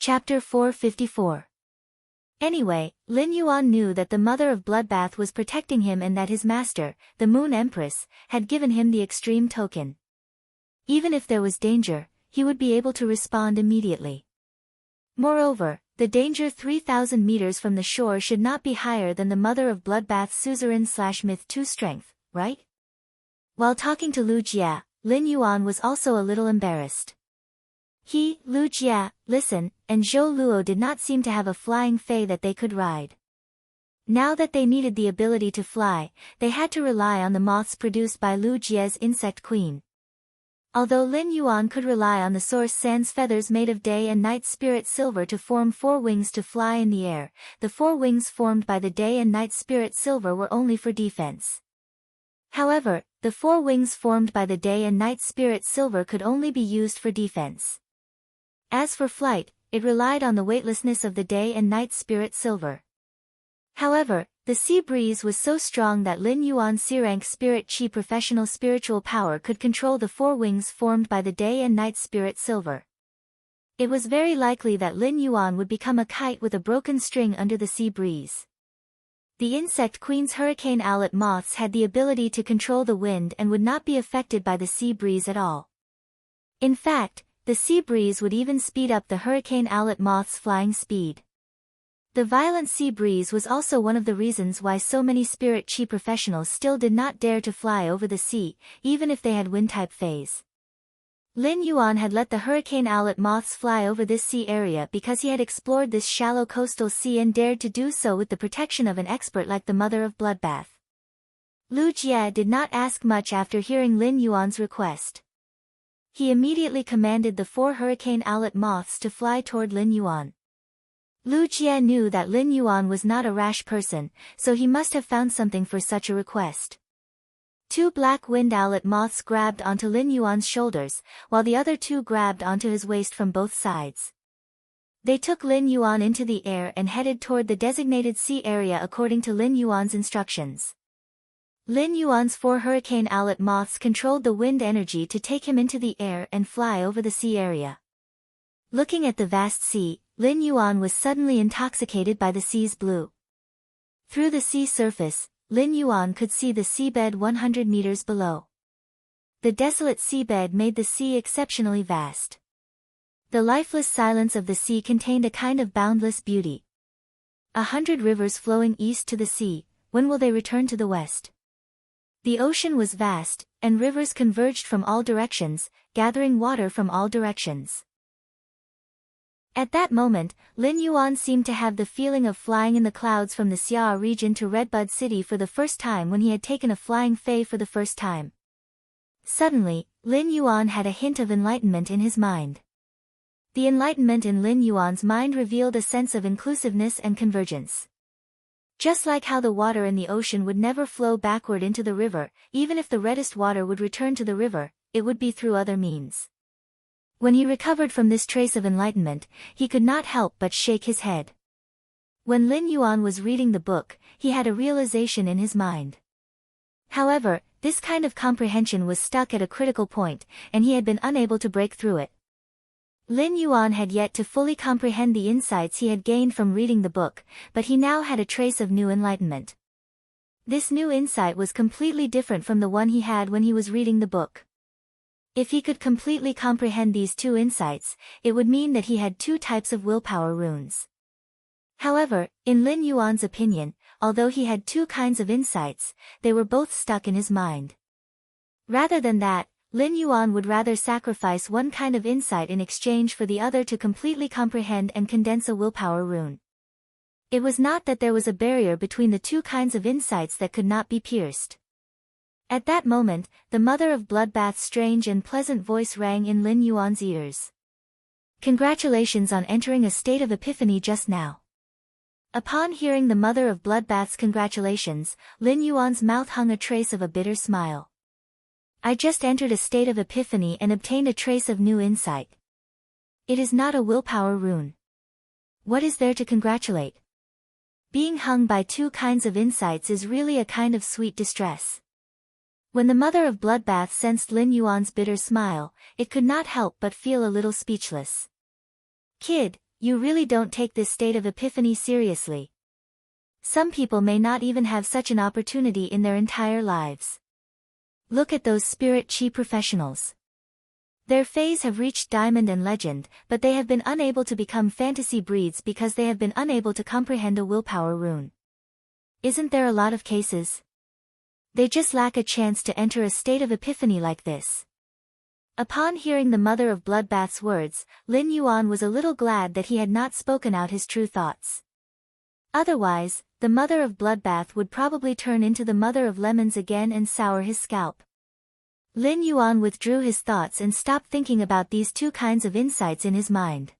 Chapter 454. Anyway, Lin Yuan knew that the mother of Bloodbath was protecting him and that his master, the Moon Empress, had given him the extreme token. Even if there was danger, he would be able to respond immediately. Moreover, the danger 3,000 meters from the shore should not be higher than the mother of Bloodbath's suzerain/myth 2 strength, right? While talking to Lu Jia, Lin Yuan was also a little embarrassed. He, Lu Jia, Listen, and Zhou Luo did not seem to have a flying fae that they could ride. Now that they needed the ability to fly, they had to rely on the moths produced by Lu Jia's insect queen. Although Lin Yuan could rely on the source Sand's feathers made of day and night spirit silver to form 4 wings to fly in the air, the 4 wings formed by the day and night spirit silver were only for defense. However, the 4 wings formed by the day and night spirit silver could only be used for defense. As for flight, it relied on the weightlessness of the day and night spirit silver. However, the sea breeze was so strong that Lin Yuan's C-rank spirit chi professional spiritual power could control the 4 wings formed by the day and night spirit silver. It was very likely that Lin Yuan would become a kite with a broken string under the sea breeze. The insect queen's hurricane owlet moths had the ability to control the wind and would not be affected by the sea breeze at all. In fact, the sea breeze would even speed up the hurricane owlet moth's flying speed. The violent sea breeze was also one of the reasons why so many spirit chi professionals still did not dare to fly over the sea, even if they had wind-type phase. Lin Yuan had let the hurricane owlet moths fly over this sea area because he had explored this shallow coastal sea and dared to do so with the protection of an expert like the mother of Bloodbath. Lu Jia did not ask much after hearing Lin Yuan's request. He immediately commanded the 4 hurricane owlet moths to fly toward Lin Yuan. Lu Jia knew that Lin Yuan was not a rash person, so he must have found something for such a request. 2 black wind owlet moths grabbed onto Lin Yuan's shoulders, while the other 2 grabbed onto his waist from both sides. They took Lin Yuan into the air and headed toward the designated sea area according to Lin Yuan's instructions. Lin Yuan's 4 hurricane owlet moths controlled the wind energy to take him into the air and fly over the sea area. Looking at the vast sea, Lin Yuan was suddenly intoxicated by the sea's blue. Through the sea surface, Lin Yuan could see the seabed 100 meters below. The desolate seabed made the sea exceptionally vast. The lifeless silence of the sea contained a kind of boundless beauty. 100 rivers flowing east to the sea, when will they return to the west? The ocean was vast, and rivers converged from all directions, gathering water from all directions. At that moment, Lin Yuan seemed to have the feeling of flying in the clouds from the Xia region to Redbud City for the first time when he had taken a flying fae for the first time. Suddenly, Lin Yuan had a hint of enlightenment in his mind. The enlightenment in Lin Yuan's mind revealed a sense of inclusiveness and convergence. Just like how the water in the ocean would never flow backward into the river, even if the reddest water would return to the river, it would be through other means. When he recovered from this trace of enlightenment, he could not help but shake his head. When Lin Yuan was reading the book, he had a realization in his mind. However, this kind of comprehension was stuck at a critical point, and he had been unable to break through it. Lin Yuan had yet to fully comprehend the insights he had gained from reading the book, but he now had a trace of new enlightenment. This new insight was completely different from the one he had when he was reading the book. If he could completely comprehend these 2 insights, it would mean that he had 2 types of willpower runes. However, in Lin Yuan's opinion, although he had 2 kinds of insights, they were both stuck in his mind. Rather than that, Lin Yuan would rather sacrifice one kind of insight in exchange for the other to completely comprehend and condense a willpower rune. It was not that there was a barrier between the 2 kinds of insights that could not be pierced. At that moment, the mother of Bloodbath's strange and pleasant voice rang in Lin Yuan's ears. Congratulations on entering a state of epiphany just now. Upon hearing the mother of Bloodbath's congratulations, Lin Yuan's mouth hung a trace of a bitter smile. I just entered a state of epiphany and obtained a trace of new insight. It is not a willpower rune. What is there to congratulate? Being hung by 2 kinds of insights is really a kind of sweet distress. When the mother of Bloodbath sensed Lin Yuan's bitter smile, it could not help but feel a little speechless. Kid, you really don't take this state of epiphany seriously. Some people may not even have such an opportunity in their entire lives. Look at those spirit chi professionals. Their fays have reached diamond and legend, but they have been unable to become fantasy breeds because they have been unable to comprehend a willpower rune. Isn't there a lot of cases? They just lack a chance to enter a state of epiphany like this. Upon hearing the mother of Bloodbath's words, Lin Yuan was a little glad that he had not spoken out his true thoughts. Otherwise, the mother of Bloodbath would probably turn into the mother of lemons again and sour his scalp. Lin Yuan withdrew his thoughts and stopped thinking about these two kinds of insights in his mind.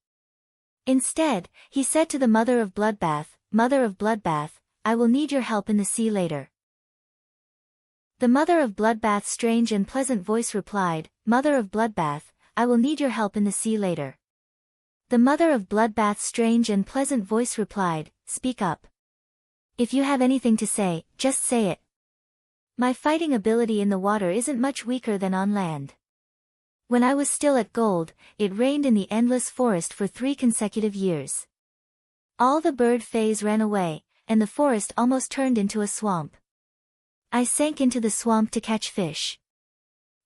Instead, he said to the mother of Bloodbath, "Mother of Bloodbath, I will need your help in the sea later." The mother of Bloodbath's strange and pleasant voice replied, "Mother of Bloodbath, I will need your help in the sea later." The mother of Bloodbath's strange and pleasant voice replied, "Speak up. If you have anything to say, just say it. My fighting ability in the water isn't much weaker than on land. When I was still at Gold, it rained in the endless forest for 3 consecutive years. All the bird fays ran away, and the forest almost turned into a swamp. I sank into the swamp to catch fish.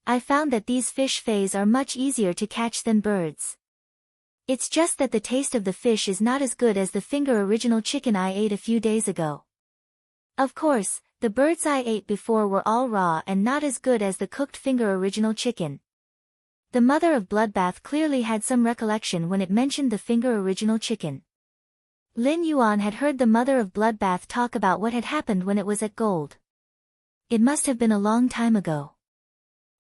I found that these fish fays are much easier to catch than birds. It's just that the taste of the fish is not as good as the finger original chicken I ate a few days ago. Of course, the birds I ate before were all raw and not as good as the cooked finger original chicken." The mother of Bloodbath clearly had some recollection when it mentioned the finger original chicken. Lin Yuan had heard the mother of Bloodbath talk about what had happened when it was at Gold. It must have been a long time ago.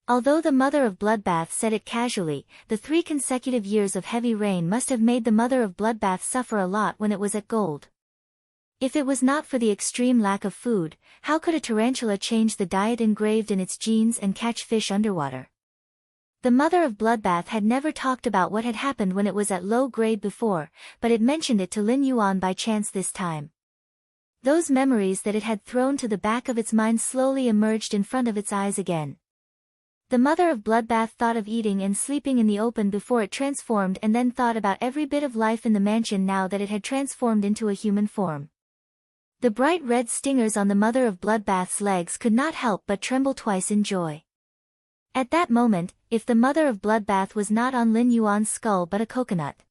Although the mother of Bloodbath said it casually, the 3 consecutive years of heavy rain must have made the mother of Bloodbath suffer a lot when it was at Gold. If it was not for the extreme lack of food, how could a tarantula change the diet engraved in its genes and catch fish underwater? The mother of Bloodbath had never talked about what had happened when it was at low grade before, but it mentioned it to Lin Yuan by chance this time. Those memories that it had thrown to the back of its mind slowly emerged in front of its eyes again. The mother of Bloodbath thought of eating and sleeping in the open before it transformed, and then thought about every bit of life in the mansion now that it had transformed into a human form. The bright red stingers on the mother of Bloodbath's legs could not help but tremble twice in joy. At that moment, if the mother of Bloodbath was not on Lin Yuan's skull but a coconut.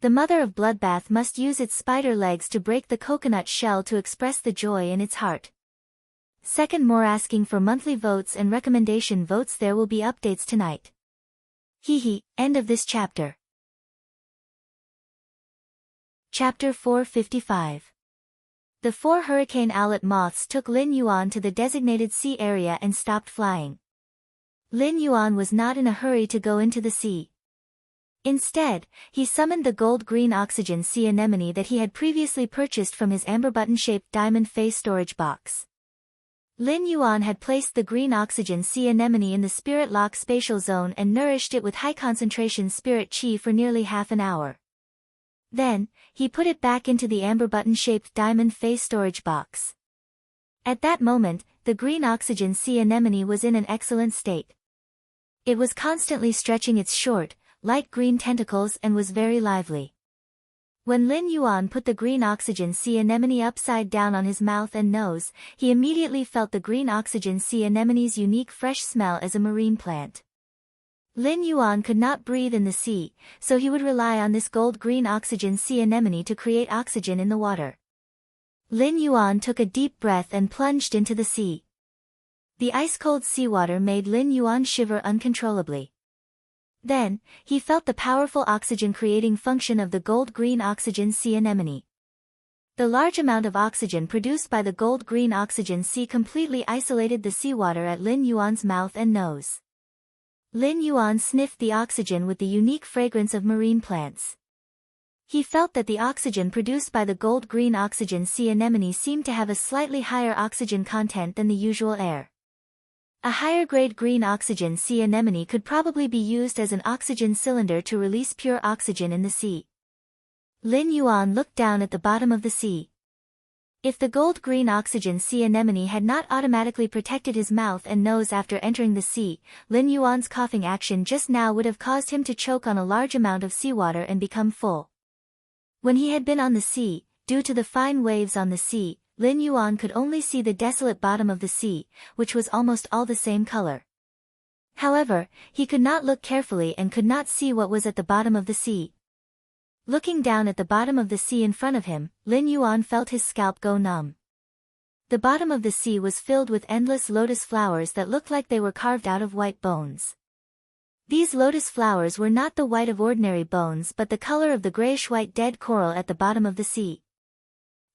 The mother of Bloodbath must use its spider legs to break the coconut shell to express the joy in its heart. Second, more asking for monthly votes and recommendation votes. There will be updates tonight. End of this chapter. Chapter 455. The 4 hurricane owlet moths took Lin Yuan to the designated sea area and stopped flying. Lin Yuan was not in a hurry to go into the sea. Instead, he summoned the gold-green oxygen sea anemone that he had previously purchased from his amber button-shaped diamond face storage box. Lin Yuan had placed the green oxygen sea anemone in the spirit lock spatial zone and nourished it with high-concentration spirit chi for nearly half an hour. Then, he put it back into the amber button-shaped diamond face storage box. At that moment, the green oxygen sea anemone was in an excellent state. It was constantly stretching its short, light green tentacles and was very lively. When Lin Yuan put the green oxygen sea anemone upside down on his mouth and nose, he immediately felt the green oxygen sea anemone's unique fresh smell as a marine plant. Lin Yuan could not breathe in the sea, so he would rely on this gold-green oxygen sea anemone to create oxygen in the water. Lin Yuan took a deep breath and plunged into the sea. The ice-cold seawater made Lin Yuan shiver uncontrollably. Then, he felt the powerful oxygen-creating function of the gold-green oxygen sea anemone. The large amount of oxygen produced by the gold-green oxygen sea completely isolated the seawater at Lin Yuan's mouth and nose. Lin Yuan sniffed the oxygen with the unique fragrance of marine plants. He felt that the oxygen produced by the gold-green oxygen sea anemone seemed to have a slightly higher oxygen content than the usual air. A higher-grade green oxygen sea anemone could probably be used as an oxygen cylinder to release pure oxygen in the sea. Lin Yuan looked down at the bottom of the sea. If the gold-green oxygen sea anemone had not automatically protected his mouth and nose after entering the sea, Lin Yuan's coughing action just now would have caused him to choke on a large amount of seawater and become full. When he had been on the sea, due to the fine waves on the sea, Lin Yuan could only see the desolate bottom of the sea, which was almost all the same color. However, he could not look carefully and could not see what was at the bottom of the sea. Looking down at the bottom of the sea in front of him, Lin Yuan felt his scalp go numb. The bottom of the sea was filled with endless lotus flowers that looked like they were carved out of white bones. These lotus flowers were not the white of ordinary bones but the color of the grayish-white dead coral at the bottom of the sea.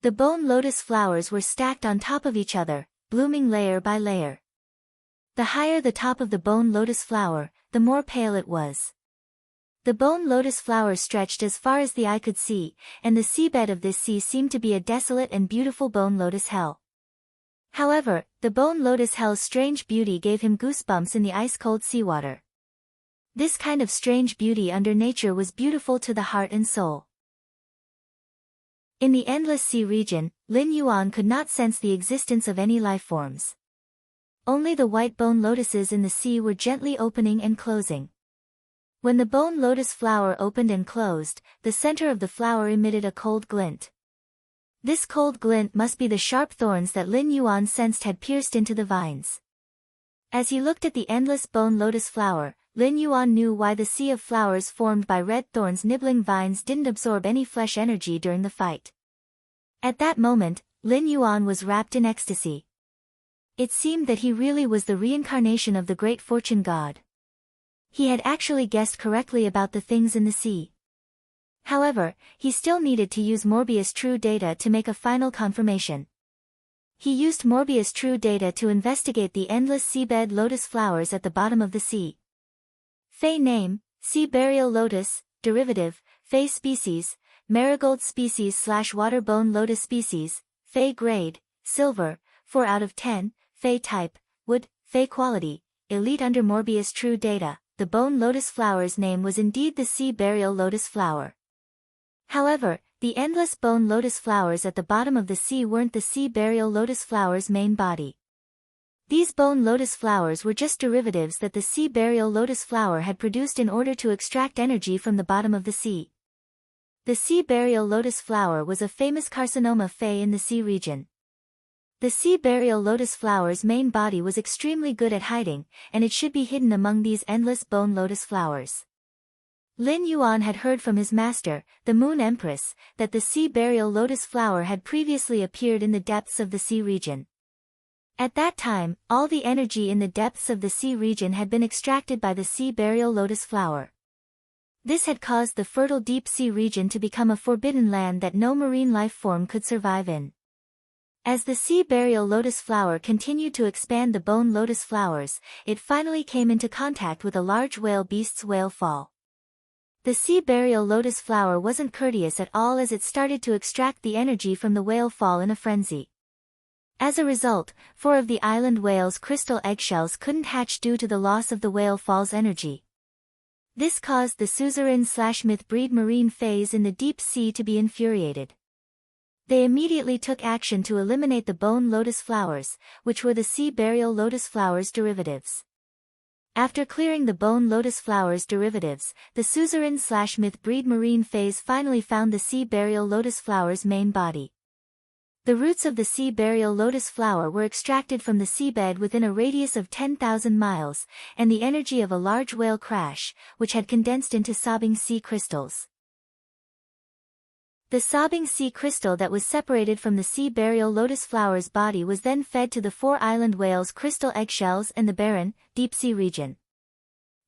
The bone lotus flowers were stacked on top of each other, blooming layer by layer. The higher the top of the bone lotus flower, the more pale it was. The bone lotus flower stretched as far as the eye could see, and the seabed of this sea seemed to be a desolate and beautiful bone lotus hell. However, the bone lotus hell's strange beauty gave him goosebumps in the ice-cold seawater. This kind of strange beauty under nature was beautiful to the heart and soul. In the endless sea region, Lin Yuan could not sense the existence of any life forms. Only the white bone lotuses in the sea were gently opening and closing. When the bone lotus flower opened and closed, the center of the flower emitted a cold glint. This cold glint must be the sharp thorns that Lin Yuan sensed had pierced into the vines. As he looked at the endless bone lotus flower, Lin Yuan knew why the sea of flowers formed by red thorns nibbling vines didn't absorb any flesh energy during the fight. At that moment, Lin Yuan was wrapped in ecstasy. It seemed that he really was the reincarnation of the great fortune god. He had actually guessed correctly about the things in the sea. However, he still needed to use Morbius True Data to make a final confirmation. He used Morbius True Data to investigate the endless seabed lotus flowers at the bottom of the sea. Fey name, sea burial lotus, derivative, Fey species, marigold species / water bone lotus species, Fey grade, silver, 4 out of 10, Fey type, wood, Fey quality, elite. Under Morbius True Data, the bone lotus flower's name was indeed the sea burial lotus flower. However, the endless bone lotus flowers at the bottom of the sea weren't the sea burial lotus flower's main body. These bone lotus flowers were just derivatives that the sea burial lotus flower had produced in order to extract energy from the bottom of the sea. The sea burial lotus flower was a famous carcinoma Fey in the sea region. The sea burial lotus flower's main body was extremely good at hiding, and it should be hidden among these endless bone lotus flowers. Lin Yuan had heard from his master, the Moon Empress, that the sea burial lotus flower had previously appeared in the depths of the sea region. At that time, all the energy in the depths of the sea region had been extracted by the sea burial lotus flower. This had caused the fertile deep sea region to become a forbidden land that no marine life form could survive in. As the sea burial lotus flower continued to expand the bone lotus flowers, it finally came into contact with a large whale beast's whale fall. The sea burial lotus flower wasn't courteous at all as it started to extract the energy from the whale fall in a frenzy. As a result, 4 of the island whale's crystal eggshells couldn't hatch due to the loss of the whale fall's energy. This caused the suzerain/myth-breed marine phase in the deep sea to be infuriated. They immediately took action to eliminate the bone lotus flowers, which were the sea burial lotus flowers' derivatives. After clearing the bone lotus flowers' derivatives, the suzerain/myth-breed marine phase finally found the sea burial lotus flower's main body. The roots of the sea burial lotus flower were extracted from the seabed within a radius of 10,000 miles, and the energy of a large whale crash, which had condensed into sobbing sea crystals. The sobbing sea crystal that was separated from the sea burial lotus flower's body was then fed to the 4 island whales' crystal eggshells and the barren, deep sea region.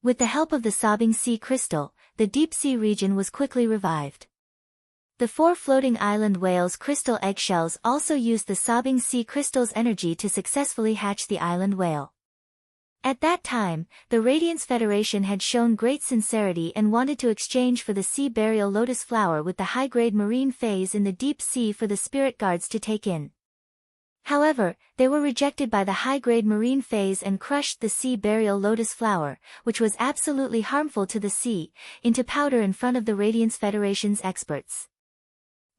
With the help of the sobbing sea crystal, the deep sea region was quickly revived. The 4 floating island whales' crystal eggshells also used the sobbing sea crystal's energy to successfully hatch the island whale. At that time, the Radiance Federation had shown great sincerity and wanted to exchange for the sea burial lotus flower with the high-grade marine phase in the deep sea for the spirit guards to take in. However, they were rejected by the high-grade marine phase and crushed the sea burial lotus flower, which was absolutely harmful to the sea, into powder in front of the Radiance Federation's experts.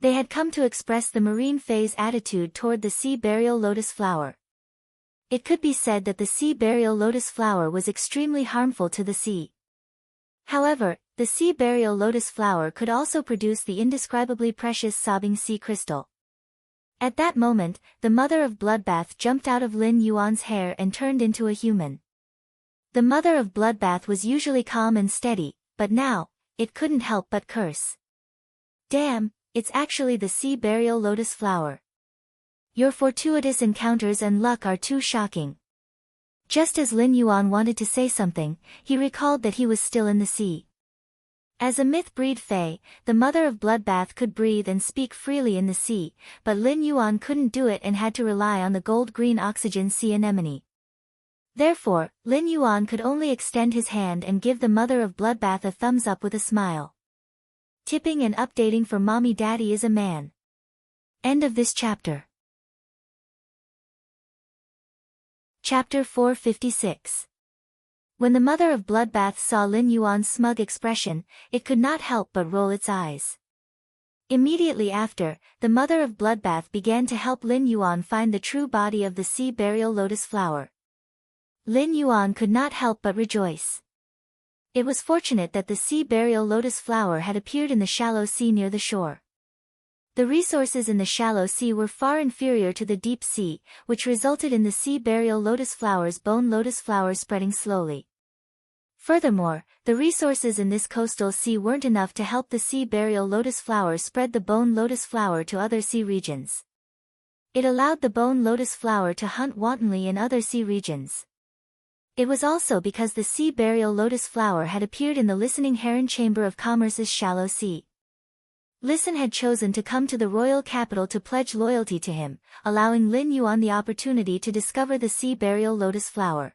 They had come to express the marine phase attitude toward the sea burial lotus flower. It could be said that the sea burial lotus flower was extremely harmful to the sea. However, the sea burial lotus flower could also produce the indescribably precious sobbing sea crystal. At that moment, the mother of Bloodbath jumped out of Lin Yuan's hair and turned into a human. The mother of Bloodbath was usually calm and steady, but now, it couldn't help but curse. Damn, it's actually the sea burial lotus flower. Your fortuitous encounters and luck are too shocking. Just as Lin Yuan wanted to say something, he recalled that he was still in the sea. As a myth-breed fae, the mother of Bloodbath could breathe and speak freely in the sea, but Lin Yuan couldn't do it and had to rely on the gold-green oxygen sea anemone. Therefore, Lin Yuan could only extend his hand and give the mother of Bloodbath a thumbs up with a smile. Tipping and updating for mommy daddy is a man. End of this chapter. Chapter 456. When the mother of Bloodbath saw Lin Yuan's smug expression, it could not help but roll its eyes. Immediately after, the mother of Bloodbath began to help Lin Yuan find the true body of the sea burial lotus flower. Lin Yuan could not help but rejoice. It was fortunate that the sea burial lotus flower had appeared in the shallow sea near the shore. The resources in the shallow sea were far inferior to the deep sea, which resulted in the sea burial lotus flower's bone lotus flower spreading slowly. Furthermore, the resources in this coastal sea weren't enough to help the sea burial lotus flower spread the bone lotus flower to other sea regions. It allowed the bone lotus flower to hunt wantonly in other sea regions. It was also because the sea burial lotus flower had appeared in the listening heron chamber of commerce's shallow sea. Listen had chosen to come to the royal capital to pledge loyalty to him, allowing Lin Yuan the opportunity to discover the sea burial lotus flower.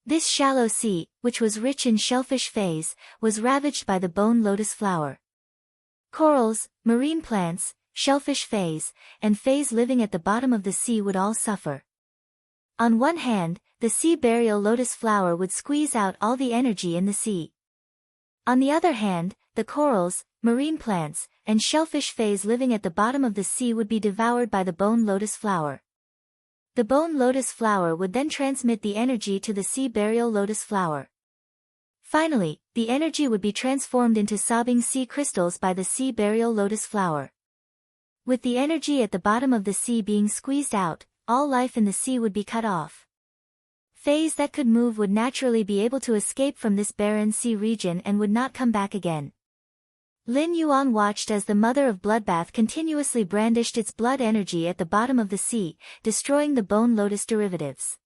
This shallow sea, which was rich in shellfish fays, was ravaged by the bone lotus flower. Corals, marine plants, shellfish fays, and fays living at the bottom of the sea would all suffer. On one hand, the sea burial lotus flower would squeeze out all the energy in the sea. On the other hand, the corals, marine plants, and shellfish fays living at the bottom of the sea would be devoured by the bone lotus flower. The bone lotus flower would then transmit the energy to the sea burial lotus flower. Finally, the energy would be transformed into sobbing sea crystals by the sea burial lotus flower. With the energy at the bottom of the sea being squeezed out, all life in the sea would be cut off. Fays that could move would naturally be able to escape from this barren sea region and would not come back again. Lin Yuan watched as the mother of Bloodbath continuously brandished its blood energy at the bottom of the sea, destroying the bone lotus derivatives.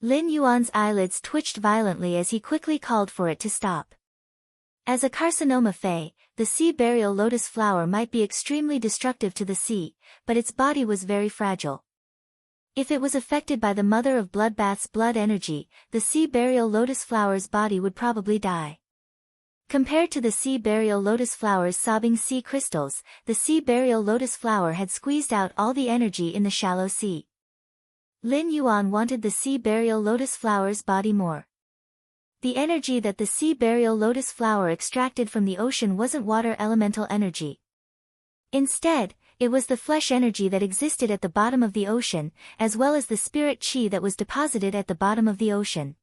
Lin Yuan's eyelids twitched violently as he quickly called for it to stop. As a carcinoma fae, the sea burial lotus flower might be extremely destructive to the sea, but its body was very fragile. If it was affected by the mother of Bloodbath's blood energy, the sea burial lotus flower's body would probably die. Compared to the sea burial lotus flower's sobbing sea crystals, the sea burial lotus flower had squeezed out all the energy in the shallow sea. Lin Yuan wanted the sea burial lotus flower's body more. The energy that the sea burial lotus flower extracted from the ocean wasn't water elemental energy. Instead, it was the flesh energy that existed at the bottom of the ocean, as well as the spirit chi that was deposited at the bottom of the ocean.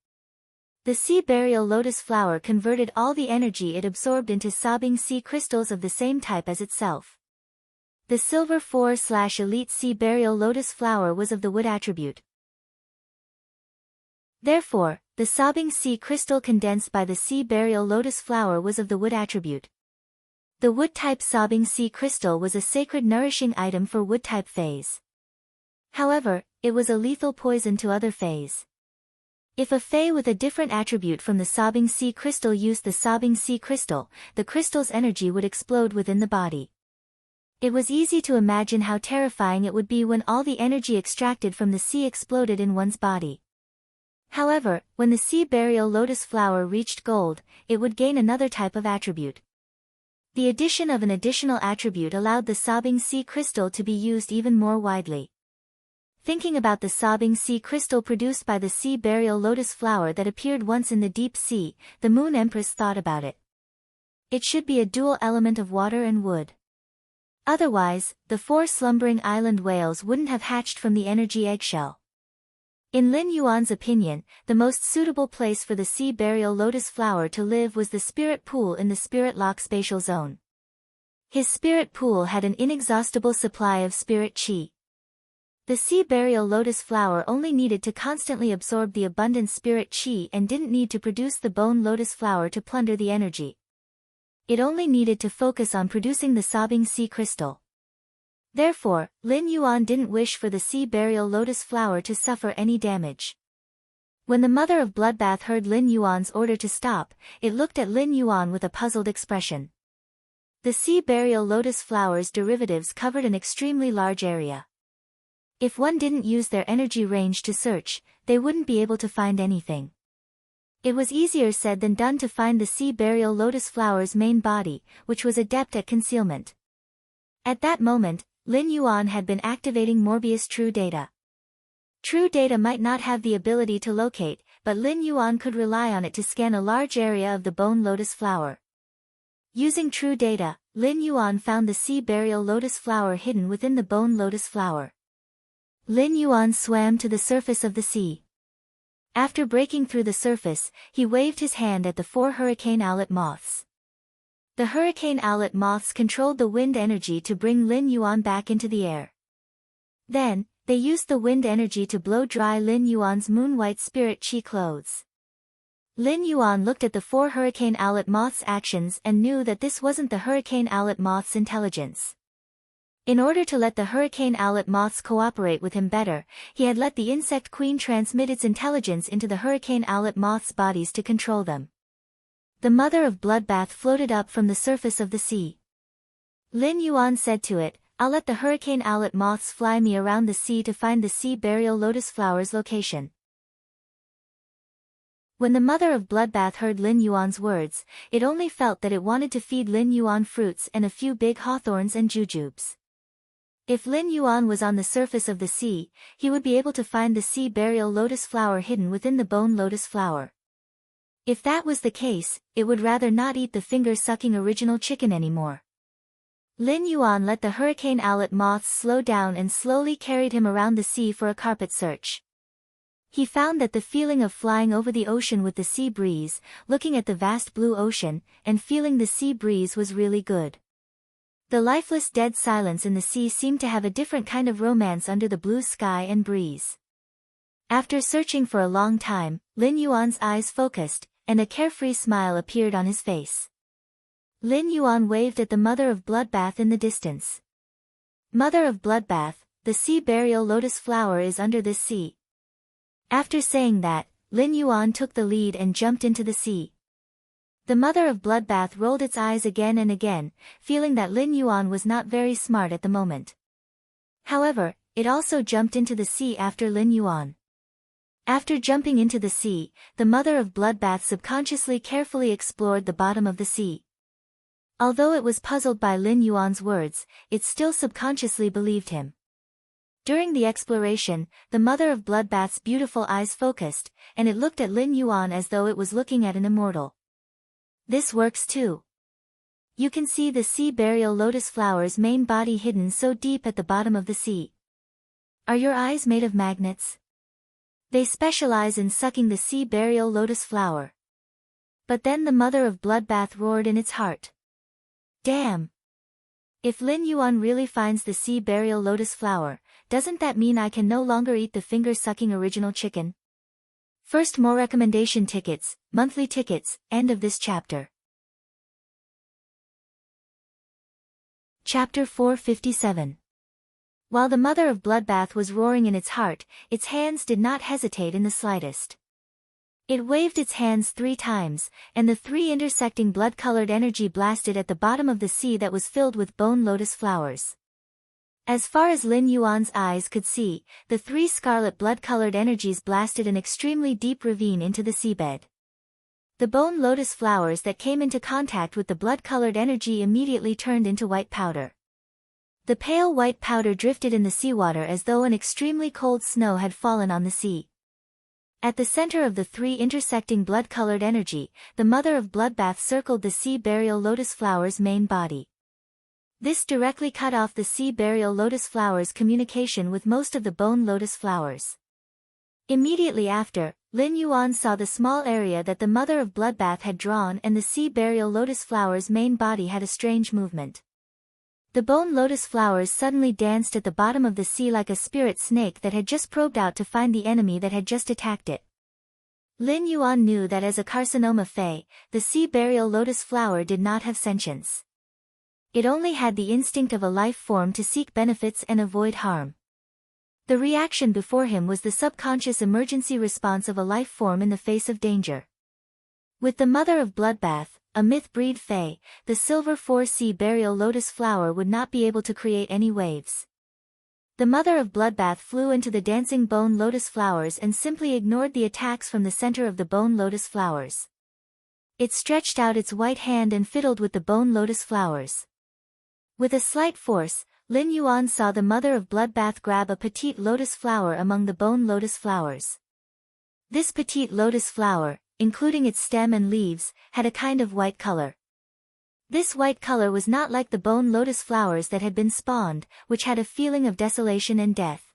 The sea burial lotus flower converted all the energy it absorbed into sobbing sea crystals of the same type as itself. The silver 4/elite sea burial lotus flower was of the wood attribute. Therefore, the sobbing sea crystal condensed by the sea burial lotus flower was of the wood attribute. The wood-type sobbing sea crystal was a sacred nourishing item for wood-type fays. However, it was a lethal poison to other fays. If a fae with a different attribute from the sobbing sea crystal used the sobbing sea crystal, the crystal's energy would explode within the body. It was easy to imagine how terrifying it would be when all the energy extracted from the sea exploded in one's body. However, when the sea burial lotus flower reached gold, it would gain another type of attribute. The addition of an additional attribute allowed the sobbing sea crystal to be used even more widely. Thinking about the sobbing sea crystal produced by the sea burial lotus flower that appeared once in the deep sea, the Moon Empress thought about it. It should be a dual element of water and wood. Otherwise, the 4 slumbering island whales wouldn't have hatched from the energy eggshell. In Lin Yuan's opinion, the most suitable place for the sea burial lotus flower to live was the spirit pool in the spirit lock spatial zone. His spirit pool had an inexhaustible supply of spirit qi. The sea burial lotus flower only needed to constantly absorb the abundant spirit qi and didn't need to produce the bone lotus flower to plunder the energy. It only needed to focus on producing the sobbing sea crystal. Therefore, Lin Yuan didn't wish for the sea burial lotus flower to suffer any damage. When the mother of Bloodbath heard Lin Yuan's order to stop, it looked at Lin Yuan with a puzzled expression. The sea burial lotus flower's derivatives covered an extremely large area. If one didn't use their energy range to search, they wouldn't be able to find anything. It was easier said than done to find the sea burial lotus flower's main body, which was adept at concealment. At that moment, Lin Yuan had been activating Morbius True Data. True Data might not have the ability to locate, but Lin Yuan could rely on it to scan a large area of the bone lotus flower. Using True Data, Lin Yuan found the sea burial lotus flower hidden within the bone lotus flower. Lin Yuan swam to the surface of the sea. After breaking through the surface, he waved his hand at the 4 hurricane owlet moths. The hurricane owlet moths controlled the wind energy to bring Lin Yuan back into the air. Then, they used the wind energy to blow dry Lin Yuan's moon-white spirit qi clothes. Lin Yuan looked at the 4 hurricane owlet moths' actions and knew that this wasn't the hurricane owlet moths' intelligence. In order to let the hurricane owlet moths cooperate with him better, he had let the insect queen transmit its intelligence into the hurricane owlet moths' bodies to control them. The mother of Bloodbath floated up from the surface of the sea. Lin Yuan said to it, "I'll let the hurricane owlet moths fly me around the sea to find the sea burial lotus flower's location." When the mother of Bloodbath heard Lin Yuan's words, it only felt that it wanted to feed Lin Yuan fruits and a few big hawthorns and jujubes. If Lin Yuan was on the surface of the sea, he would be able to find the sea burial lotus flower hidden within the bone lotus flower. If that was the case, it would rather not eat the finger-sucking original chicken anymore. Lin Yuan let the hurricane owlet moths slow down and slowly carried him around the sea for a carpet search. He found that the feeling of flying over the ocean with the sea breeze, looking at the vast blue ocean, and feeling the sea breeze was really good. The lifeless dead silence in the sea seemed to have a different kind of romance under the blue sky and breeze. After searching for a long time, Lin Yuan's eyes focused, and a carefree smile appeared on his face. Lin Yuan waved at the mother of Bloodbath in the distance. "Mother of Bloodbath, the sea burial lotus flower is under this sea." After saying that, Lin Yuan took the lead and jumped into the sea. The mother of Bloodbath rolled its eyes again and again, feeling that Lin Yuan was not very smart at the moment. However, it also jumped into the sea after Lin Yuan. After jumping into the sea, the mother of Bloodbath subconsciously carefully explored the bottom of the sea. Although it was puzzled by Lin Yuan's words, it still subconsciously believed him. During the exploration, the mother of Bloodbath's beautiful eyes focused, and it looked at Lin Yuan as though it was looking at an immortal. This works too. You can see the sea burial lotus flower's main body hidden so deep at the bottom of the sea. Are your eyes made of magnets? They specialize in sucking the sea burial lotus flower. But then the mother of Bloodbath roared in its heart. Damn! If Lin Yuan really finds the sea burial lotus flower, doesn't that mean I can no longer eat the finger-sucking original chicken? First, more recommendation tickets, monthly tickets, end of this chapter. Chapter 457. While the mother of Bloodbath was roaring in its heart, its hands did not hesitate in the slightest. It waved its hands 3 times, and the 3 intersecting blood-colored energy blasted at the bottom of the sea that was filled with bone lotus flowers. As far as Lin Yuan's eyes could see, the 3 scarlet blood-colored energies blasted an extremely deep ravine into the seabed. The bone lotus flowers that came into contact with the blood-colored energy immediately turned into white powder. The pale white powder drifted in the seawater as though an extremely cold snow had fallen on the sea. At the center of the 3 intersecting blood-colored energy, the mother of Bloodbath circled the sea burial lotus flower's main body. This directly cut off the sea burial lotus flower's communication with most of the bone lotus flowers. Immediately after, Lin Yuan saw the small area that the mother of Bloodbath had drawn, and the sea burial lotus flower's main body had a strange movement. The bone lotus flowers suddenly danced at the bottom of the sea like a spirit snake that had just probed out to find the enemy that had just attacked it. Lin Yuan knew that as a carcinoma fae, the sea burial lotus flower did not have sentience. It only had the instinct of a life form to seek benefits and avoid harm. The reaction before him was the subconscious emergency response of a life form in the face of danger. With the mother of Bloodbath, a myth-breed fae, the silver 4-sea burial lotus flower would not be able to create any waves. The mother of Bloodbath flew into the dancing bone lotus flowers and simply ignored the attacks from the center of the bone lotus flowers. It stretched out its white hand and fiddled with the bone lotus flowers. With a slight force, Lin Yuan saw the mother of Bloodbath grab a petite lotus flower among the bone lotus flowers. This petite lotus flower, including its stem and leaves, had a kind of white color. This white color was not like the bone lotus flowers that had been spawned, which had a feeling of desolation and death.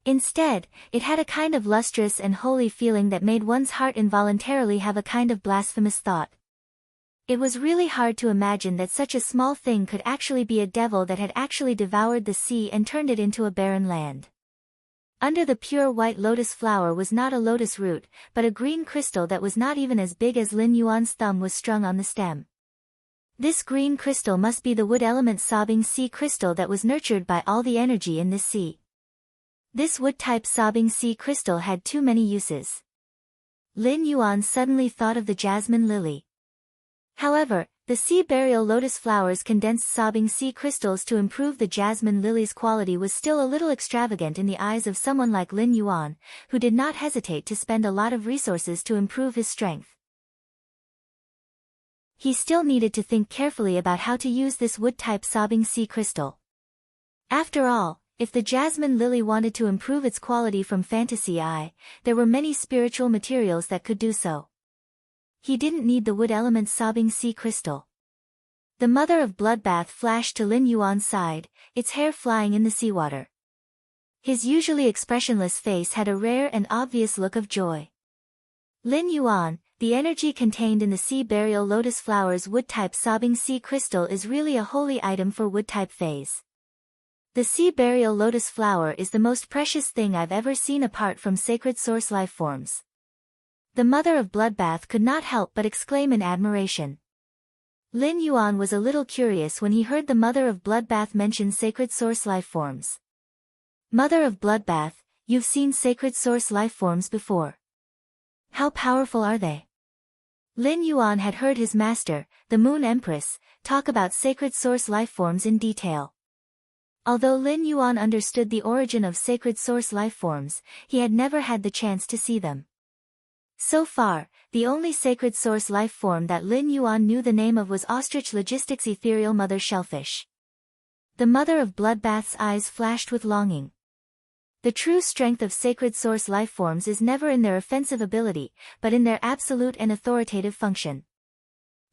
Instead, it had a kind of lustrous and holy feeling that made one's heart involuntarily have a kind of blasphemous thought. It was really hard to imagine that such a small thing could actually be a devil that had actually devoured the sea and turned it into a barren land. Under the pure white lotus flower was not a lotus root, but a green crystal that was not even as big as Lin Yuan's thumb was strung on the stem. This green crystal must be the wood element sobbing sea crystal that was nurtured by all the energy in this sea. This wood-type sobbing sea crystal had too many uses. Lin Yuan suddenly thought of the jasmine lily. However, the sea burial lotus flowers condensed sobbing sea crystals to improve the jasmine lily's quality was still a little extravagant in the eyes of someone like Lin Yuan, who did not hesitate to spend a lot of resources to improve his strength. He still needed to think carefully about how to use this wood-type sobbing sea crystal. After all, if the jasmine lily wanted to improve its quality from fantasy eye, there were many spiritual materials that could do so. He didn't need the wood element sobbing sea crystal. The mother of Bloodbath flashed to Lin Yuan's side, its hair flying in the seawater. His usually expressionless face had a rare and obvious look of joy. Lin Yuan, the energy contained in the sea burial lotus flower's wood-type sobbing sea crystal is really a holy item for wood-type fays. The sea burial lotus flower is the most precious thing I've ever seen apart from sacred source life forms. The mother of Bloodbath could not help but exclaim in admiration. Lin Yuan was a little curious when he heard the mother of Bloodbath mention sacred source life forms. Mother of Bloodbath, you've seen sacred source life forms before. How powerful are they? Lin Yuan had heard his master, the Moon Empress, talk about sacred source life forms in detail. Although Lin Yuan understood the origin of sacred source life forms, he had never had the chance to see them. So far, the only sacred source life form that Lin Yuan knew the name of was Ostrich Logistics' ethereal mother shellfish. The mother of Bloodbath's eyes flashed with longing. The true strength of sacred source life forms is never in their offensive ability, but in their absolute and authoritative function.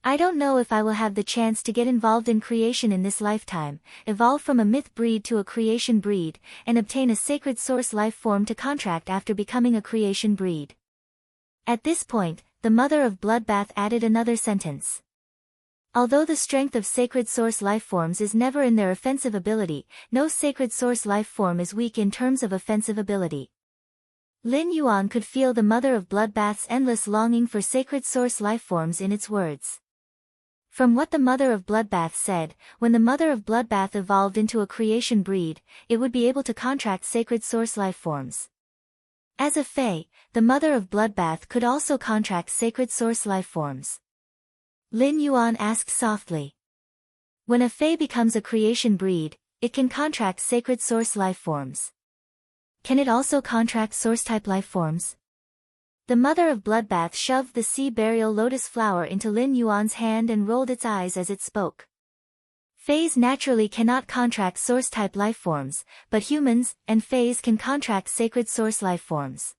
I don't know if I will have the chance to get involved in creation in this lifetime, evolve from a myth breed to a creation breed, and obtain a sacred source life form to contract after becoming a creation breed. At this point, the mother of Bloodbath added another sentence. Although the strength of sacred source life forms is never in their offensive ability, no sacred source life form is weak in terms of offensive ability. Lin Yuan could feel the mother of Bloodbath's endless longing for sacred source life forms in its words. From what the mother of Bloodbath said, when the mother of Bloodbath evolved into a creation breed, it would be able to contract sacred source life forms. As a fae, the mother of Bloodbath could also contract sacred source life forms. Lin Yuan asked softly. When a fae becomes a creation breed, it can contract sacred source life forms. Can it also contract source-type life forms? The mother of Bloodbath shoved the sea burial lotus flower into Lin Yuan's hand and rolled its eyes as it spoke. Fays naturally cannot contract source-type life forms, but humans and fays can contract sacred source life forms.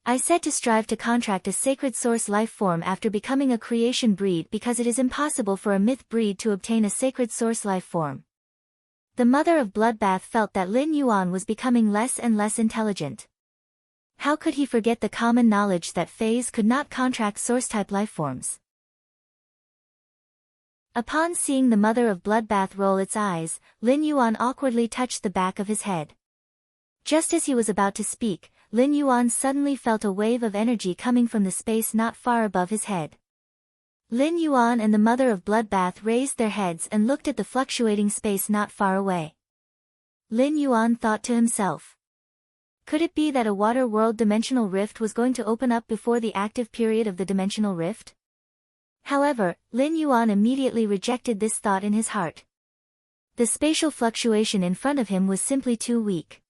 I said to strive to contract a sacred source life form after becoming a creation breed because it is impossible for a myth breed to obtain a sacred source life form. The mother of Bloodbath felt that Lin Yuan was becoming less and less intelligent. How could he forget the common knowledge that Fays could not contract source-type lifeforms? Upon seeing the mother of Bloodbath roll its eyes, Lin Yuan awkwardly touched the back of his head. Just as he was about to speak, Lin Yuan suddenly felt a wave of energy coming from the space not far above his head. Lin Yuan and the mother of Bloodbath raised their heads and looked at the fluctuating space not far away. Lin Yuan thought to himself. Could it be that a water world dimensional rift was going to open up before the active period of the dimensional rift? However, Lin Yuan immediately rejected this thought in his heart. The spatial fluctuation in front of him was simply too weak.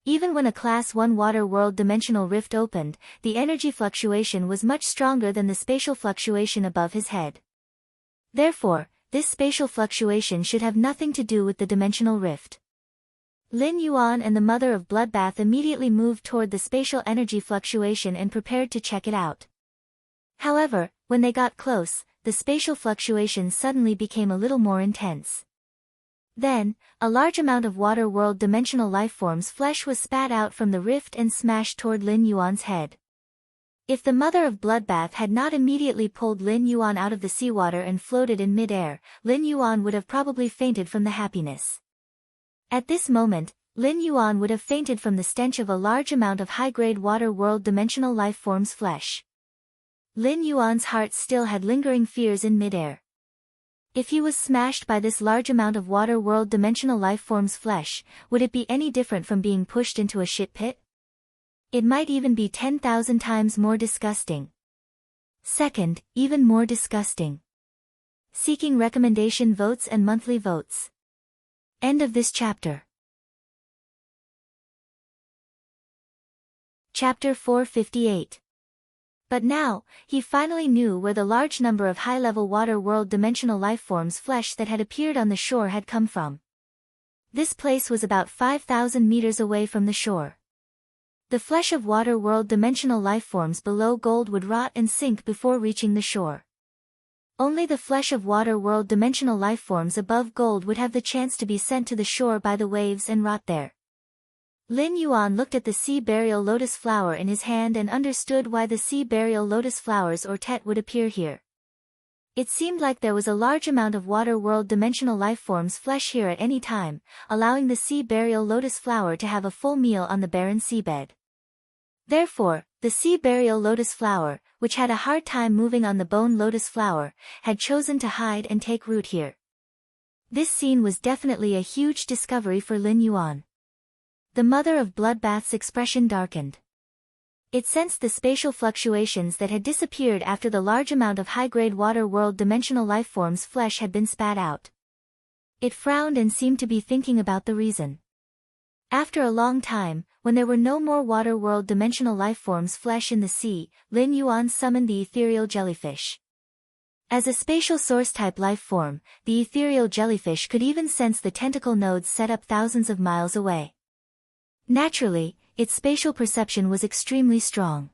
Even when a Class 1 water world dimensional rift opened, the energy fluctuation was much stronger than the spatial fluctuation above his head. Therefore, this spatial fluctuation should have nothing to do with the dimensional rift. Lin Yuan and the mother of Bloodbath immediately moved toward the spatial energy fluctuation and prepared to check it out. However, when they got close, the spatial fluctuation suddenly became a little more intense. Then, a large amount of water world dimensional lifeforms flesh was spat out from the rift and smashed toward Lin Yuan's head. If the mother of Bloodbath had not immediately pulled Lin Yuan out of the seawater and floated in mid-air, Lin Yuan would have probably fainted from the happiness. At this moment, Lin Yuan would have fainted from the stench of a large amount of high-grade water world dimensional lifeforms flesh. Lin Yuan's heart still had lingering fears in mid-air. If he was smashed by this large amount of water world dimensional lifeforms flesh, would it be any different from being pushed into a shit pit? It might even be 10,000 times more disgusting. Second, even more disgusting. Seeking recommendation votes and monthly votes. End of this chapter. Chapter 458. But now, he finally knew where the large number of high-level water world dimensional lifeforms flesh that had appeared on the shore had come from. This place was about 5,000 meters away from the shore. The flesh of water world dimensional lifeforms below gold would rot and sink before reaching the shore. Only the flesh of water world dimensional lifeforms above gold would have the chance to be sent to the shore by the waves and rot there. Lin Yuan looked at the sea burial lotus flower in his hand and understood why the sea burial lotus flowers or tet would appear here. It seemed like there was a large amount of water world dimensional lifeforms flesh here at any time, allowing the sea burial lotus flower to have a full meal on the barren seabed. Therefore, the sea burial lotus flower, which had a hard time moving on the bone lotus flower, had chosen to hide and take root here. This scene was definitely a huge discovery for Lin Yuan. The mother of Bloodbath's expression darkened. It sensed the spatial fluctuations that had disappeared after the large amount of high-grade water world dimensional lifeforms flesh had been spat out. It frowned and seemed to be thinking about the reason. After a long time, when there were no more water world dimensional lifeforms flesh in the sea, Lin Yuan summoned the ethereal jellyfish. As a spatial source-type lifeform, the ethereal jellyfish could even sense the tentacle nodes set up thousands of miles away. Naturally, its spatial perception was extremely strong.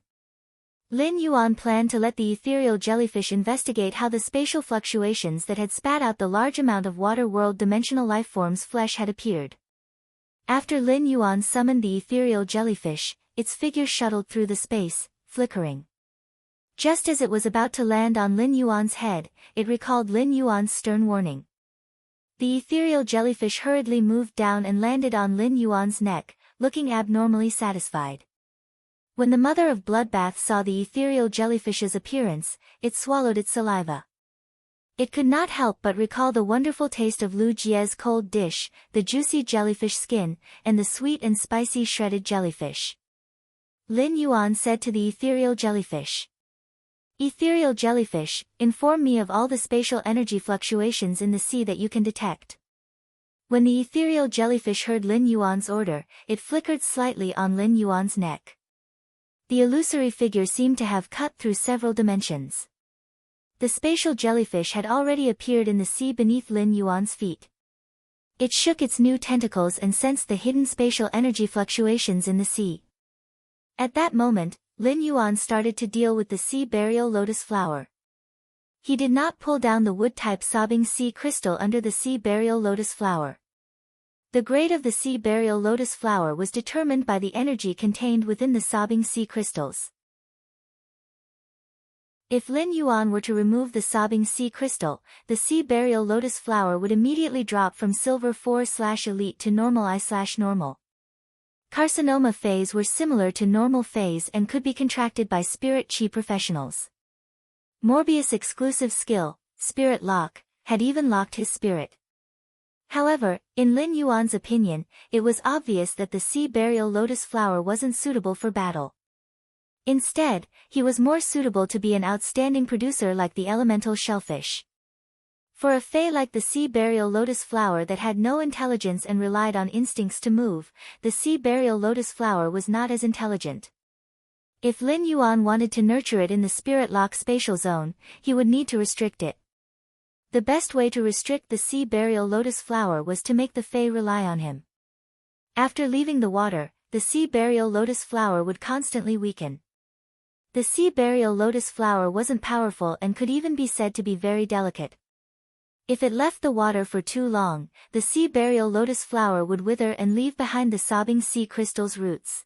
Lin Yuan planned to let the ethereal jellyfish investigate how the spatial fluctuations that had spat out the large amount of water world dimensional lifeforms flesh had appeared. After Lin Yuan summoned the ethereal jellyfish, its figure shuttled through the space, flickering. Just as it was about to land on Lin Yuan's head, it recalled Lin Yuan's stern warning. The ethereal jellyfish hurriedly moved down and landed on Lin Yuan's neck, looking abnormally satisfied. When the mother of Bloodbath saw the ethereal jellyfish's appearance, it swallowed its saliva. It could not help but recall the wonderful taste of Lu Jie's cold dish, the juicy jellyfish skin, and the sweet and spicy shredded jellyfish. Lin Yuan said to the ethereal jellyfish. Ethereal jellyfish, inform me of all the spatial energy fluctuations in the sea that you can detect. When the ethereal jellyfish heard Lin Yuan's order, it flickered slightly on Lin Yuan's neck. The illusory figure seemed to have cut through several dimensions. The spatial jellyfish had already appeared in the sea beneath Lin Yuan's feet. It shook its new tentacles and sensed the hidden spatial energy fluctuations in the sea. At that moment, Lin Yuan started to deal with the sea burial lotus flower. He did not pull down the wood-type sobbing sea crystal under the sea burial lotus flower. The grade of the sea burial lotus flower was determined by the energy contained within the sobbing sea crystals. If Lin Yuan were to remove the sobbing sea crystal, the sea burial lotus flower would immediately drop from silver 4/elite to normal I/normal. Carcinoma phase were similar to normal phase and could be contracted by spirit chi professionals. Morbius' exclusive skill, Spirit Lock, had even locked his spirit. However, in Lin Yuan's opinion, it was obvious that the sea burial lotus flower wasn't suitable for battle. Instead, he was more suitable to be an outstanding producer like the elemental shellfish. For a fae like the sea burial lotus flower that had no intelligence and relied on instincts to move, the sea burial lotus flower was not as intelligent. If Lin Yuan wanted to nurture it in the spirit lock spatial zone, he would need to restrict it. The best way to restrict the sea burial lotus flower was to make the fae rely on him. After leaving the water, the sea burial lotus flower would constantly weaken. The sea burial lotus flower wasn't powerful and could even be said to be very delicate. If it left the water for too long, the sea burial lotus flower would wither and leave behind the sobbing sea crystal's roots.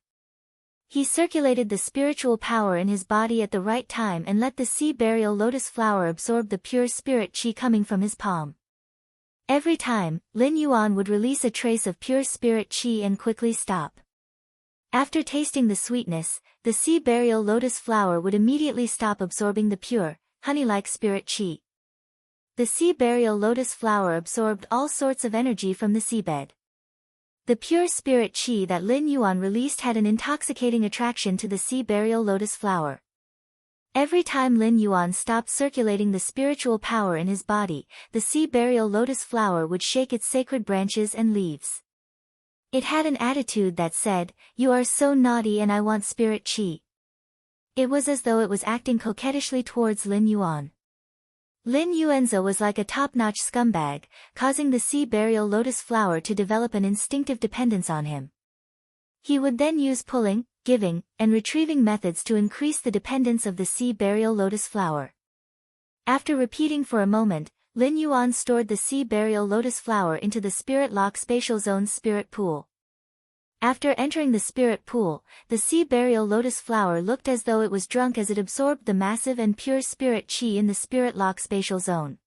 He circulated the spiritual power in his body at the right time and let the sea burial lotus flower absorb the pure spirit chi coming from his palm. Every time, Lin Yuan would release a trace of pure spirit chi and quickly stop. After tasting the sweetness, the sea burial lotus flower would immediately stop absorbing the pure, honey-like spirit chi. The sea burial lotus flower absorbed all sorts of energy from the seabed. The pure spirit chi that Lin Yuan released had an intoxicating attraction to the sea burial lotus flower. Every time Lin Yuan stopped circulating the spiritual power in his body, the sea burial lotus flower would shake its sacred branches and leaves. It had an attitude that said, "You are so naughty and I want spirit chi." It was as though it was acting coquettishly towards Lin Yuan. Lin Yuanza was like a top-notch scumbag, causing the sea burial lotus flower to develop an instinctive dependence on him. He would then use pulling, giving, and retrieving methods to increase the dependence of the sea burial lotus flower. After repeating for a moment, Lin Yuan stored the sea burial lotus flower into the spirit lock spatial zone's spirit pool. After entering the spirit pool, the sea burial lotus flower looked as though it was drunk as it absorbed the massive and pure spirit chi in the spirit lock spatial zone.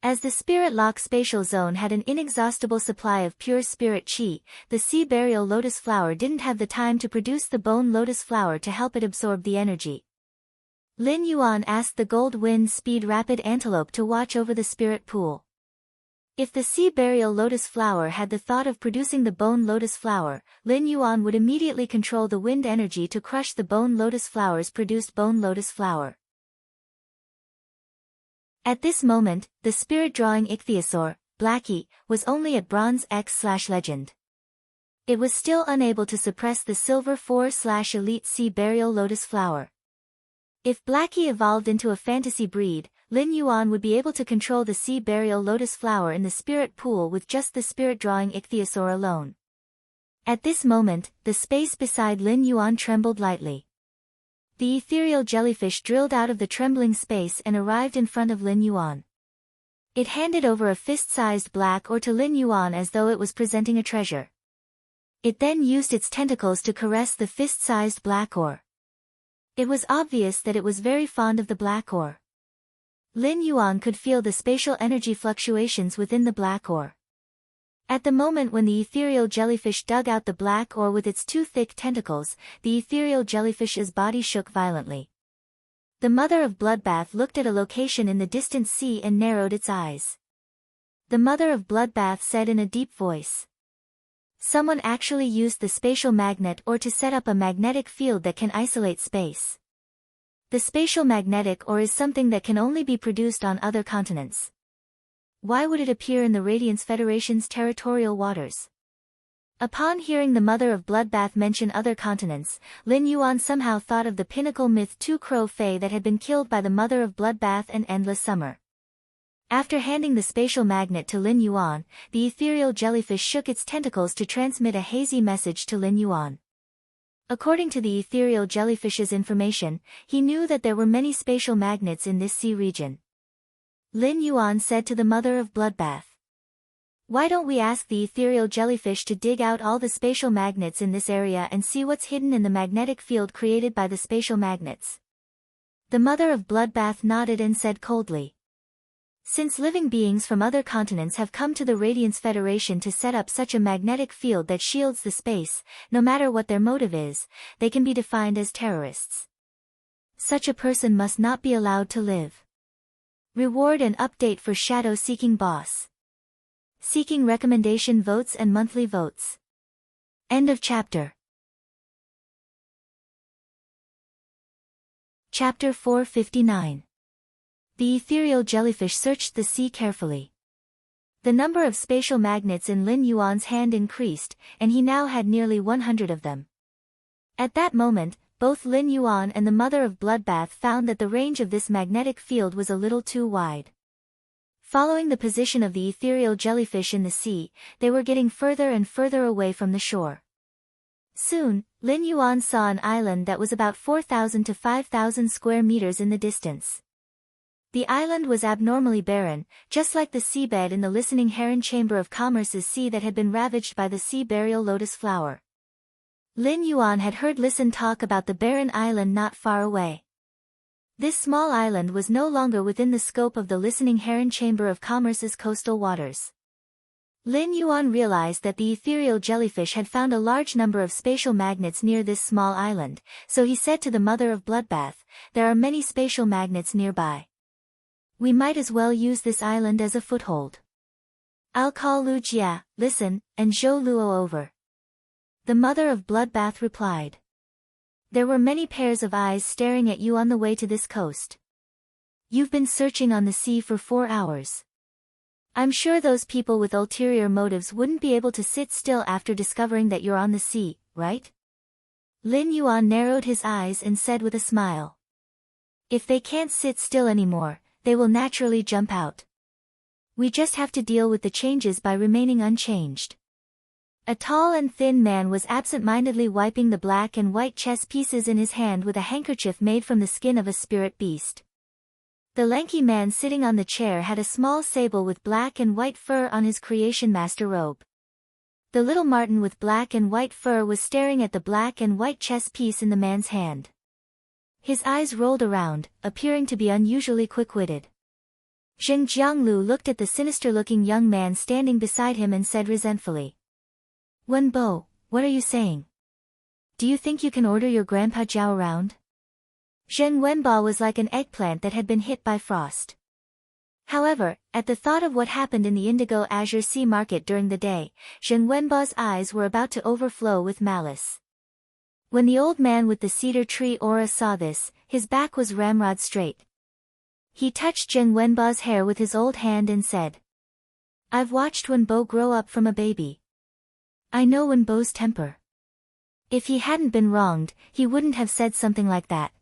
As the spirit lock spatial zone had an inexhaustible supply of pure spirit chi, the sea burial lotus flower didn't have the time to produce the bone lotus flower to help it absorb the energy. Lin Yuan asked the gold wind speed rapid antelope to watch over the spirit pool. If the sea burial lotus flower had the thought of producing the bone lotus flower, Lin Yuan would immediately control the wind energy to crush the bone lotus flower's produced bone lotus flower. At this moment, the spirit-drawing ichthyosaur, Blackie, was only at bronze X/legend. It was still unable to suppress the silver 4/elite sea burial lotus flower. If Blackie evolved into a fantasy breed, Lin Yuan would be able to control the sea burial lotus flower in the spirit pool with just the spirit-drawing ichthyosaur alone. At this moment, the space beside Lin Yuan trembled lightly. The ethereal jellyfish drilled out of the trembling space and arrived in front of Lin Yuan. It handed over a fist-sized black ore to Lin Yuan as though it was presenting a treasure. It then used its tentacles to caress the fist-sized black ore. It was obvious that it was very fond of the black ore. Lin Yuan could feel the spatial energy fluctuations within the black ore. At the moment when the ethereal jellyfish dug out the black ore with its two thick tentacles, the ethereal jellyfish's body shook violently. The mother of Bloodbath looked at a location in the distant sea and narrowed its eyes. The mother of Bloodbath said in a deep voice, "Someone actually used the spatial magnet ore to set up a magnetic field that can isolate space. The spatial magnetic ore is something that can only be produced on other continents. Why would it appear in the Radiance Federation's territorial waters?" Upon hearing the mother of Bloodbath mention other continents, Lin Yuan somehow thought of the pinnacle myth Two Crow Fae that had been killed by the mother of Bloodbath and Endless Summer. After handing the spatial magnet to Lin Yuan, the ethereal jellyfish shook its tentacles to transmit a hazy message to Lin Yuan. According to the ethereal jellyfish's information, he knew that there were many spatial magnets in this sea region. Lin Yuan said to the mother of Bloodbath, Why don't we ask the ethereal jellyfish to dig out all the spatial magnets in this area and see what's hidden in the magnetic field created by the spatial magnets? The mother of Bloodbath nodded and said coldly. Since living beings from other continents have come to the Radiance Federation to set up such a magnetic field that shields the space, no matter what their motive is, they can be defined as terrorists. Such a person must not be allowed to live. Reward and update for Shadow-Seeking Boss. Seeking recommendation votes and monthly votes. End of chapter. Chapter 459. The ethereal jellyfish searched the sea carefully. The number of spatial magnets in Lin Yuan's hand increased, and he now had nearly 100 of them. At that moment, both Lin Yuan and the mother of Bloodbath found that the range of this magnetic field was a little too wide. Following the position of the ethereal jellyfish in the sea, they were getting further and further away from the shore. Soon, Lin Yuan saw an island that was about 4,000 to 5,000 square meters in the distance. The island was abnormally barren, just like the seabed in the listening heron chamber of Commerce's sea that had been ravaged by the sea burial lotus flower. Lin Yuan had heard Listen talk about the barren island not far away. This small island was no longer within the scope of the listening heron chamber of Commerce's coastal waters. Lin Yuan realized that the ethereal jellyfish had found a large number of spatial magnets near this small island, so he said to the mother of Bloodbath, "There are many spatial magnets nearby. We might as well use this island as a foothold. I'll call Lu Jia, Listen, and Zhou Luo over." The mother of Bloodbath replied. "There were many pairs of eyes staring at you on the way to this coast. You've been searching on the sea for 4 hours. I'm sure those people with ulterior motives wouldn't be able to sit still after discovering that you're on the sea, right?" Lin Yuan narrowed his eyes and said with a smile. "If they can't sit still anymore, they will naturally jump out. We just have to deal with the changes by remaining unchanged." A tall and thin man was absent-mindedly wiping the black and white chess pieces in his hand with a handkerchief made from the skin of a spirit beast. The lanky man sitting on the chair had a small sable with black and white fur on his creation master robe. The little marten with black and white fur was staring at the black and white chess piece in the man's hand. His eyes rolled around, appearing to be unusually quick-witted. Zheng Jianglu looked at the sinister-looking young man standing beside him and said resentfully, "Wenbo, what are you saying? Do you think you can order your grandpa Jiao around?" Zheng Wenbo was like an eggplant that had been hit by frost. However, at the thought of what happened in the Indigo Azure Sea Market during the day, Zheng Wenbo's eyes were about to overflow with malice. When the old man with the cedar tree aura saw this, his back was ramrod straight. He touched Zheng Wenbo's hair with his old hand and said, "I've watched Wenbo grow up from a baby. I know Wenbo's temper. If he hadn't been wronged, he wouldn't have said something like that."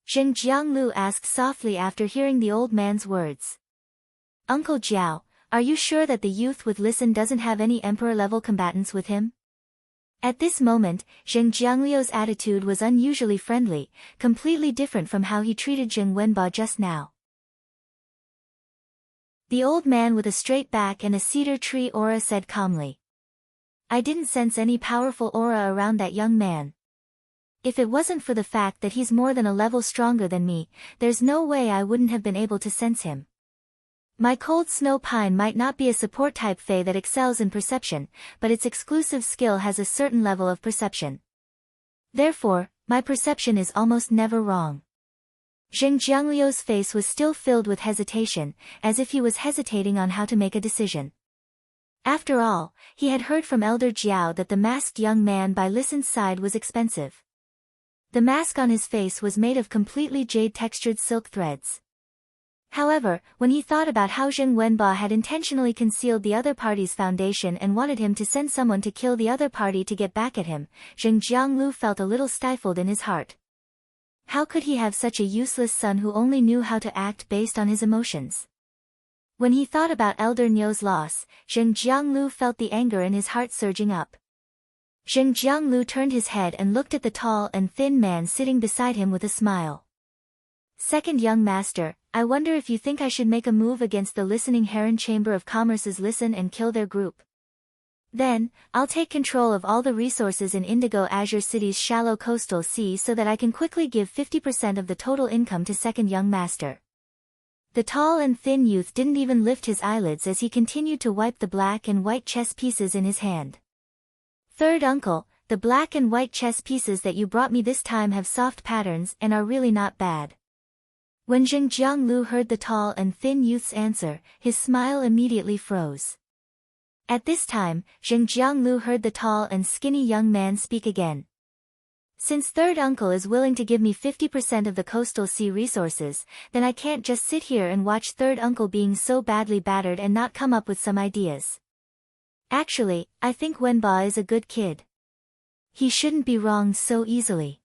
Zheng Jianglu asked softly after hearing the old man's words. "Uncle Jiao, are you sure that the youth with Listen doesn't have any emperor-level combatants with him?" At this moment, Zheng Jiangliu's attitude was unusually friendly, completely different from how he treated Zheng Wenbo just now. The old man with a straight back and a cedar tree aura said calmly, "I didn't sense any powerful aura around that young man. If it wasn't for the fact that he's more than a level stronger than me, there's no way I wouldn't have been able to sense him. My cold snow pine might not be a support type fae that excels in perception, but its exclusive skill has a certain level of perception. Therefore, my perception is almost never wrong." Zheng Jiangliu's face was still filled with hesitation, as if he was hesitating on how to make a decision. After all, he had heard from Elder Jiao that the masked young man by Listen's side was expensive. The mask on his face was made of completely jade-textured silk threads. However, when he thought about how Zheng Wenbo had intentionally concealed the other party's foundation and wanted him to send someone to kill the other party to get back at him, Zheng Jianglu felt a little stifled in his heart. How could he have such a useless son who only knew how to act based on his emotions? When he thought about Elder Niu's loss, Zheng Jianglu felt the anger in his heart surging up. Zheng Jianglu turned his head and looked at the tall and thin man sitting beside him with a smile. "Second young master, I wonder if you think I should make a move against the listening Heron Chamber of Commerce's listen and kill their group. Then, I'll take control of all the resources in Indigo Azure City's shallow coastal sea so that I can quickly give 50% of the total income to second young master. The tall and thin youth didn't even lift his eyelids as he continued to wipe the black and white chess pieces in his hand. Third uncle, the black and white chess pieces that you brought me this time have soft patterns and are really not bad. When Zheng Jianglu heard the tall and thin youth's answer, his smile immediately froze. At this time, Zheng Jianglu heard the tall and skinny young man speak again. Since third uncle is willing to give me 50% of the coastal sea resources, then I can't just sit here and watch third uncle being so badly battered and not come up with some ideas. Actually, I think Wenba is a good kid. He shouldn't be wronged so easily.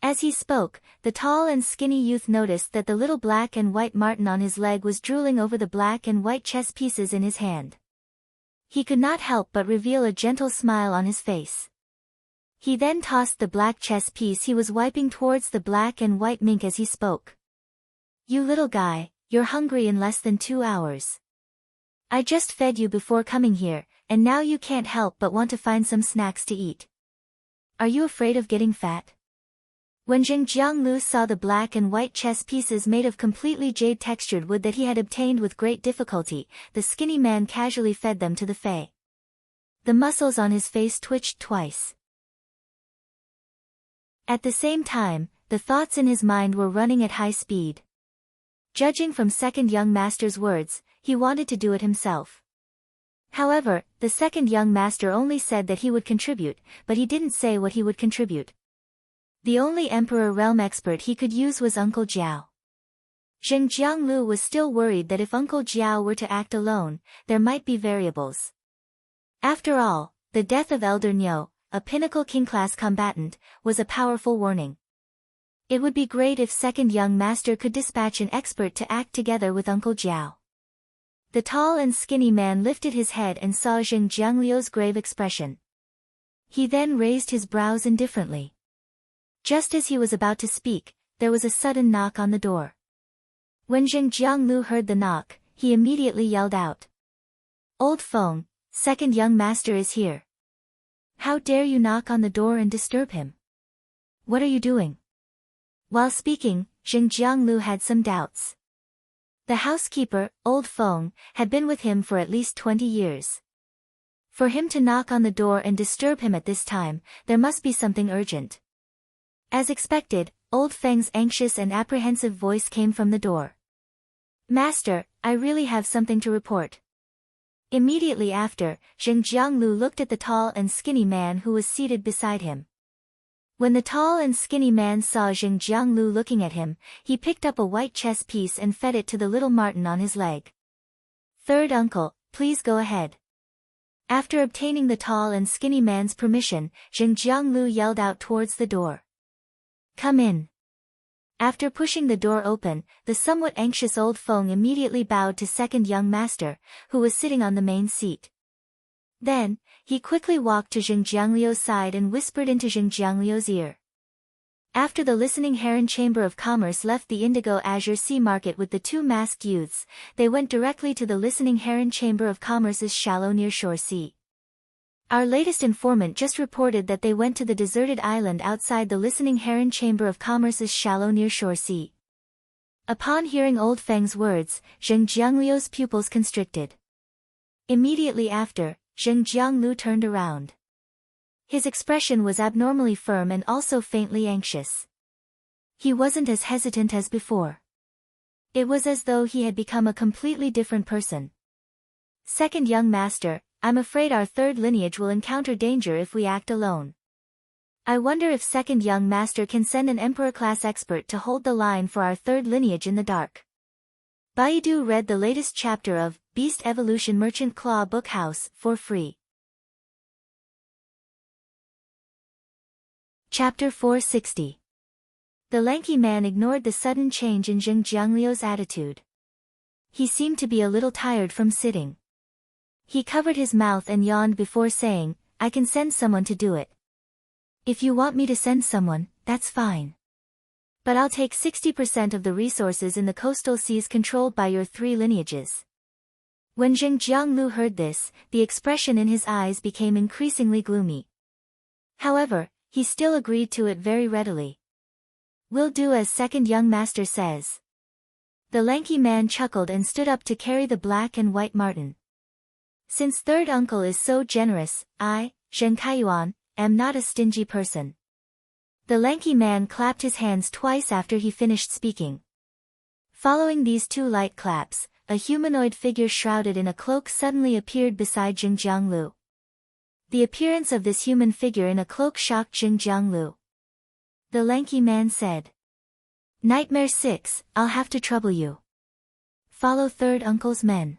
As he spoke, the tall and skinny youth noticed that the little black and white marten on his leg was drooling over the black and white chess pieces in his hand. He could not help but reveal a gentle smile on his face. He then tossed the black chess piece he was wiping towards the black and white mink as he spoke. You little guy, you're hungry in less than 2 hours. I just fed you before coming here, and now you can't help but want to find some snacks to eat. Are you afraid of getting fat? When Zheng Jianglu saw the black and white chess pieces made of completely jade-textured wood that he had obtained with great difficulty, the skinny man casually fed them to the Fae. The muscles on his face twitched twice. At the same time, the thoughts in his mind were running at high speed. Judging from second young master's words, he wanted to do it himself. However, the second young master only said that he would contribute, but he didn't say what he would contribute. The only Emperor Realm expert he could use was Uncle Jiao. Zheng Jianglu was still worried that if Uncle Jiao were to act alone, there might be variables. After all, the death of Elder Niu, a pinnacle king-class combatant, was a powerful warning. It would be great if second young master could dispatch an expert to act together with Uncle Jiao. The tall and skinny man lifted his head and saw Zheng Jiangliu's grave expression. He then raised his brows indifferently. Just as he was about to speak, there was a sudden knock on the door. When Zheng Jianglu heard the knock, he immediately yelled out. Old Feng, second young master is here. How dare you knock on the door and disturb him? What are you doing? While speaking, Zheng Jianglu had some doubts. The housekeeper, Old Feng, had been with him for at least 20 years. For him to knock on the door and disturb him at this time, there must be something urgent. As expected, Old Feng's anxious and apprehensive voice came from the door. Master, I really have something to report. Immediately after, Zheng Jianglu looked at the tall and skinny man who was seated beside him. When the tall and skinny man saw Zheng Jianglu looking at him, he picked up a white chess piece and fed it to the little marten on his leg. Third uncle, please go ahead. After obtaining the tall and skinny man's permission, Zheng Jianglu yelled out towards the door. Come in. After pushing the door open, the somewhat anxious Old Feng immediately bowed to second young master, who was sitting on the main seat. Then, he quickly walked to Zheng Jiangliu's side and whispered into Zheng Jiangliu's ear. After the listening Heron Chamber of Commerce left the Indigo Azure Sea Market with the two masked youths, they went directly to the listening Heron Chamber of Commerce's shallow nearshore sea. Our latest informant just reported that they went to the deserted island outside the listening Heron Chamber of Commerce's shallow nearshore sea. Upon hearing Old Feng's words, Zheng Jiangliu's pupils constricted. Immediately after, Zheng Jianglu turned around. His expression was abnormally firm and also faintly anxious. He wasn't as hesitant as before. It was as though he had become a completely different person. Second young master, I'm afraid our third lineage will encounter danger if we act alone. I wonder if second young master can send an emperor-class expert to hold the line for our third lineage in the dark. Baidu read the latest chapter of Beast Evolution Merchant Claw Bookhouse for free. Chapter 460. The lanky man ignored the sudden change in Zheng Jiangliu's attitude. He seemed to be a little tired from sitting. He covered his mouth and yawned before saying, I can send someone to do it. If you want me to send someone, that's fine. But I'll take 60% of the resources in the coastal seas controlled by your three lineages. When Zheng Jianglu heard this, the expression in his eyes became increasingly gloomy. However, he still agreed to it very readily. We'll do as second young master says. The lanky man chuckled and stood up to carry the black and white marten. Since third uncle is so generous, I, Zheng Kaiyuan, am not a stingy person. The lanky man clapped his hands twice after he finished speaking. Following these two light claps, a humanoid figure shrouded in a cloak suddenly appeared beside Zheng Jianglu. The appearance of this human figure in a cloak shocked Zheng Jianglu. The lanky man said, "Nightmare 6, I'll have to trouble you. Follow third uncle's men."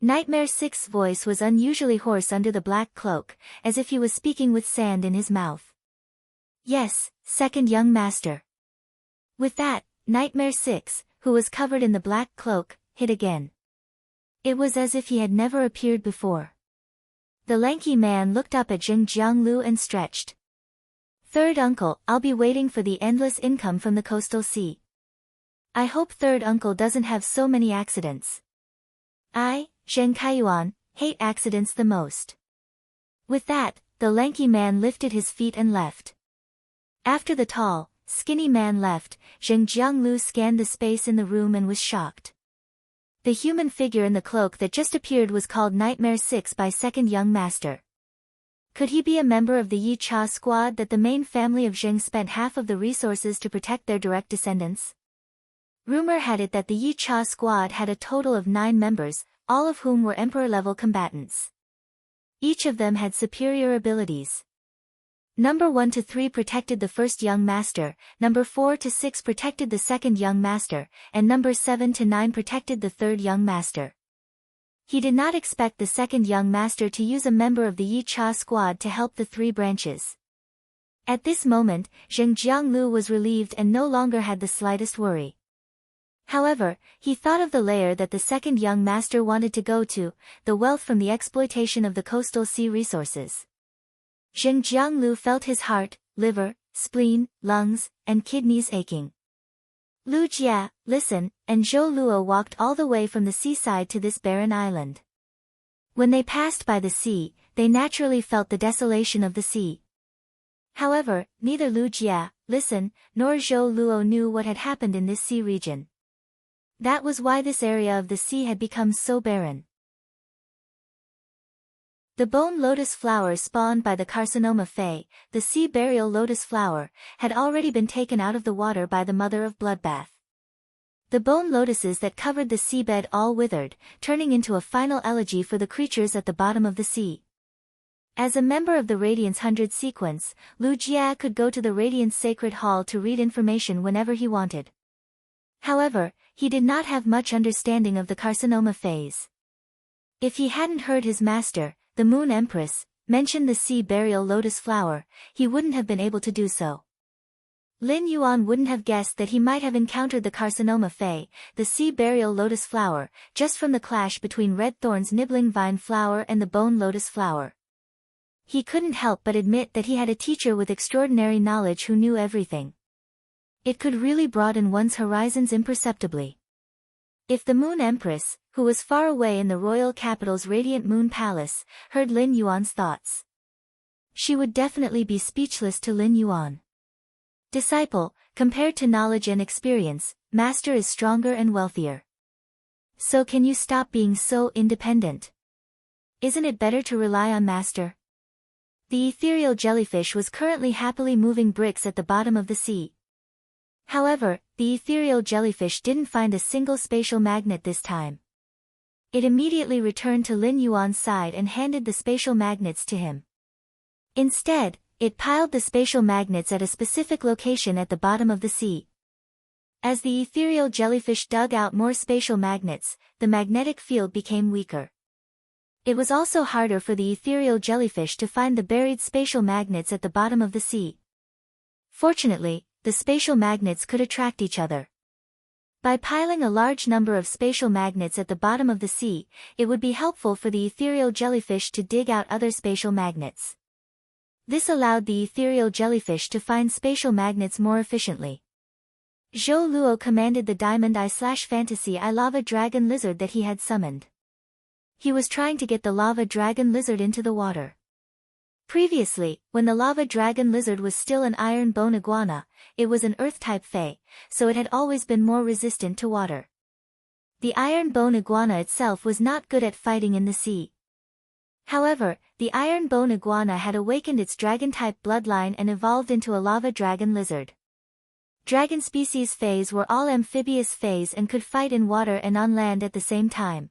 Nightmare 6's voice was unusually hoarse under the black cloak, as if he was speaking with sand in his mouth. "Yes, second young master." With that, Nightmare 6, who was covered in the black cloak, hid again. It was as if he had never appeared before. The lanky man looked up at Zheng Jianglu and stretched. "Third uncle, I'll be waiting for the endless income from the coastal sea. I hope third uncle doesn't have so many accidents. I, Zheng Kaiyuan, hate accidents the most." With that, the lanky man lifted his feet and left. After the tall, skinny man left, Zheng Jianglu scanned the space in the room and was shocked. The human figure in the cloak that just appeared was called Nightmare 6 by second young master. Could he be a member of the Yi Cha squad that the main family of Zheng spent half of the resources to protect their direct descendants? Rumor had it that the Yi Cha squad had a total of 9 members, all of whom were emperor-level combatants. Each of them had superior abilities. Number 1 to 3 protected the first young master, number 4 to 6 protected the second young master, and number 7 to 9 protected the third young master. He did not expect the second young master to use a member of the Yi Cha squad to help the 3 branches. At this moment, Zheng Jianglu was relieved and no longer had the slightest worry. However, he thought of the lair that the second young master wanted to go to, the wealth from the exploitation of the coastal sea resources. Zheng Jianglu felt his heart, liver, spleen, lungs, and kidneys aching. Lu Jia, listen, and Zhou Luo walked all the way from the seaside to this barren island. When they passed by the sea, they naturally felt the desolation of the sea. However, neither Lu Jia, listen, nor Zhou Luo knew what had happened in this sea region. That was why this area of the sea had become so barren. The bone lotus flower spawned by the carcinoma fey, the sea burial lotus flower, had already been taken out of the water by the mother of bloodbath. The bone lotuses that covered the seabed all withered, turning into a final elegy for the creatures at the bottom of the sea. As a member of the Radiance 100 sequence, Lu Jia could go to the Radiance Sacred Hall to read information whenever he wanted. However, he did not have much understanding of the carcinoma phase. If he hadn't heard his master, the Moon Empress, mention the sea burial lotus flower, he wouldn't have been able to do so. Lin Yuan wouldn't have guessed that he might have encountered the carcinoma fey, the sea burial lotus flower, just from the clash between Red Thorn's nibbling vine flower and the bone lotus flower. He couldn't help but admit that he had a teacher with extraordinary knowledge who knew everything. It could really broaden one's horizons imperceptibly. If the Moon Empress, who was far away in the royal capital's radiant moon palace, heard Lin Yuan's thoughts, she would definitely be speechless to Lin Yuan. Disciple, compared to knowledge and experience, master is stronger and wealthier. So can you stop being so independent? Isn't it better to rely on master? The ethereal jellyfish was currently happily moving bricks at the bottom of the sea. However, the ethereal jellyfish didn't find a single spatial magnet this time. It immediately returned to Lin Yuan's side and handed the spatial magnets to him. Instead, it piled the spatial magnets at a specific location at the bottom of the sea. As the ethereal jellyfish dug out more spatial magnets, the magnetic field became weaker. It was also harder for the ethereal jellyfish to find the buried spatial magnets at the bottom of the sea. Fortunately, the spatial magnets could attract each other. By piling a large number of spatial magnets at the bottom of the sea, it would be helpful for the ethereal jellyfish to dig out other spatial magnets. This allowed the ethereal jellyfish to find spatial magnets more efficiently. Zhou Luo commanded the Diamond Eye/Fantasy Eye lava dragon lizard that he had summoned. He was trying to get the lava dragon lizard into the water. Previously, when the lava dragon lizard was still an iron bone iguana, it was an earth-type fae, so it had always been more resistant to water. The iron bone iguana itself was not good at fighting in the sea. However, the iron bone iguana had awakened its dragon-type bloodline and evolved into a lava dragon lizard. Dragon species faes were all amphibious faes and could fight in water and on land at the same time.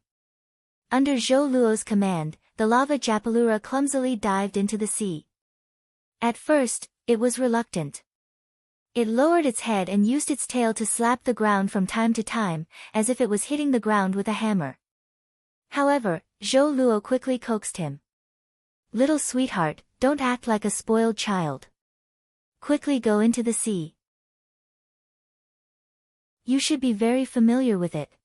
Under Zhou Luo's command, the lava Japalura clumsily dived into the sea. At first, it was reluctant. It lowered its head and used its tail to slap the ground from time to time, as if it was hitting the ground with a hammer. However, Zhou Luo quickly coaxed him. "Little sweetheart, don't act like a spoiled child. Quickly go into the sea. You should be very familiar with it."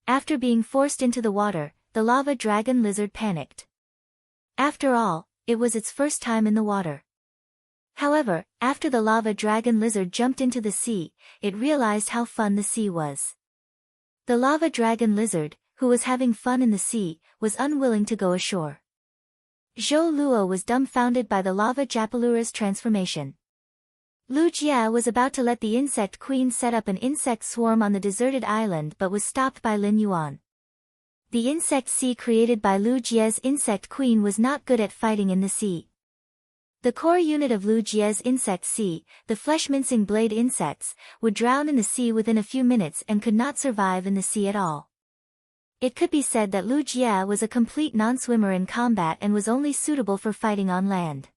After being forced into the water, the lava dragon lizard panicked. After all, it was its first time in the water. However, after the lava dragon lizard jumped into the sea, it realized how fun the sea was. The lava dragon lizard, who was having fun in the sea, was unwilling to go ashore. Zhou Luo was dumbfounded by the lava Japalura's transformation. Lu Jie was about to let the insect queen set up an insect swarm on the deserted island but was stopped by Lin Yuan. The insect sea created by Lu Jie's insect queen was not good at fighting in the sea. The core unit of Lu Jie's insect sea, the flesh-mincing blade insects, would drown in the sea within a few minutes and could not survive in the sea at all. It could be said that Lu Jie was a complete non-swimmer in combat and was only suitable for fighting on land.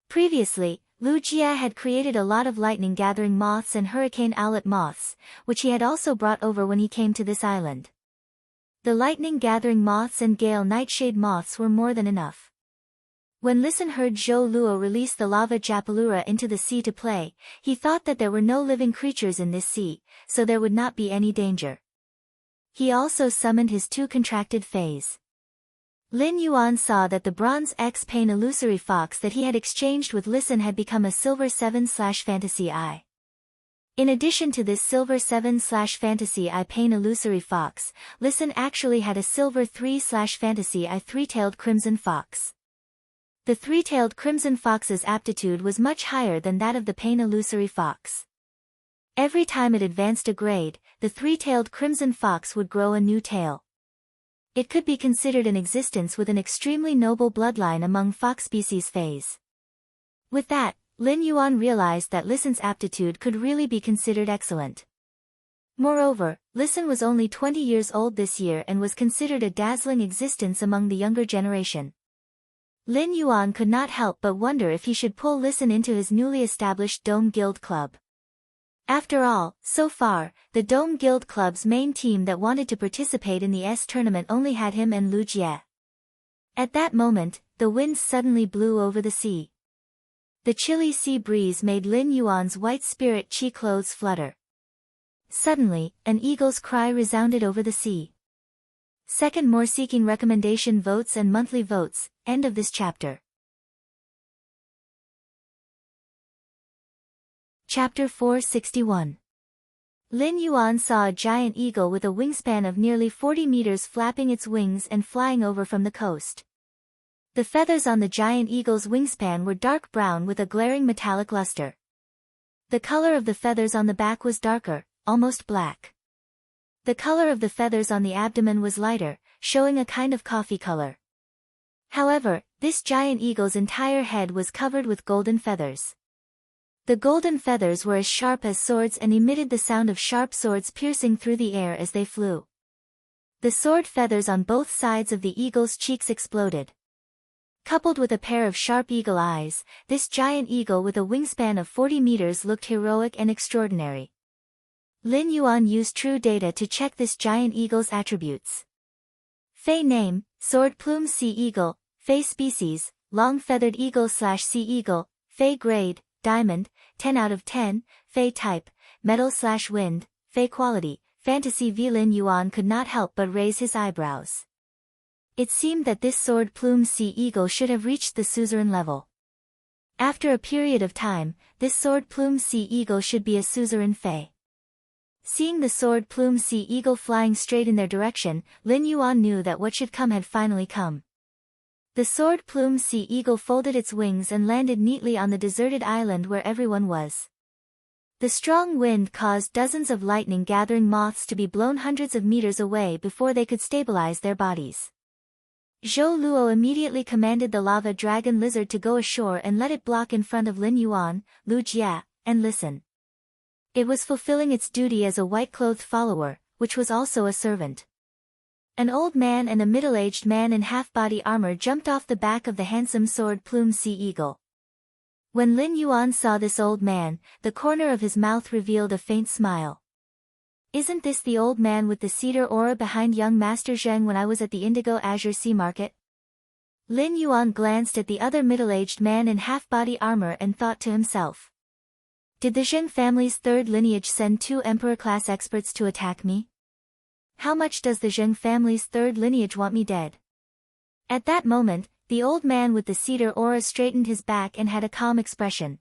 Previously, Lu Jie had created a lot of lightning-gathering moths and hurricane owlet moths, which he had also brought over when he came to this island. The lightning-gathering moths and gale nightshade moths were more than enough. When Listen heard Zhou Luo release the lava Japalura into the sea to play, he thought that there were no living creatures in this sea, so there would not be any danger. He also summoned his two contracted fays. Lin Yuan saw that the bronze X Pain illusory fox that he had exchanged with Listen had become a silver 7/Fantasy Eye. In addition to this silver 7/Fantasy Eye Pain illusory fox, Listen actually had a silver 3/Fantasy Eye three-tailed crimson fox. The three-tailed crimson fox's aptitude was much higher than that of the Pain illusory fox. Every time it advanced a grade, the three-tailed crimson fox would grow a new tail. It could be considered an existence with an extremely noble bloodline among fox species fays. With that, Lin Yuan realized that Listen's aptitude could really be considered excellent. Moreover, Listen was only 20 years old this year and was considered a dazzling existence among the younger generation. Lin Yuan could not help but wonder if he should pull Listen into his newly established Dome Guild Club. After all, so far, the Dome Guild Club's main team that wanted to participate in the S tournament only had him and Lu Jie. At that moment, the winds suddenly blew over the sea. The chilly sea breeze made Lin Yuan's white spirit chi clothes flutter. Suddenly, an eagle's cry resounded over the sea. Second more seeking recommendation votes and monthly votes, end of this chapter. Chapter 461. Lin Yuan saw a giant eagle with a wingspan of nearly 40 meters flapping its wings and flying over from the coast. The feathers on the giant eagle's wingspan were dark brown with a glaring metallic luster. The color of the feathers on the back was darker, almost black. The color of the feathers on the abdomen was lighter, showing a kind of coffee color. However, this giant eagle's entire head was covered with golden feathers. The golden feathers were as sharp as swords and emitted the sound of sharp swords piercing through the air as they flew. The sword feathers on both sides of the eagle's cheeks exploded. Coupled with a pair of sharp eagle eyes, this giant eagle with a wingspan of 40 meters looked heroic and extraordinary. Lin Yuan used true data to check this giant eagle's attributes. Fey name, sword plume sea eagle, Fey species, long-feathered eagle/sea eagle, Fey grade, diamond, 10 out of 10, Fey type, metal/wind, Fey quality, fantasy v. Lin Yuan could not help but raise his eyebrows. It seemed that this sword plume sea eagle should have reached the suzerain level. After a period of time, this sword plume sea eagle should be a suzerain Fey. Seeing the sword plume sea eagle flying straight in their direction, Lin Yuan knew that what should come had finally come. The sword plume sea eagle folded its wings and landed neatly on the deserted island where everyone was. The strong wind caused dozens of lightning-gathering moths to be blown hundreds of meters away before they could stabilize their bodies. Zhou Luo immediately commanded the lava dragon lizard to go ashore and let it block in front of Lin Yuan, Lu Jia, and listen. It was fulfilling its duty as a white-clothed follower, which was also a servant. An old man and a middle-aged man in half-body armor jumped off the back of the handsome sword plume sea eagle. When Lin Yuan saw this old man, the corner of his mouth revealed a faint smile. Isn't this the old man with the cedar aura behind young Master Zheng when I was at the Indigo Azure Sea Market? Lin Yuan glanced at the other middle-aged man in half-body armor and thought to himself. Did the Zheng family's third lineage send 2 emperor-class experts to attack me? How much does the Zheng family's third lineage want me dead? At that moment, the old man with the cedar aura straightened his back and had a calm expression.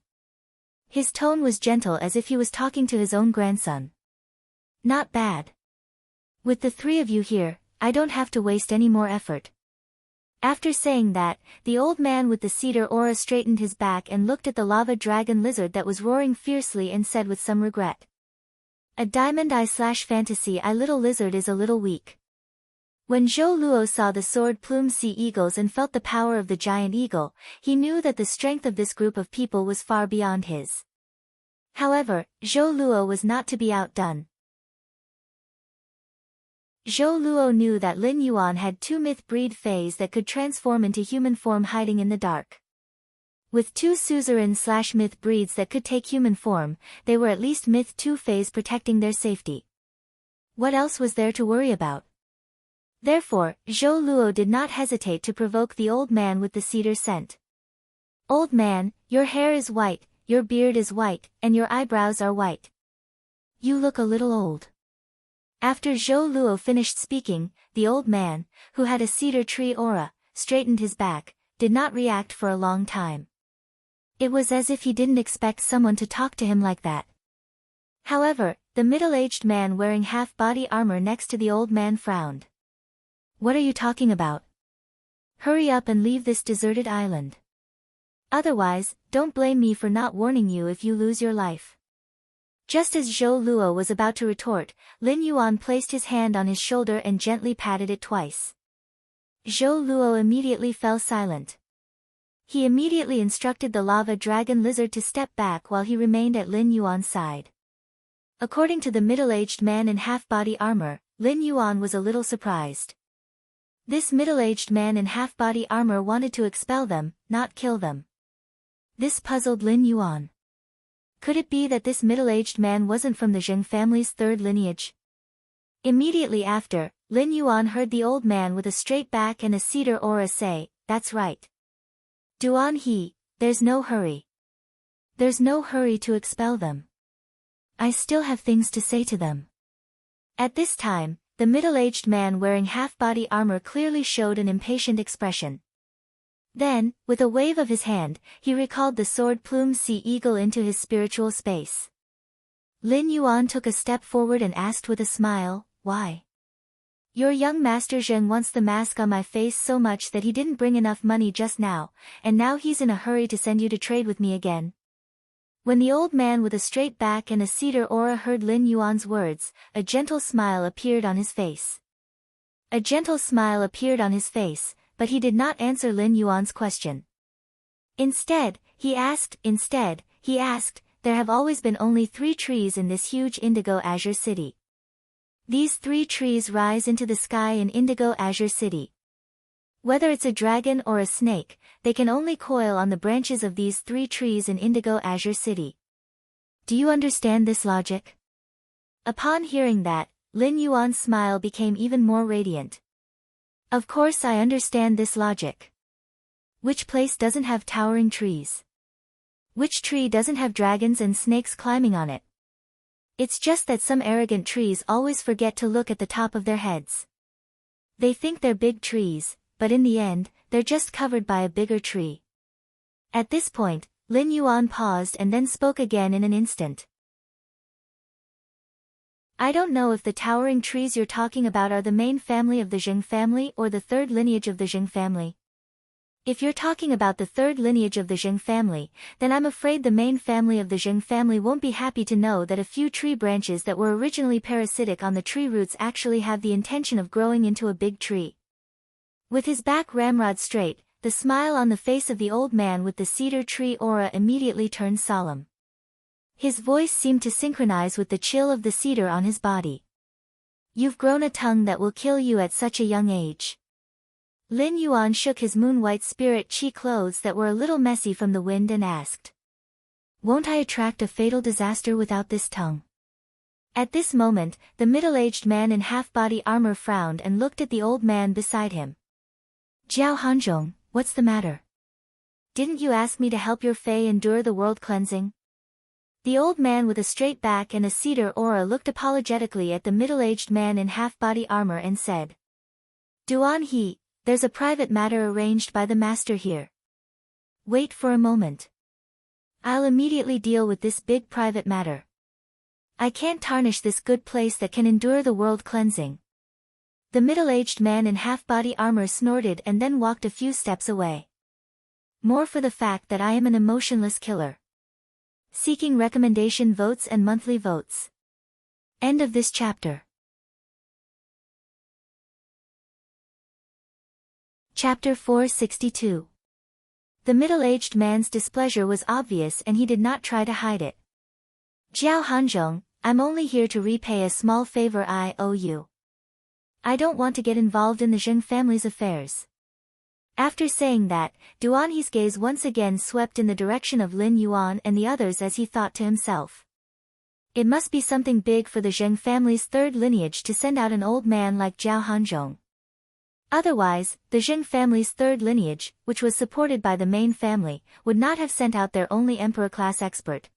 His tone was gentle as if he was talking to his own grandson. Not bad. With the 3 of you here, I don't have to waste any more effort. After saying that, the old man with the cedar aura straightened his back and looked at the lava dragon lizard that was roaring fiercely and said with some regret. A diamond eye/fantasy eye little lizard is a little weak. When Zhou Luo saw the sword plume sea eagles and felt the power of the giant eagle, he knew that the strength of this group of people was far beyond his. However, Zhou Luo was not to be outdone. Zhou Luo knew that Lin Yuan had 2 myth-breed fays that could transform into human form hiding in the dark. With 2 suzerain/myth breeds that could take human form, they were at least myth 2 fays protecting their safety. What else was there to worry about? Therefore, Zhou Luo did not hesitate to provoke the old man with the cedar scent. Old man, your hair is white, your beard is white, and your eyebrows are white. You look a little old. After Zhou Luo finished speaking, the old man, who had a cedar tree aura, straightened his back, did not react for a long time. It was as if he didn't expect someone to talk to him like that. However, the middle-aged man wearing half-body armor next to the old man frowned. What are you talking about? Hurry up and leave this deserted island. Otherwise, don't blame me for not warning you if you lose your life. Just as Zhou Luo was about to retort, Lin Yuan placed his hand on his shoulder and gently patted it twice. Zhou Luo immediately fell silent. He immediately instructed the lava dragon lizard to step back while he remained at Lin Yuan's side. According to the middle-aged man in half-body armor, Lin Yuan was a little surprised. This middle-aged man in half-body armor wanted to expel them, not kill them. This puzzled Lin Yuan. Could it be that this middle-aged man wasn't from the Zheng family's third lineage? Immediately after, Lin Yuan heard the old man with a straight back and a cedar aura say, "That's right. Duan He, there's no hurry. There's no hurry to expel them. I still have things to say to them." At this time, the middle-aged man wearing half-body armor clearly showed an impatient expression. Then, with a wave of his hand, he recalled the sword plume sea eagle into his spiritual space. Lin Yuan took a step forward and asked with a smile, "Why?" "Your young master Zheng wants the mask on my face so much that he didn't bring enough money just now, and now he's in a hurry to send you to trade with me again." When the old man with a straight back and a cedar aura heard Lin Yuan's words, a gentle smile appeared on his face. But he did not answer Lin Yuan's question. Instead, he asked, "There have always been only 3 trees in this huge Indigo Azure City. These 3 trees rise into the sky in Indigo Azure City. Whether it's a dragon or a snake, they can only coil on the branches of these 3 trees in Indigo Azure City. Do you understand this logic?" Upon hearing that, Lin Yuan's smile became even more radiant. "Of course I understand this logic. Which place doesn't have towering trees? Which tree doesn't have dragons and snakes climbing on it? It's just that some arrogant trees always forget to look at the top of their heads. They think they're big trees, but in the end, they're just covered by a bigger tree." At this point, Lin Yuan paused and then spoke again in an instant. I don't know if the towering trees you're talking about are the main family of the Jing family or the third lineage of the Jing family. If you're talking about the third lineage of the Jing family, then I'm afraid the main family of the Jing family won't be happy to know that a few tree branches that were originally parasitic on the tree roots actually have the intention of growing into a big tree. With his back ramrod straight, the smile on the face of the old man with the cedar tree aura immediately turned solemn. His voice seemed to synchronize with the chill of the cedar on his body. You've grown a tongue that will kill you at such a young age. Lin Yuan shook his moon-white spirit chi clothes that were a little messy from the wind and asked. Won't I attract a fatal disaster without this tongue? At this moment, the middle-aged man in half-body armor frowned and looked at the old man beside him. Jiao Hanzhong, what's the matter? Didn't you ask me to help your Fae endure the world cleansing? The old man with a straight back and a cedar aura looked apologetically at the middle-aged man in half-body armor and said. Duan He, there's a private matter arranged by the master here. Wait for a moment. I'll immediately deal with this big private matter. I can't tarnish this good place that can endure the world cleansing. The middle-aged man in half-body armor snorted and then walked a few steps away. More for the fact that I am an emotionless killer. Seeking recommendation votes and monthly votes. End of this chapter. Chapter 462. The middle-aged man's displeasure was obvious and he did not try to hide it. Jiao Hanzhong, I'm only here to repay a small favor I owe you. I don't want to get involved in the Jing family's affairs. After saying that, Duan He's gaze once again swept in the direction of Lin Yuan and the others as he thought to himself. It must be something big for the Zheng family's third lineage to send out an old man like Jiao Hanzhong. Otherwise, the Zheng family's third lineage, which was supported by the main family, would not have sent out their only emperor-class expert.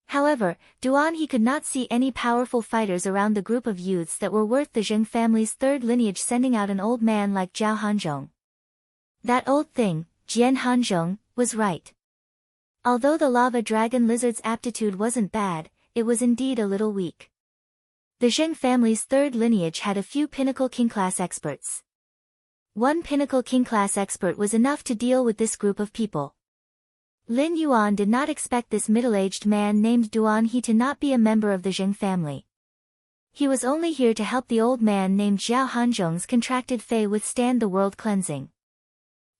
However, Duan He could not see any powerful fighters around the group of youths that were worth the Zheng family's third lineage sending out an old man like Jiao Hanzhong. That old thing, Jian Hanzhong, was right. Although the lava dragon lizard's aptitude wasn't bad, it was indeed a little weak. The Zheng family's third lineage had a few pinnacle king-class experts. One pinnacle king-class expert was enough to deal with this group of people. Lin Yuan did not expect this middle-aged man named Duan He to not be a member of the Zheng family. He was only here to help the old man named Jiao Hanzhong's contracted Fae withstand the world cleansing.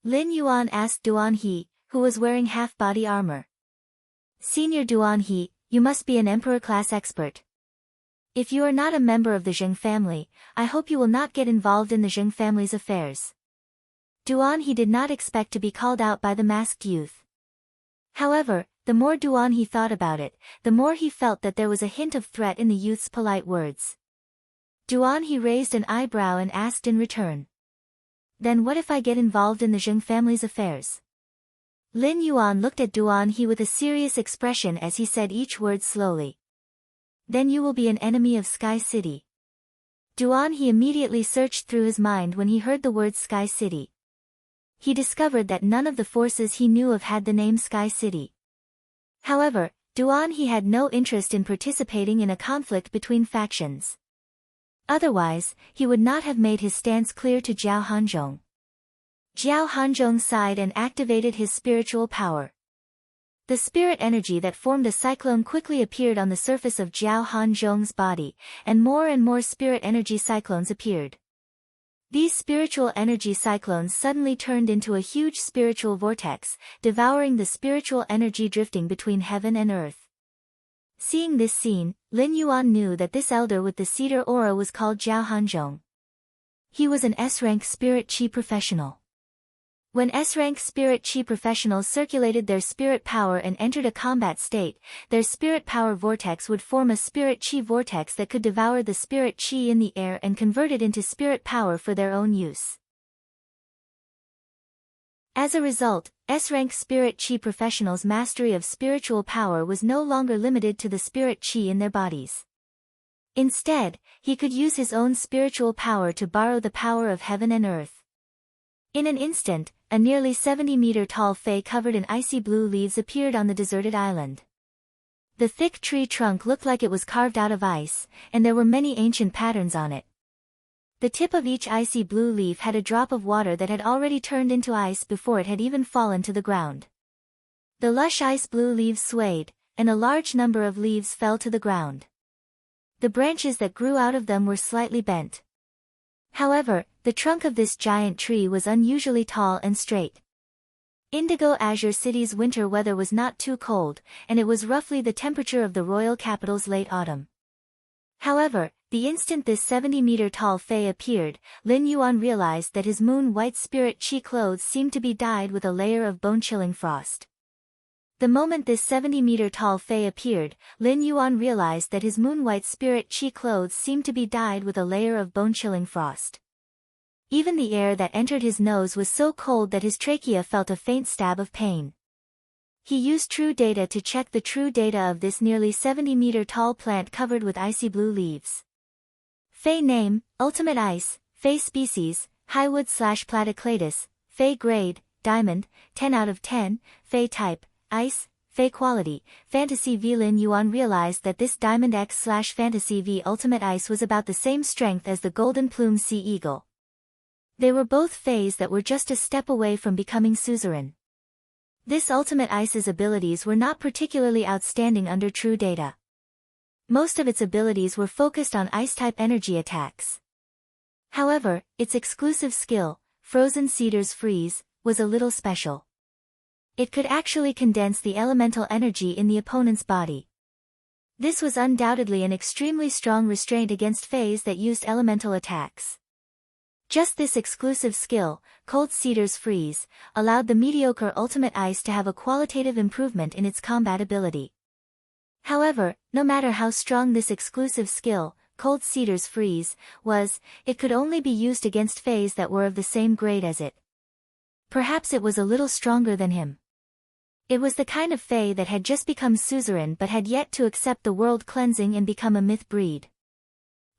Lin Yuan asked Duan He, who was wearing half-body armor. Senior Duan He, you must be an emperor-class expert. If you are not a member of the Zheng family, I hope you will not get involved in the Zheng family's affairs. Duan He did not expect to be called out by the masked youth. However, the more Duan He thought about it, the more he felt that there was a hint of threat in the youth's polite words. Duan He raised an eyebrow and asked in return. Then what if I get involved in the Zheng family's affairs? Lin Yuan looked at Duan He with a serious expression as he said each word slowly. Then you will be an enemy of Sky City. Duan He immediately searched through his mind when he heard the word Sky City. He discovered that none of the forces he knew of had the name Sky City. However, Duan He had no interest in participating in a conflict between factions. Otherwise, he would not have made his stance clear to Jiao Hanzhong. Jiao Hanzhong sighed and activated his spiritual power. The spirit energy that formed a cyclone quickly appeared on the surface of Jiao Hanzhong's body, and more spirit energy cyclones appeared. These spiritual energy cyclones suddenly turned into a huge spiritual vortex, devouring the spiritual energy drifting between heaven and earth. Seeing this scene, Lin Yuan knew that this elder with the cedar aura was called Jiao Hanzhong. He was an S-rank spirit chi professional. When S-rank spirit chi professionals circulated their spirit power and entered a combat state, their spirit power vortex would form a spirit chi vortex that could devour the spirit chi in the air and convert it into spirit power for their own use. As a result, S-rank spirit chi professionals' mastery of spiritual power was no longer limited to the spirit chi in their bodies. Instead, he could use his own spiritual power to borrow the power of heaven and earth. In an instant, a nearly 70-meter tall Fae covered in icy blue leaves appeared on the deserted island. The thick tree trunk looked like it was carved out of ice, and there were many ancient patterns on it. The tip of each icy blue leaf had a drop of water that had already turned into ice before it had even fallen to the ground. The lush ice blue leaves swayed, and a large number of leaves fell to the ground. The branches that grew out of them were slightly bent. However, the trunk of this giant tree was unusually tall and straight. Indigo Azure City's winter weather was not too cold, and it was roughly the temperature of the royal capital's late autumn. However, the instant this 70-meter-tall fae appeared, Lin Yuan realized that his moon-white spirit chi clothes seemed to be dyed with a layer of bone-chilling frost. The moment this 70-meter-tall fae appeared, Lin Yuan realized that his moon-white spirit chi clothes seemed to be dyed with a layer of bone-chilling frost. Even the air that entered his nose was so cold that his trachea felt a faint stab of pain. He used true data to check the true data of this nearly 70-meter-tall plant covered with icy blue leaves. Fae name, Ultimate Ice, Fae species, Highwood/Platycladus, Fae grade, Diamond, 10 out of 10, Fae type, Ice, Fae quality, Fantasy V. Lin Yuan realized that this Diamond X/Fantasy V Ultimate Ice was about the same strength as the Golden Plume Sea Eagle. They were both Faes that were just a step away from becoming suzerain. This Ultimate Ice's abilities were not particularly outstanding under true data. Most of its abilities were focused on Ice-type energy attacks. However, its exclusive skill, Frozen Cedar's Freeze, was a little special. It could actually condense the elemental energy in the opponent's body. This was undoubtedly an extremely strong restraint against Faes that used elemental attacks. Just this exclusive skill, Cold Cedar's Freeze, allowed the mediocre Ultimate Ice to have a qualitative improvement in its combat ability. However, no matter how strong this exclusive skill, Cold Cedar's Freeze, was, it could only be used against Faes that were of the same grade as it. Perhaps it was a little stronger than him. It was the kind of Fae that had just become suzerain but had yet to accept the world cleansing and become a myth breed.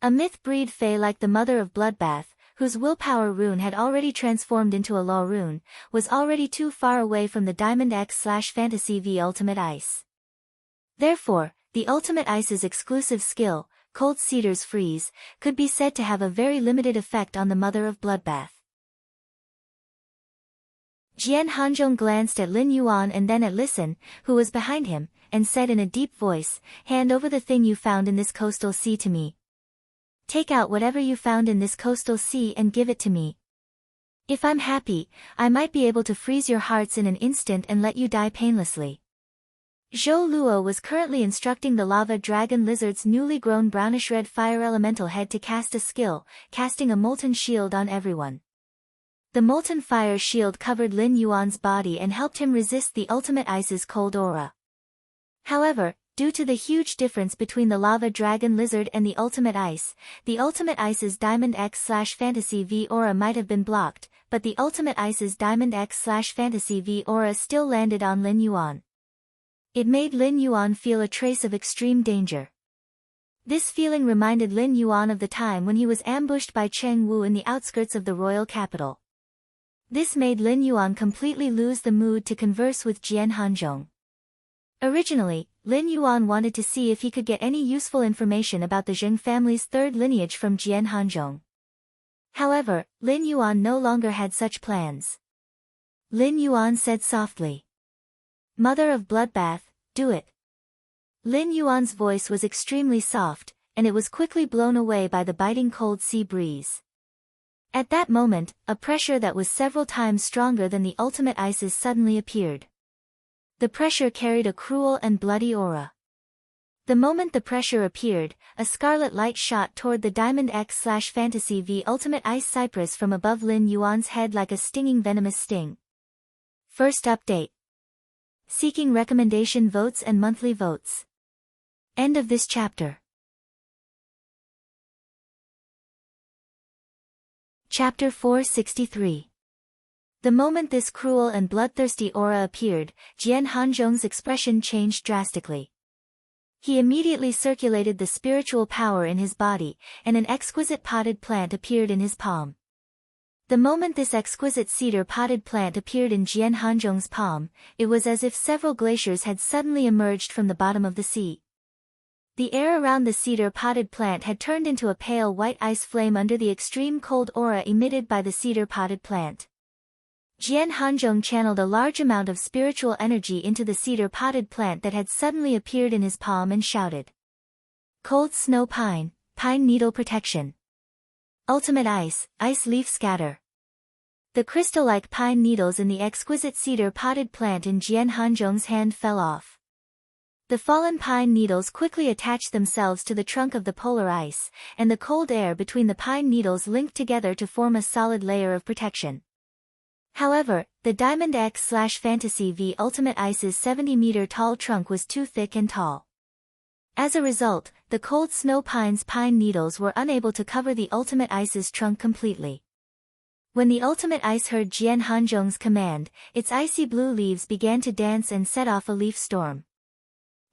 A myth breed Fae like the Mother of Bloodbath, whose willpower rune had already transformed into a law rune, was already too far away from the Diamond X/Fantasy V Ultimate Ice. Therefore, the Ultimate Ice's exclusive skill, Cold Cedar's Freeze, could be said to have a very limited effect on the Mother of Bloodbath. Jian Hanzhong glanced at Lin Yuan and then at Listen, who was behind him, and said in a deep voice, "Hand over the thing you found in this coastal sea to me. Take out whatever you found in this coastal sea and give it to me. If I'm happy, I might be able to freeze your hearts in an instant and let you die painlessly." Zhou Luo was currently instructing the lava dragon lizard's newly grown brownish-red fire elemental head to cast a skill, casting a molten shield on everyone. The molten fire shield covered Lin Yuan's body and helped him resist the Ultimate Ice's cold aura. However, due to the huge difference between the lava dragon lizard and the Ultimate Ice's Diamond X/Fantasy V aura might have been blocked, but the Ultimate Ice's Diamond X/Fantasy V aura still landed on Lin Yuan. It made Lin Yuan feel a trace of extreme danger. This feeling reminded Lin Yuan of the time when he was ambushed by Cheng Wu in the outskirts of the royal capital. This made Lin Yuan completely lose the mood to converse with Jian Hanzhong. Originally, Lin Yuan wanted to see if he could get any useful information about the Zheng family's third lineage from Jian Hanzhong. However, Lin Yuan no longer had such plans. Lin Yuan said softly, "Mother of Bloodbath, do it." Lin Yuan's voice was extremely soft, and it was quickly blown away by the biting cold sea breeze. At that moment, a pressure that was several times stronger than the Ultimate Ice's suddenly appeared. The pressure carried a cruel and bloody aura. The moment the pressure appeared, a scarlet light shot toward the Diamond X/Fantasy V Ultimate Ice Cypress from above Lin Yuan's head like a stinging venomous sting. First update. Seeking recommendation votes and monthly votes. End of this chapter. Chapter 463. The moment this cruel and bloodthirsty aura appeared, Jian Hanzhong's expression changed drastically. He immediately circulated the spiritual power in his body, and an exquisite potted plant appeared in his palm. The moment this exquisite cedar-potted plant appeared in Jian Hanzhong's palm, it was as if several glaciers had suddenly emerged from the bottom of the sea. The air around the cedar-potted plant had turned into a pale white ice flame under the extreme cold aura emitted by the cedar-potted plant. Jian Hanzhong channeled a large amount of spiritual energy into the cedar-potted plant that had suddenly appeared in his palm and shouted. Cold snow pine, pine needle protection. Ultimate ice, ice leaf scatter. The crystal-like pine needles in the exquisite cedar-potted plant in Jian Hanzhong's hand fell off. The fallen pine needles quickly attached themselves to the trunk of the polar ice, and the cold air between the pine needles linked together to form a solid layer of protection. However, the Diamond X/Fantasy V Ultimate Ice's 70-meter-tall trunk was too thick and tall. As a result, the cold snow pine's pine needles were unable to cover the Ultimate Ice's trunk completely. When the Ultimate Ice heard Jian Hanzhong's command, its icy blue leaves began to dance and set off a leaf storm.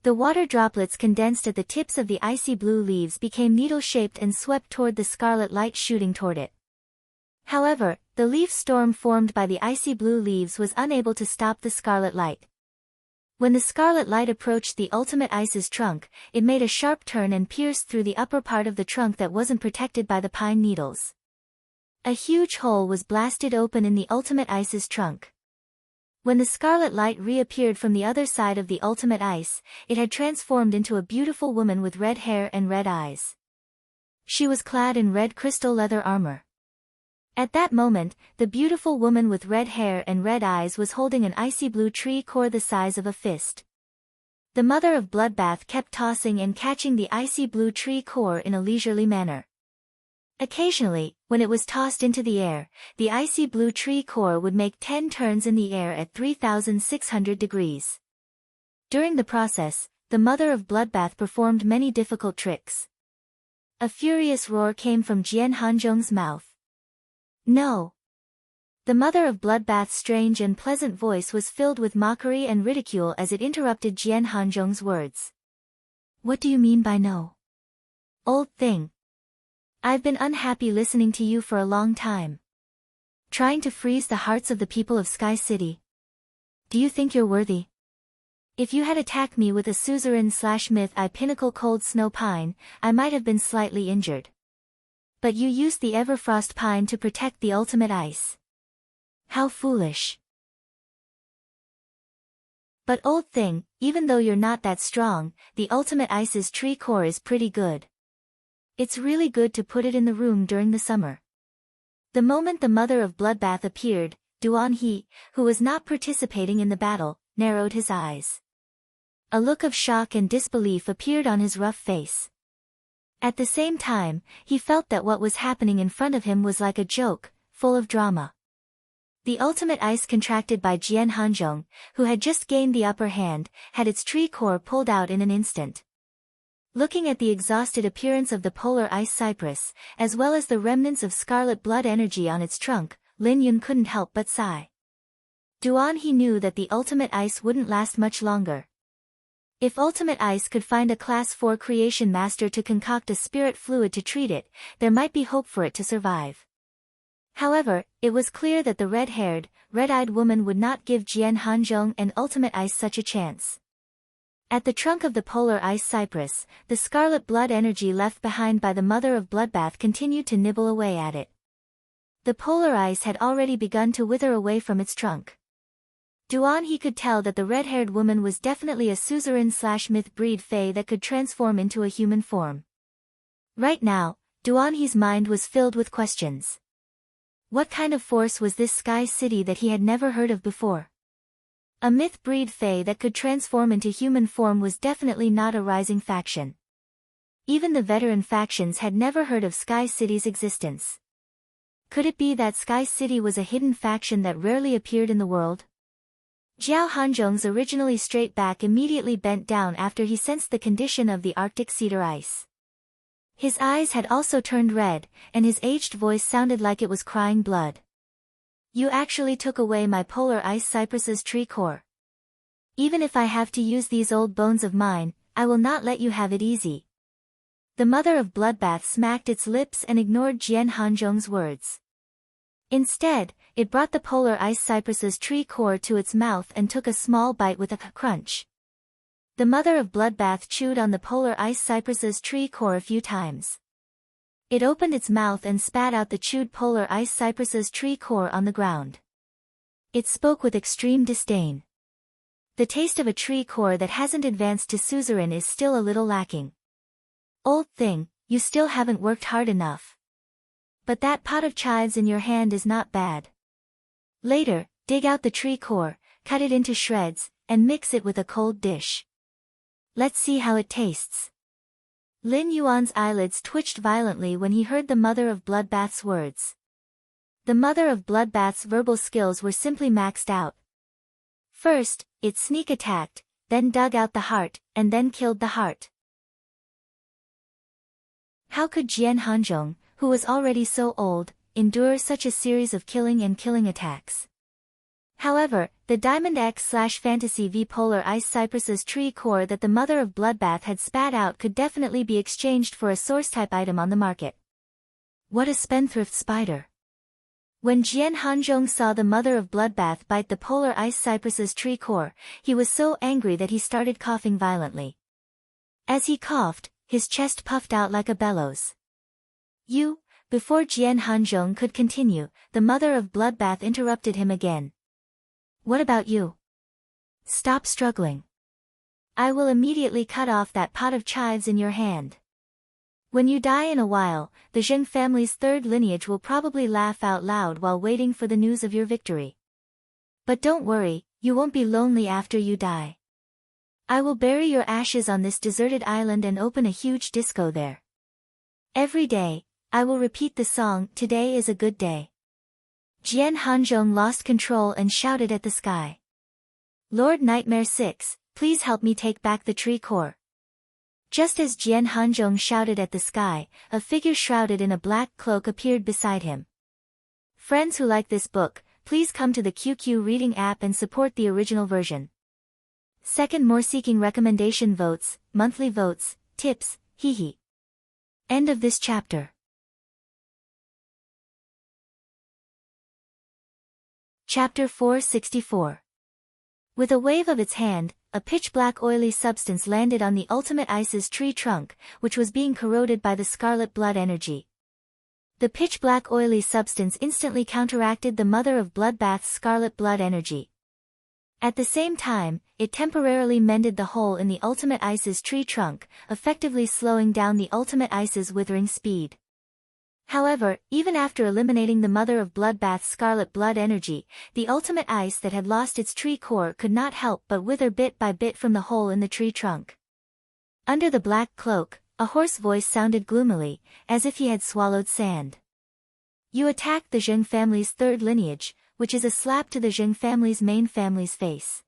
The water droplets condensed at the tips of the icy blue leaves became needle-shaped and swept toward the scarlet light shooting toward it. However, the leaf storm formed by the icy blue leaves was unable to stop the scarlet light. When the scarlet light approached the Ultimate Ice's trunk, it made a sharp turn and pierced through the upper part of the trunk that wasn't protected by the pine needles. A huge hole was blasted open in the Ultimate Ice's trunk. When the scarlet light reappeared from the other side of the Ultimate Ice, it had transformed into a beautiful woman with red hair and red eyes. She was clad in red crystal leather armor. At that moment, the beautiful woman with red hair and red eyes was holding an icy blue tree core the size of a fist. The mother of Bloodbath kept tossing and catching the icy blue tree core in a leisurely manner. Occasionally, when it was tossed into the air, the icy blue tree core would make 10 turns in the air at 3,600 degrees. During the process, the mother of Bloodbath performed many difficult tricks. A furious roar came from Jian Hanzhong's mouth. No! The mother of Bloodbath's strange and pleasant voice was filled with mockery and ridicule as it interrupted Jian Hanzhong's words. What do you mean by no? Old thing. I've been unhappy listening to you for a long time. Trying to freeze the hearts of the people of Sky City. Do you think you're worthy? If you had attacked me with a suzerain/myth I pinnacle cold snow pine, I might have been slightly injured. But you used the Everfrost pine to protect the Ultimate Ice. How foolish. But old thing, even though you're not that strong, the Ultimate Ice's tree core is pretty good. It's really good to put it in the room during the summer. The moment the mother of Bloodbath appeared, Duan He, who was not participating in the battle, narrowed his eyes. A look of shock and disbelief appeared on his rough face. At the same time, he felt that what was happening in front of him was like a joke, full of drama. The Ultimate Ice contracted by Jian Hanzhong, who had just gained the upper hand, had its tree core pulled out in an instant. Looking at the exhausted appearance of the polar ice cypress, as well as the remnants of scarlet blood energy on its trunk, Lin Yun couldn't help but sigh. Duan He knew that the Ultimate Ice wouldn't last much longer. If Ultimate Ice could find a Class 4 creation master to concoct a spirit fluid to treat it, there might be hope for it to survive. However, it was clear that the red-haired, red-eyed woman would not give Jian Hanzhong and Ultimate Ice such a chance. At the trunk of the polar ice cypress, the scarlet blood energy left behind by the mother of Bloodbath continued to nibble away at it. The polar ice had already begun to wither away from its trunk. Duan He could tell that the red-haired woman was definitely a suzerain/myth breed fae that could transform into a human form. Right now, Duan He's mind was filled with questions. What kind of force was this Sky City that he had never heard of before? A myth breed fae that could transform into human form was definitely not a rising faction. Even the veteran factions had never heard of Sky City's existence. Could it be that Sky City was a hidden faction that rarely appeared in the world? Jiao Hanzhong's originally straight back immediately bent down after he sensed the condition of the Arctic cedar ice. His eyes had also turned red, and his aged voice sounded like it was crying blood. You actually took away my polar ice cypress's tree core. Even if I have to use these old bones of mine, I will not let you have it easy. The mother of Bloodbath smacked its lips and ignored Jian Hanzhong's words. Instead, it brought the polar ice cypress's tree core to its mouth and took a small bite with a crunch. The mother of Bloodbath chewed on the polar ice cypress's tree core a few times. It opened its mouth and spat out the chewed polar ice cypress's tree core on the ground. It spoke with extreme disdain. The taste of a tree core that hasn't advanced to suzerain is still a little lacking. Old thing, you still haven't worked hard enough. But that pot of chives in your hand is not bad. Later, dig out the tree core, cut it into shreds, and mix it with a cold dish. Let's see how it tastes. Lin Yuan's eyelids twitched violently when he heard the mother of Bloodbath's words. The mother of Bloodbath's verbal skills were simply maxed out. First, it sneak attacked, then dug out the heart, and then killed the heart. How could Jian Hanzhong, who was already so old, endure such a series of killing attacks? However, the Diamond X/Fantasy V Polar Ice Cypress's tree core that the mother of Bloodbath had spat out could definitely be exchanged for a source-type item on the market. What a spendthrift spider! When Jian Hanzhong saw the mother of Bloodbath bite the Polar Ice Cypress's tree core, he was so angry that he started coughing violently. As he coughed, his chest puffed out like a bellows. Before Jian Hanzhong could continue, the mother of Bloodbath interrupted him again. What about you? Stop struggling. I will immediately cut off that pot of chives in your hand. When you die in a while, the Zheng family's third lineage will probably laugh out loud while waiting for the news of your victory. But don't worry, you won't be lonely after you die. I will bury your ashes on this deserted island and open a huge disco there. Every day, I will repeat the song, "Today is a good day." Jian Hanzhong lost control and shouted at the sky. Lord Nightmare 6, please help me take back the tree core. Just as Jian Hanzhong shouted at the sky, a figure shrouded in a black cloak appeared beside him. Friends who like this book, please come to the QQ reading app and support the original version. Second, more seeking recommendation votes, monthly votes, tips, hehe. End of this chapter. Chapter 464. With a wave of its hand, a pitch-black oily substance landed on the Ultimate Ice's tree trunk, which was being corroded by the scarlet blood energy. The pitch-black oily substance instantly counteracted the mother of Bloodbath's scarlet blood energy. At the same time, it temporarily mended the hole in the Ultimate Ice's tree trunk, effectively slowing down the Ultimate Ice's withering speed. However, even after eliminating the mother of Bloodbath's scarlet blood energy, the Ultimate Ice that had lost its tree core could not help but wither bit by bit from the hole in the tree trunk. Under the black cloak, a hoarse voice sounded gloomily, as if he had swallowed sand. You attacked the Zheng family's third lineage, which is a slap to the Zheng family's main family's face.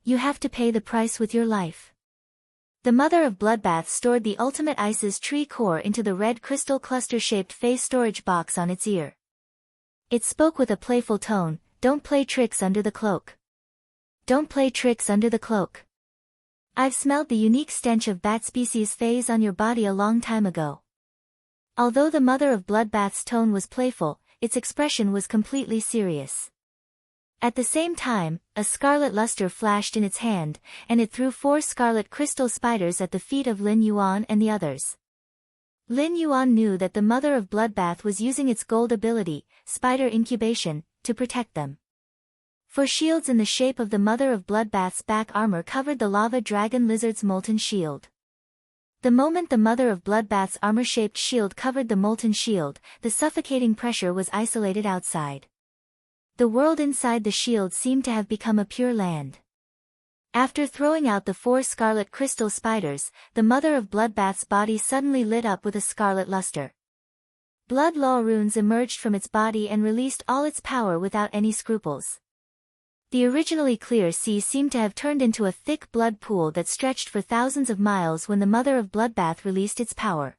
You have to pay the price with your life. The mother of Bloodbath stored the Ultimate Ice's tree core into the red crystal cluster-shaped face storage box on its ear. It spoke with a playful tone, "Don't play tricks under the cloak. Don't play tricks under the cloak. I've smelled the unique stench of bat species phase on your body a long time ago." Although the mother of Bloodbath's tone was playful, its expression was completely serious. At the same time, a scarlet luster flashed in its hand, and it threw 4 scarlet crystal spiders at the feet of Lin Yuan and the others. Lin Yuan knew that the mother of Bloodbath was using its gold ability, spider incubation, to protect them. For shields in the shape of the mother of Bloodbath's back armor covered the lava dragon lizard's molten shield. The moment the mother of Bloodbath's armor-shaped shield covered the molten shield, the suffocating pressure was isolated outside. The world inside the shield seemed to have become a pure land. After throwing out the 4 scarlet crystal spiders, the mother of Bloodbath's body suddenly lit up with a scarlet luster. Blood law runes emerged from its body and released all its power without any scruples. The originally clear sea seemed to have turned into a thick blood pool that stretched for thousands of miles when the mother of Bloodbath released its power.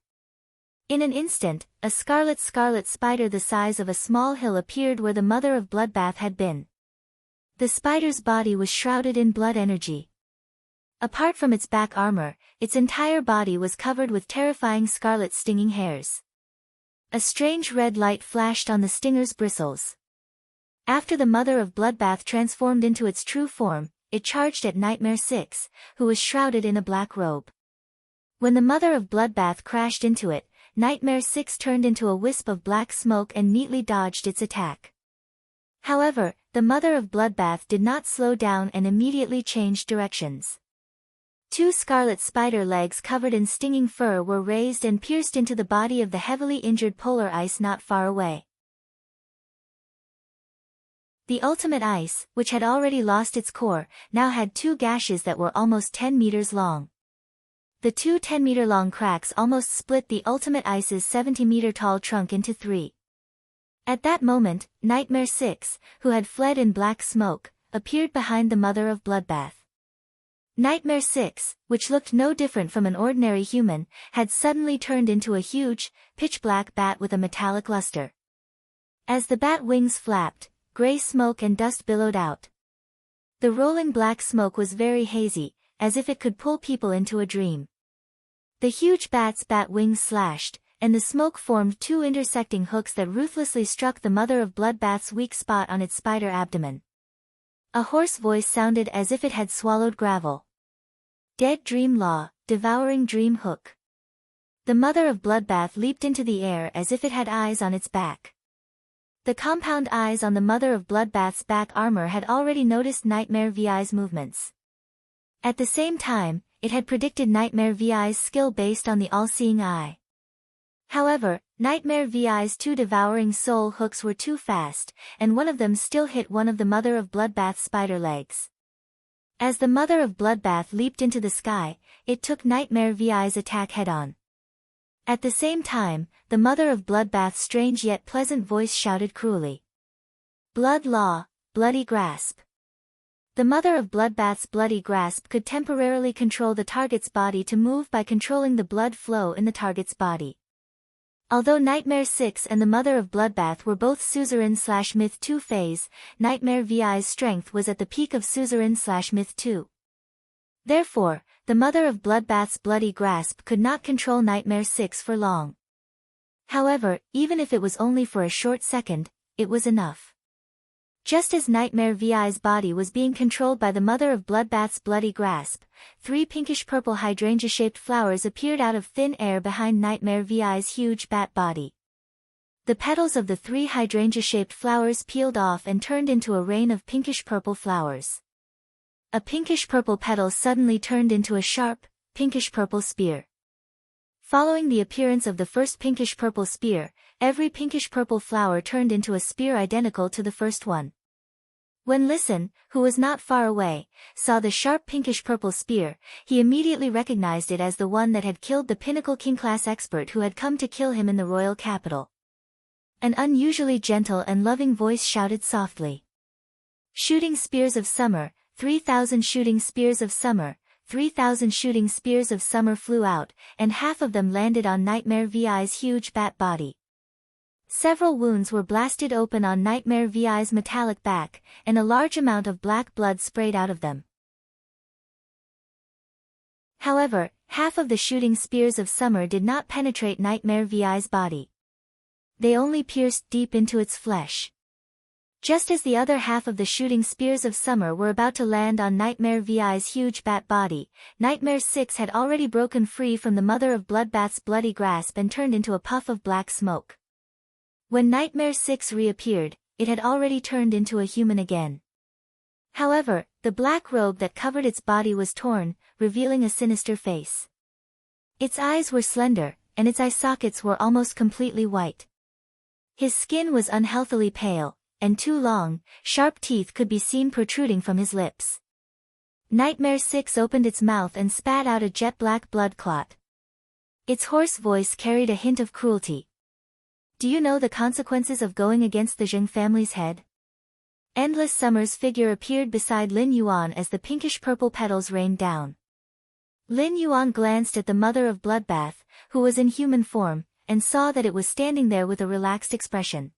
In an instant, a scarlet spider the size of a small hill appeared where the mother of Bloodbath had been. The spider's body was shrouded in blood energy. Apart from its back armor, its entire body was covered with terrifying scarlet stinging hairs. A strange red light flashed on the stinger's bristles. After the mother of Bloodbath transformed into its true form, it charged at Nightmare 6, who was shrouded in a black robe. When the mother of Bloodbath crashed into it, Nightmare 6 turned into a wisp of black smoke and neatly dodged its attack. However, the mother of Bloodbath did not slow down and immediately changed directions. Two scarlet spider legs covered in stinging fur were raised and pierced into the body of the heavily injured polar ice not far away. The ultimate ice, which had already lost its core, now had two gashes that were almost 10 meters long. The two 10-meter-long cracks almost split the ultimate ice's 70-meter-tall trunk into three. At that moment, Nightmare 6, who had fled in black smoke, appeared behind the mother of Bloodbath. Nightmare 6, which looked no different from an ordinary human, had suddenly turned into a huge, pitch-black bat with a metallic luster. As the bat wings flapped, gray smoke and dust billowed out. The rolling black smoke was very hazy, as if it could pull people into a dream. The huge bat's bat wings slashed, and the smoke formed two intersecting hooks that ruthlessly struck the mother of Bloodbath's weak spot on its spider abdomen. A hoarse voice sounded as if it had swallowed gravel. Dead Dream Law, Devouring Dream Hook. The mother of Bloodbath leaped into the air as if it had eyes on its back. The compound eyes on the mother of Bloodbath's back armor had already noticed Nightmare VI's movements. At the same time, it had predicted Nightmare VI's skill based on the all-seeing eye. However, Nightmare VI's two devouring soul hooks were too fast, and one of them still hit one of the mother of Bloodbath's spider legs. As the mother of Bloodbath leaped into the sky, it took Nightmare VI's attack head-on. At the same time, the mother of Bloodbath's strange yet pleasant voice shouted cruelly. Blood Law, Bloody Grasp. The mother of Bloodbath's bloody grasp could temporarily control the target's body to move by controlling the blood flow in the target's body. Although Nightmare 6 and the mother of Bloodbath were both Suzerain/Myth 2 phase, Nightmare VI's strength was at the peak of Suzerain/Myth 2. Therefore, the mother of Bloodbath's bloody grasp could not control Nightmare 6 for long. However, even if it was only for a short second, it was enough. Just as Nightmare VI's body was being controlled by the mother of Bloodbath's bloody grasp, three pinkish-purple hydrangea-shaped flowers appeared out of thin air behind Nightmare VI's huge bat body. The petals of the three hydrangea-shaped flowers peeled off and turned into a rain of pinkish-purple flowers. A pinkish-purple petal suddenly turned into a sharp, pinkish-purple spear. Following the appearance of the first pinkish-purple spear, every pinkish-purple flower turned into a spear identical to the first one. When Listen, who was not far away, saw the sharp pinkish-purple spear, he immediately recognized it as the one that had killed the Pinnacle King-class expert who had come to kill him in the royal capital. An unusually gentle and loving voice shouted softly. Shooting spears of summer, 3,000 shooting spears of summer, 3,000 shooting spears of summer flew out, and half of them landed on Nightmare VI's huge bat body. Several wounds were blasted open on Nightmare VI's metallic back, and a large amount of black blood sprayed out of them. However, half of the shooting spears of summer did not penetrate Nightmare VI's body. They only pierced deep into its flesh. Just as the other half of the shooting spears of summer were about to land on Nightmare VI's huge bat body, Nightmare 6 had already broken free from the mother of Bloodbath's bloody grasp and turned into a puff of black smoke. When Nightmare 6 reappeared, it had already turned into a human again. However, the black robe that covered its body was torn, revealing a sinister face. Its eyes were slender, and its eye sockets were almost completely white. His skin was unhealthily pale, and two long, sharp teeth could be seen protruding from his lips. Nightmare 6 opened its mouth and spat out a jet-black blood clot. Its hoarse voice carried a hint of cruelty. Do you know the consequences of going against the Zheng family's head? Endless Summer's figure appeared beside Lin Yuan as the pinkish-purple petals rained down. Lin Yuan glanced at the mother of Bloodbath, who was in human form, and saw that it was standing there with a relaxed expression.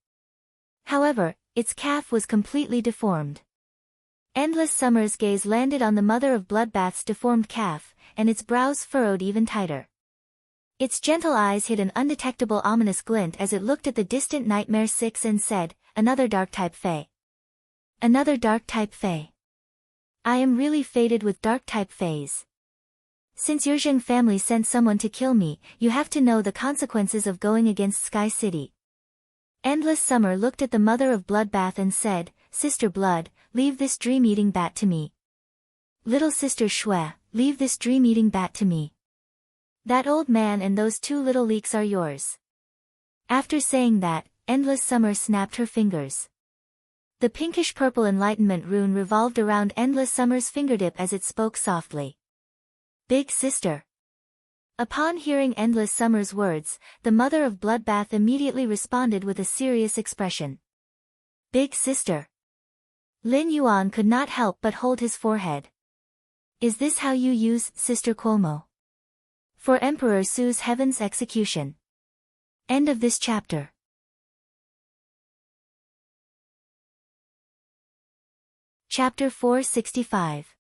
However, its calf was completely deformed. Endless Summer's gaze landed on the mother of Bloodbath's deformed calf, and its brows furrowed even tighter. Its gentle eyes hid an undetectable ominous glint as it looked at the distant Nightmare 6 and said, "Another dark-type fae. Another dark-type fae. I am really fated with dark-type faes. Since your Zheng family sent someone to kill me, you have to know the consequences of going against Sky City." Endless Summer looked at the mother of Bloodbath and said, "Sister Blood, leave this dream-eating bat to me. Little sister Shui, leave this dream-eating bat to me. That old man and those 2 little leeks are yours." After saying that, Endless Summer snapped her fingers. The pinkish-purple enlightenment rune revolved around Endless Summer's fingertip as it spoke softly. "Big sister." Upon hearing Endless Summer's words, the mother of Bloodbath immediately responded with a serious expression. "Big sister." Lin Yuan could not help but hold his forehead. "Is this how you use Sister Cuomo? For Emperor Su's heaven's execution." End of this chapter. Chapter 465.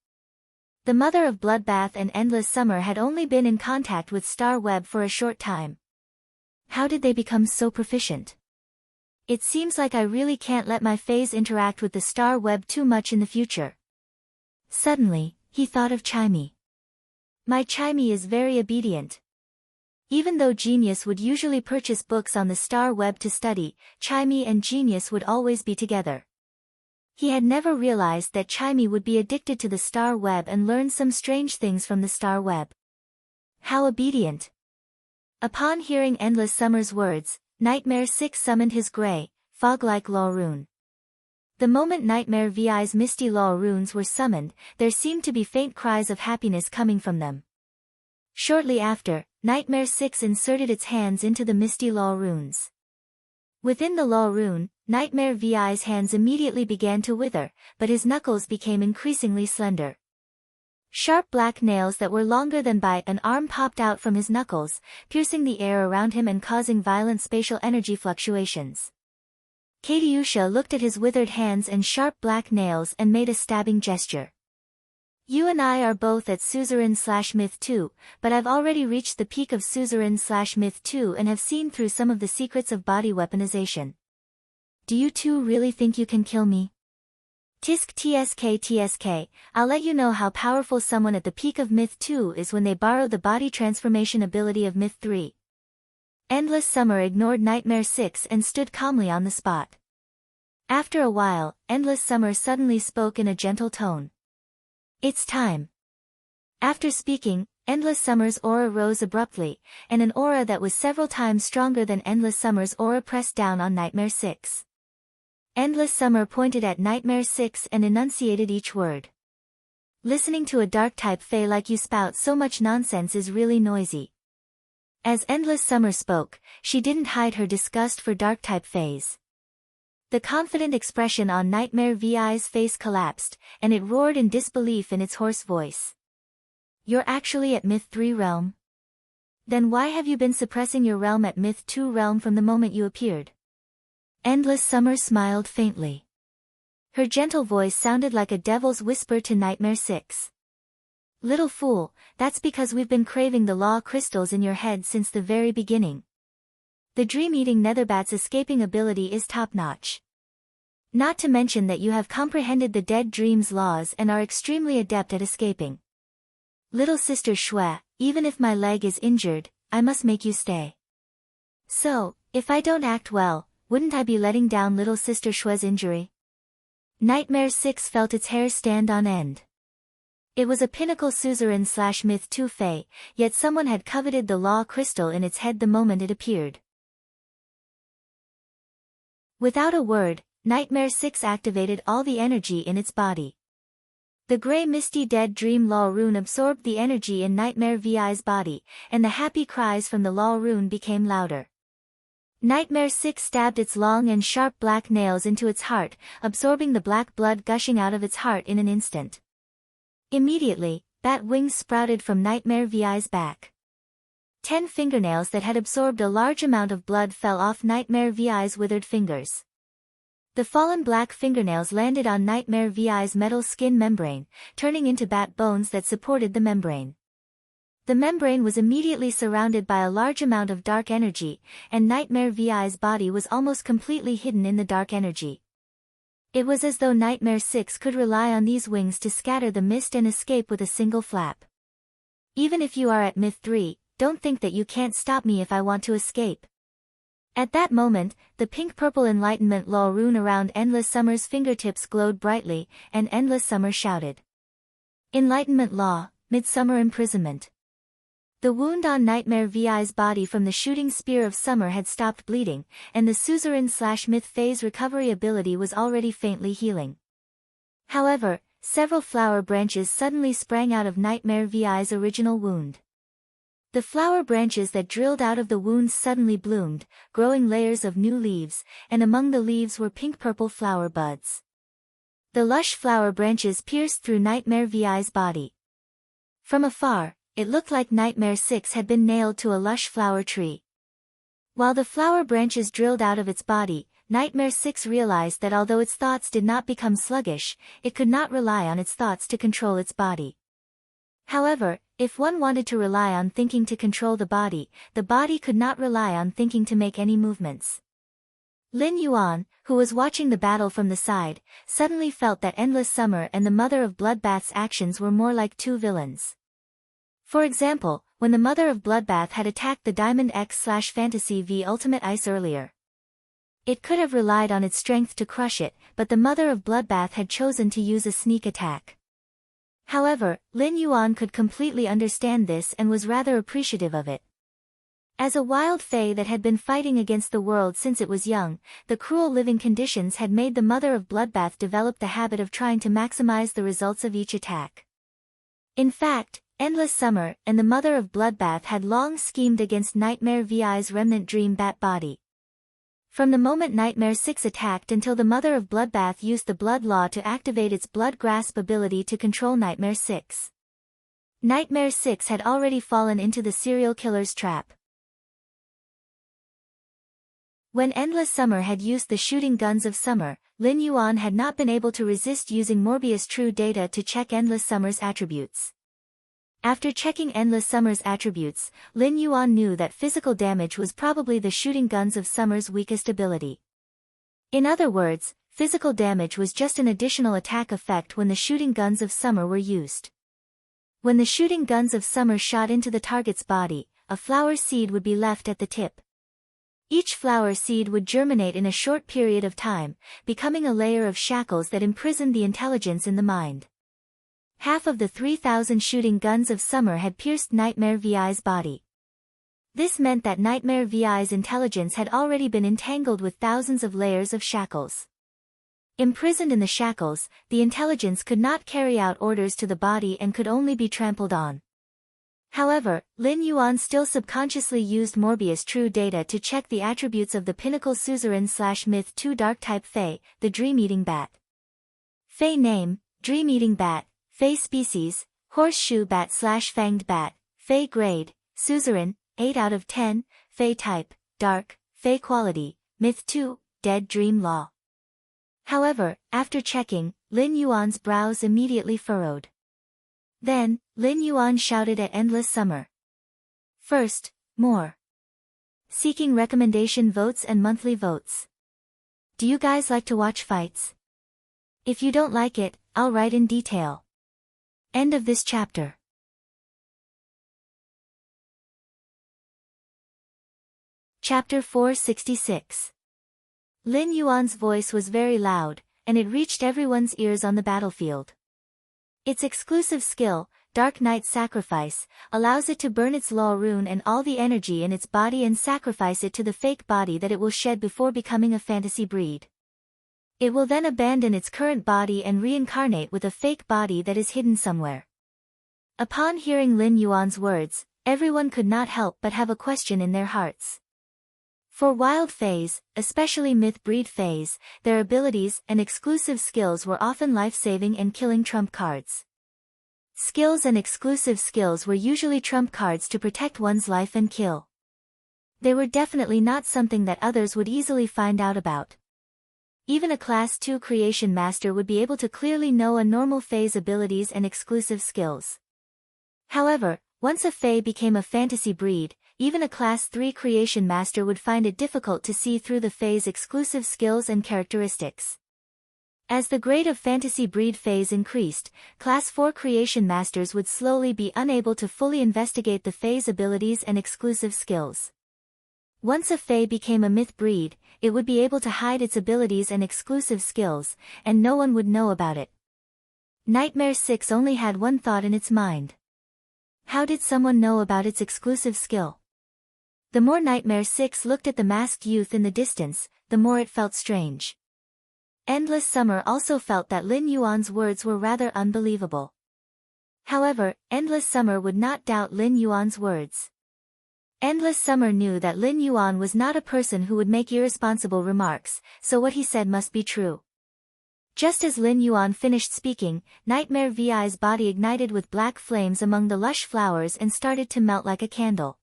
The mother of Bloodbath and Endless Summer had only been in contact with Star Web for a short time. How did they become so proficient? It seems like I really can't let my fays interact with the Star Web too much in the future. Suddenly, he thought of Chimey. My Chimey is very obedient. Even though Genius would usually purchase books on the Star Web to study, Chimey and Genius would always be together. He had never realized that Chimey would be addicted to the Star Web and learn some strange things from the Star Web. How obedient! Upon hearing Endless Summer's words, Nightmare 6 summoned his gray, fog-like law rune. The moment Nightmare VI's misty law runes were summoned, there seemed to be faint cries of happiness coming from them. Shortly after, Nightmare 6 inserted its hands into the misty law runes. Within the law rune, Nightmare VI's hands immediately began to wither, but his knuckles became increasingly slender. Sharp black nails that were longer than by an arm popped out from his knuckles, piercing the air around him and causing violent spatial energy fluctuations. Katiusha looked at his withered hands and sharp black nails and made a stabbing gesture. "You and I are both at Suzerain/Myth 2, but I've already reached the peak of Suzerain/Myth 2 and have seen through some of the secrets of body weaponization. Do you two really think you can kill me? Tisk tsk, I'll let you know how powerful someone at the peak of Myth 2 is when they borrow the body transformation ability of Myth 3. Endless Summer ignored Nightmare 6 and stood calmly on the spot. After a while, Endless Summer suddenly spoke in a gentle tone. "It's time." After speaking, Endless Summer's aura rose abruptly, and an aura that was several times stronger than Endless Summer's aura pressed down on Nightmare 6. Endless Summer pointed at Nightmare 6 and enunciated each word. "Listening to a dark-type fae like you spout so much nonsense is really noisy." As Endless Summer spoke, she didn't hide her disgust for dark-type faes. The confident expression on Nightmare VI's face collapsed, and it roared in disbelief in its hoarse voice. "You're actually at Myth 3 realm? Then why have you been suppressing your realm at Myth 2 realm from the moment you appeared?" Endless Summer smiled faintly. Her gentle voice sounded like a devil's whisper to Nightmare 6. "Little fool, that's because we've been craving the law crystals in your head since the very beginning. The dream-eating netherbat's escaping ability is top-notch. Not to mention that you have comprehended the dead dream's laws and are extremely adept at escaping. Little sister Shui, even if my leg is injured, I must make you stay. So, if I don't act well, wouldn't I be letting down little sister Shui's injury?" Nightmare 6 felt its hair stand on end. It was a pinnacle Suzerain/Myth 2 fae, yet someone had coveted the law crystal in its head the moment it appeared. Without a word, Nightmare 6 activated all the energy in its body. The grey misty dead dream law rune absorbed the energy in Nightmare VI's body, and the happy cries from the law rune became louder. Nightmare 6 stabbed its long and sharp black nails into its heart, absorbing the black blood gushing out of its heart in an instant. Immediately, bat wings sprouted from Nightmare VI's back. 10 fingernails that had absorbed a large amount of blood fell off Nightmare VI's withered fingers. The fallen black fingernails landed on Nightmare VI's metal skin membrane, turning into bat bones that supported the membrane. The membrane was immediately surrounded by a large amount of dark energy, and Nightmare VI's body was almost completely hidden in the dark energy. It was as though Nightmare 6 could rely on these wings to scatter the mist and escape with a single flap. Even if you are at Myth 3, don't think that you can't stop me if I want to escape. At that moment, the pink-purple Enlightenment Law rune around Endless Summer's fingertips glowed brightly, and Endless Summer shouted. Enlightenment Law, Midsummer Imprisonment. The wound on Nightmare VI's body from the shooting spear of Summer had stopped bleeding, and the Suzerain/Myth phase recovery ability was already faintly healing. However, several flower branches suddenly sprang out of Nightmare VI's original wound. The flower branches that drilled out of the wounds suddenly bloomed, growing layers of new leaves, and among the leaves were pink-purple flower buds. The lush flower branches pierced through Nightmare VI's body. From afar, it looked like Nightmare 6 had been nailed to a lush flower tree. While the flower branches drilled out of its body, Nightmare 6 realized that although its thoughts did not become sluggish, it could not rely on its thoughts to control its body. However, if one wanted to rely on thinking to control the body could not rely on thinking to make any movements. Lin Yuan, who was watching the battle from the side, suddenly felt that Endless Summer and the Mother of Bloodbath's actions were more like two villains. For example, when the Mother of Bloodbath had attacked the Diamond X/Fantasy V Ultimate Ice earlier. It could have relied on its strength to crush it, but the Mother of Bloodbath had chosen to use a sneak attack. However, Lin Yuan could completely understand this and was rather appreciative of it. As a wild fae that had been fighting against the world since it was young, the cruel living conditions had made the Mother of Bloodbath develop the habit of trying to maximize the results of each attack. In fact, Endless Summer and the Mother of Bloodbath had long schemed against Nightmare VI's remnant dream bat body. From the moment Nightmare 6 attacked until the Mother of Bloodbath used the Blood Law to activate its Blood Grasp ability to control Nightmare 6. Nightmare 6 had already fallen into the serial killer's trap. When Endless Summer had used the shooting guns of Summer, Lin Yuan had not been able to resist using Morbius True Data to check Endless Summer's attributes. After checking Endless Summer's attributes, Lin Yuan knew that physical damage was probably the shooting guns of Summer's weakest ability. In other words, physical damage was just an additional attack effect when the shooting guns of Summer were used. When the shooting guns of Summer shot into the target's body, a flower seed would be left at the tip. Each flower seed would germinate in a short period of time, becoming a layer of shackles that imprisoned the intelligence in the mind. Half of the 3,000 shooting guns of Summer had pierced Nightmare VI's body. This meant that Nightmare VI's intelligence had already been entangled with thousands of layers of shackles. Imprisoned in the shackles, the intelligence could not carry out orders to the body and could only be trampled on. However, Lin Yuan still subconsciously used Morbius True Data to check the attributes of the Pinnacle Suzerain/Myth 2 Dark-type Fae, the Dream-Eating Bat. Fae name, Dream-Eating Bat. Fae species, Horseshoe Bat/Fanged Bat. Fae grade, Suzerain, 8 out of 10. Fae type, Dark. Fae quality, Myth 2, Dead Dream Law. However, after checking, Lin Yuan's brows immediately furrowed. Then, Lin Yuan shouted at Endless Summer. First, more. Seeking recommendation votes and monthly votes. Do you guys like to watch fights? If you don't like it, I'll write in detail. End of this chapter. Chapter 466. Lin Yuan's voice was very loud, and it reached everyone's ears on the battlefield. Its exclusive skill, Dark Night Sacrifice, allows it to burn its law rune and all the energy in its body and sacrifice it to the fake body that it will shed before becoming a fantasy breed. It will then abandon its current body and reincarnate with a fake body that is hidden somewhere. Upon hearing Lin Yuan's words, everyone could not help but have a question in their hearts. For wild faes, especially myth breed faes, their abilities and exclusive skills were often life-saving and killing trump cards. Skills and exclusive skills were usually trump cards to protect one's life and kill. They were definitely not something that others would easily find out about. Even a Class 2 Creation Master would be able to clearly know a normal fae's abilities and exclusive skills. However, Once a fae became a fantasy breed, even a Class 3 creation master would find it difficult to see through the fae's exclusive skills and characteristics. As the grade of fantasy breed faes increased, Class 4 creation masters would slowly be unable to fully investigate the fae's abilities and exclusive skills. Once a fae became a myth breed, it would be able to hide its abilities and exclusive skills, and no one would know about it. Nightmare 6 only had one thought in its mind. How did someone know about its exclusive skill? The more Nightmare 6 looked at the masked youth in the distance, the more it felt strange. Endless Summer also felt that Lin Yuan's words were rather unbelievable. However, Endless Summer would not doubt Lin Yuan's words. Endless Summer knew that Lin Yuan was not a person who would make irresponsible remarks, so what he said must be true. Just as Lin Yuan finished speaking, Nightmare Vi's body ignited with black flames among the lush flowers and started to melt like a candle.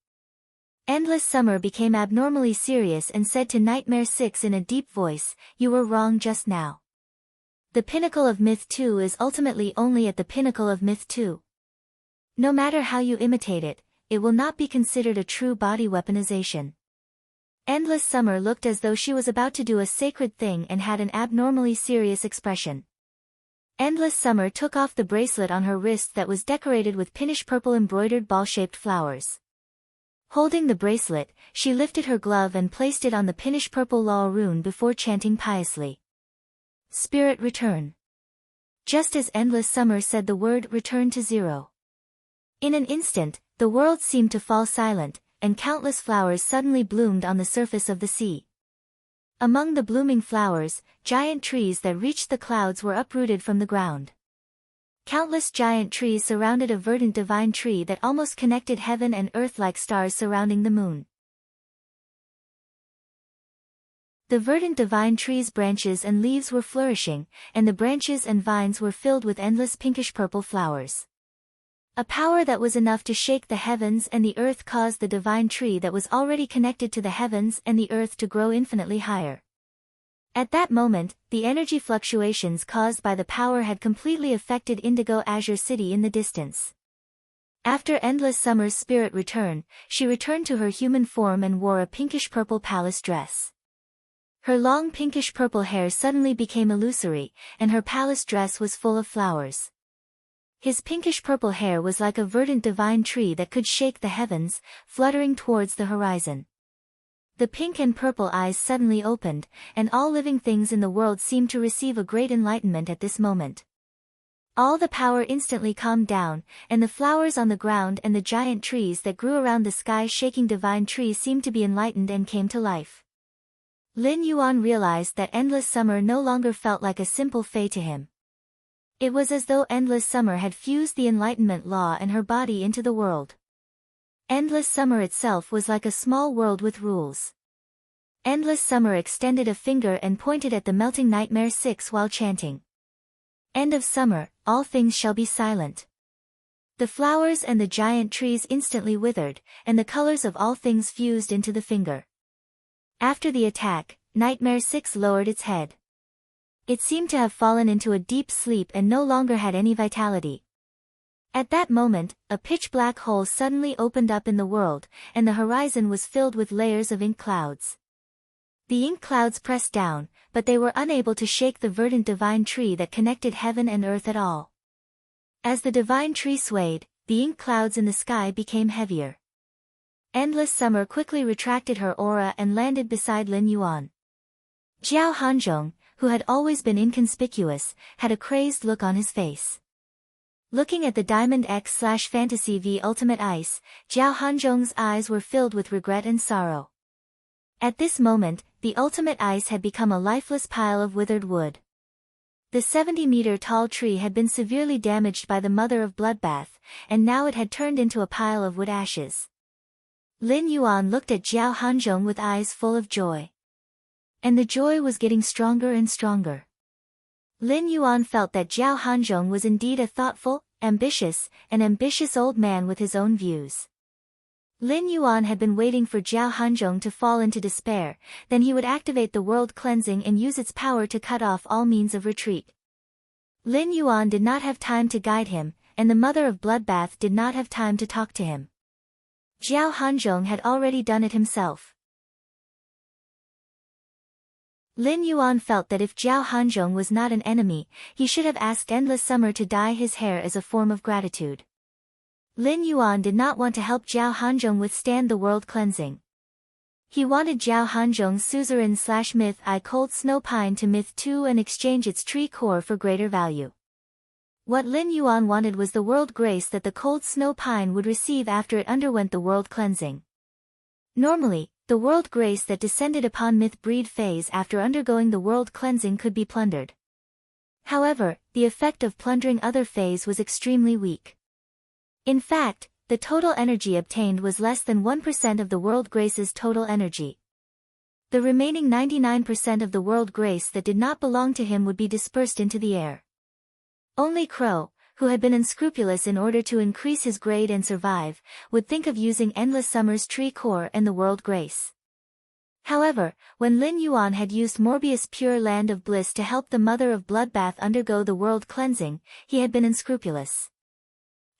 Endless Summer became abnormally serious and said to Nightmare 6 in a deep voice, "You were wrong just now. The pinnacle of Myth 2 is ultimately only at the pinnacle of Myth 2. No matter how you imitate it, it will not be considered a true body weaponization." Endless Summer looked as though she was about to do a sacred thing and had an abnormally serious expression. Endless Summer took off the bracelet on her wrist that was decorated with pinkish purple embroidered ball-shaped flowers. Holding the bracelet, she lifted her glove and placed it on the pinkish purple law rune before chanting piously. Spirit return. Just as Endless Summer said the word return to zero. In an instant, the world seemed to fall silent, and countless flowers suddenly bloomed on the surface of the sea. Among the blooming flowers, giant trees that reached the clouds were uprooted from the ground. Countless giant trees surrounded a verdant divine tree that almost connected heaven and earth like stars surrounding the moon. The verdant divine tree's branches and leaves were flourishing, and the branches and vines were filled with endless pinkish-purple flowers. A power that was enough to shake the heavens and the earth caused the divine tree that was already connected to the heavens and the earth to grow infinitely higher. At that moment, the energy fluctuations caused by the power had completely affected Indigo Azure City in the distance. After Endless Summer's spirit return, she returned to her human form and wore a pinkish-purple palace dress. Her long pinkish-purple hair suddenly became illusory, and her palace dress was full of flowers. His pinkish-purple hair was like a verdant divine tree that could shake the heavens, fluttering towards the horizon. The pink and purple eyes suddenly opened, and all living things in the world seemed to receive a great enlightenment at this moment. All the power instantly calmed down, and the flowers on the ground and the giant trees that grew around the sky-shaking divine tree seemed to be enlightened and came to life. Lin Yuan realized that Endless Summer no longer felt like a simple fae to him. It was as though Endless Summer had fused the Enlightenment law and her body into the world. Endless Summer itself was like a small world with rules. Endless Summer extended a finger and pointed at the melting Nightmare 6 while chanting. End of summer, all things shall be silent. The flowers and the giant trees instantly withered, and the colors of all things fused into the finger. After the attack, Nightmare 6 lowered its head. It seemed to have fallen into a deep sleep and no longer had any vitality. At that moment, a pitch-black hole suddenly opened up in the world, and the horizon was filled with layers of ink clouds. The ink clouds pressed down, but they were unable to shake the verdant divine tree that connected heaven and earth at all. As the divine tree swayed, the ink clouds in the sky became heavier. Endless Summer quickly retracted her aura and landed beside Lin Yuan. Jiao Hanzhong, who had always been inconspicuous, had a crazed look on his face. Looking at the Diamond X/Fantasy V Ultimate Ice, Jiao Hanzhong's eyes were filled with regret and sorrow. At this moment, the Ultimate Ice had become a lifeless pile of withered wood. The 70-meter-tall tree had been severely damaged by the Mother of Bloodbath, and now it had turned into a pile of wood ashes. Lin Yuan looked at Jiao Hanzhong with eyes full of joy. And the joy was getting stronger and stronger. Lin Yuan felt that Jiao Hanzhong was indeed a thoughtful, ambitious old man with his own views. Lin Yuan had been waiting for Jiao Hanzhong to fall into despair, then he would activate the world cleansing and use its power to cut off all means of retreat. Lin Yuan did not have time to guide him, and the mother of Bloodbath did not have time to talk to him. Zhao Hanzhong had already done it himself. Lin Yuan felt that if Zhao Hanzhong was not an enemy, he should have asked Endless Summer to dye his hair as a form of gratitude. Lin Yuan did not want to help Zhao Hanzhong withstand the world cleansing. He wanted Zhao Hanzhong's suzerain/myth I Cold Snow Pine to myth 2 and exchange its tree core for greater value. What Lin Yuan wanted was the world grace that the Cold Snow Pine would receive after it underwent the world cleansing. Normally, the world grace that descended upon myth breed phase after undergoing the world cleansing could be plundered. However, the effect of plundering other phase was extremely weak. In fact, the total energy obtained was less than 1% of the world grace's total energy. The remaining 99% of the world grace that did not belong to him would be dispersed into the air. Only Crow, who had been unscrupulous in order to increase his grade and survive, would think of using Endless Summer's tree core and the world grace. However, when Lin Yuan had used Morbius' Pure Land of Bliss to help the mother of Bloodbath undergo the world cleansing, he had been unscrupulous.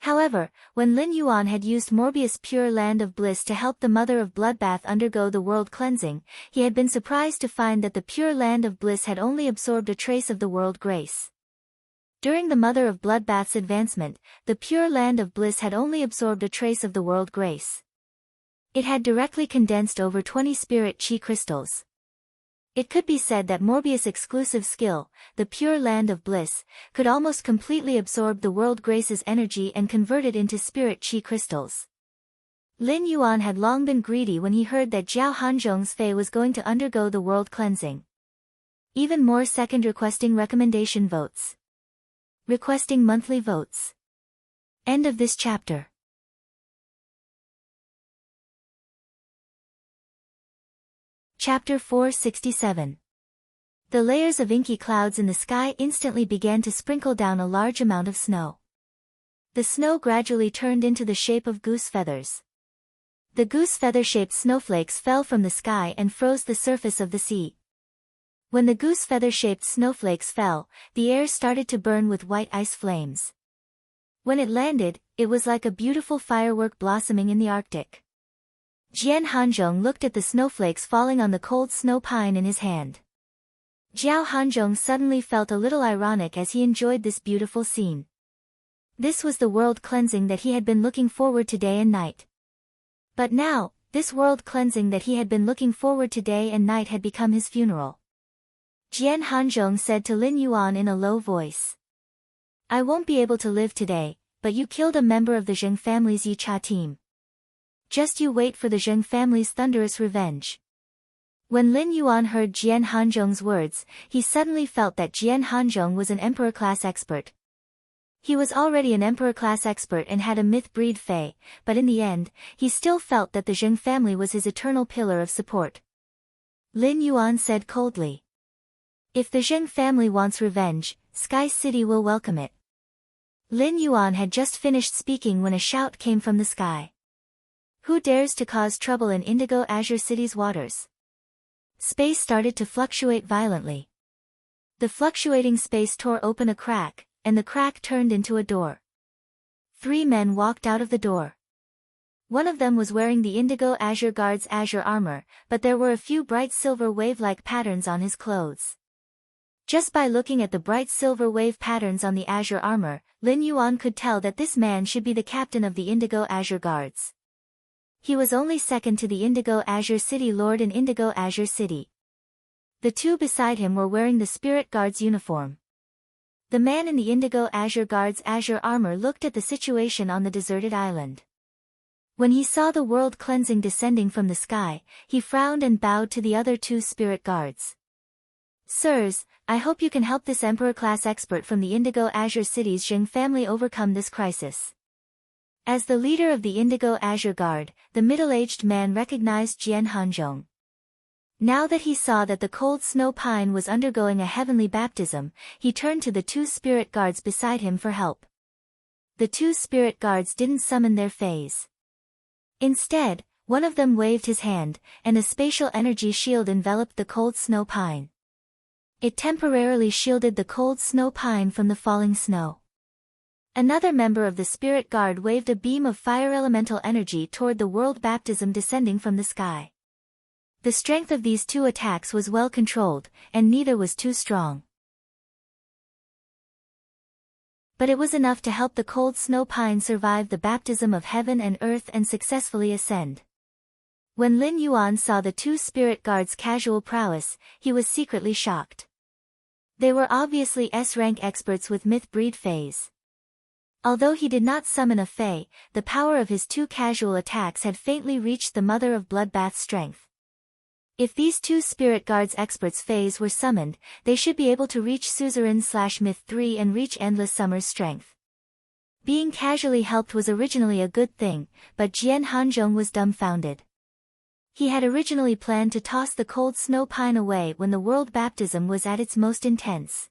However, when Lin Yuan had used Morbius' Pure Land of Bliss to help the mother of Bloodbath undergo the world cleansing, he had been surprised to find that the Pure Land of Bliss had only absorbed a trace of the world grace. During the mother of Bloodbath's advancement, the Pure Land of Bliss had only absorbed a trace of the world grace. It had directly condensed over 20 spirit chi crystals. It could be said that Morbius' exclusive skill, the Pure Land of Bliss, could almost completely absorb the world grace's energy and convert it into spirit chi crystals. Lin Yuan had long been greedy when he heard that Zhao Hanzhong's Fae was going to undergo the world cleansing. Even more second requesting recommendation votes. Requesting monthly votes. End of this chapter. Chapter 467. The layers of inky clouds in the sky instantly began to sprinkle down a large amount of snow. The snow gradually turned into the shape of goose feathers. The goose feather-shaped snowflakes fell from the sky and froze the surface of the sea. When the goose feather-shaped snowflakes fell, the air started to burn with white ice flames. When it landed, it was like a beautiful firework blossoming in the Arctic. Jian Hanzhong looked at the snowflakes falling on the cold snow pine in his hand. Zhao Hanzhong suddenly felt a little ironic as he enjoyed this beautiful scene. This was the world cleansing that he had been looking forward to day and night. But now, this world cleansing that he had been looking forward to day and night had become his funeral. Jian Hanzhong said to Lin Yuan in a low voice. I won't be able to live today, but you killed a member of the Zheng family's Yicha team. Just you wait for the Zheng family's thunderous revenge. When Lin Yuan heard Jian Hanzhong's words, he suddenly felt that Jian Hanzhong was an emperor-class expert. He was already an emperor-class expert and had a myth-breed Fae, but in the end, he still felt that the Zheng family was his eternal pillar of support. Lin Yuan said coldly. If the Zheng family wants revenge, Sky City will welcome it. Lin Yuan had just finished speaking when a shout came from the sky. Who dares to cause trouble in Indigo Azure City's waters? Space started to fluctuate violently. The fluctuating space tore open a crack, and the crack turned into a door. 3 men walked out of the door. One of them was wearing the Indigo Azure Guard's azure armor, but there were a few bright silver wave-like patterns on his clothes. Just by looking at the bright silver wave patterns on the azure armor, Lin Yuan could tell that this man should be the captain of the Indigo Azure Guards. He was only second to the Indigo Azure City Lord in Indigo Azure City. The 2 beside him were wearing the Spirit Guard's uniform. The man in the Indigo Azure Guard's azure armor looked at the situation on the deserted island. When he saw the world cleansing descending from the sky, he frowned and bowed to the other 2 Spirit Guards. Sirs, I hope you can help this Emperor-class expert from the Indigo Azure City's Zheng family overcome this crisis. As the leader of the Indigo Azure Guard, the middle-aged man recognized Jian Hanzhong. Now that he saw that the cold snow pine was undergoing a heavenly baptism, he turned to the 2 Spirit Guards beside him for help. The 2 Spirit Guards didn't summon their fays. Instead, one of them waved his hand, and a spatial energy shield enveloped the cold snow pine. It temporarily shielded the cold snow pine from the falling snow. Another member of the spirit guard waved a beam of fire elemental energy toward the world baptism descending from the sky. The strength of these two attacks was well controlled, and neither was too strong. But it was enough to help the cold snow pine survive the baptism of heaven and earth and successfully ascend. When Lin Yuan saw the two spirit guards' casual prowess, he was secretly shocked. They were obviously S-rank experts with myth-breed fays. Although he did not summon a fey, the power of his two casual attacks had faintly reached the Mother of Bloodbath's strength. If these two spirit guards' experts' fays were summoned, they should be able to reach Suzerain/Myth 3 and reach Endless Summer's strength. Being casually helped was originally a good thing, but Jian Hanzhong was dumbfounded. He had originally planned to toss the cold snow pine away when the world baptism was at its most intense.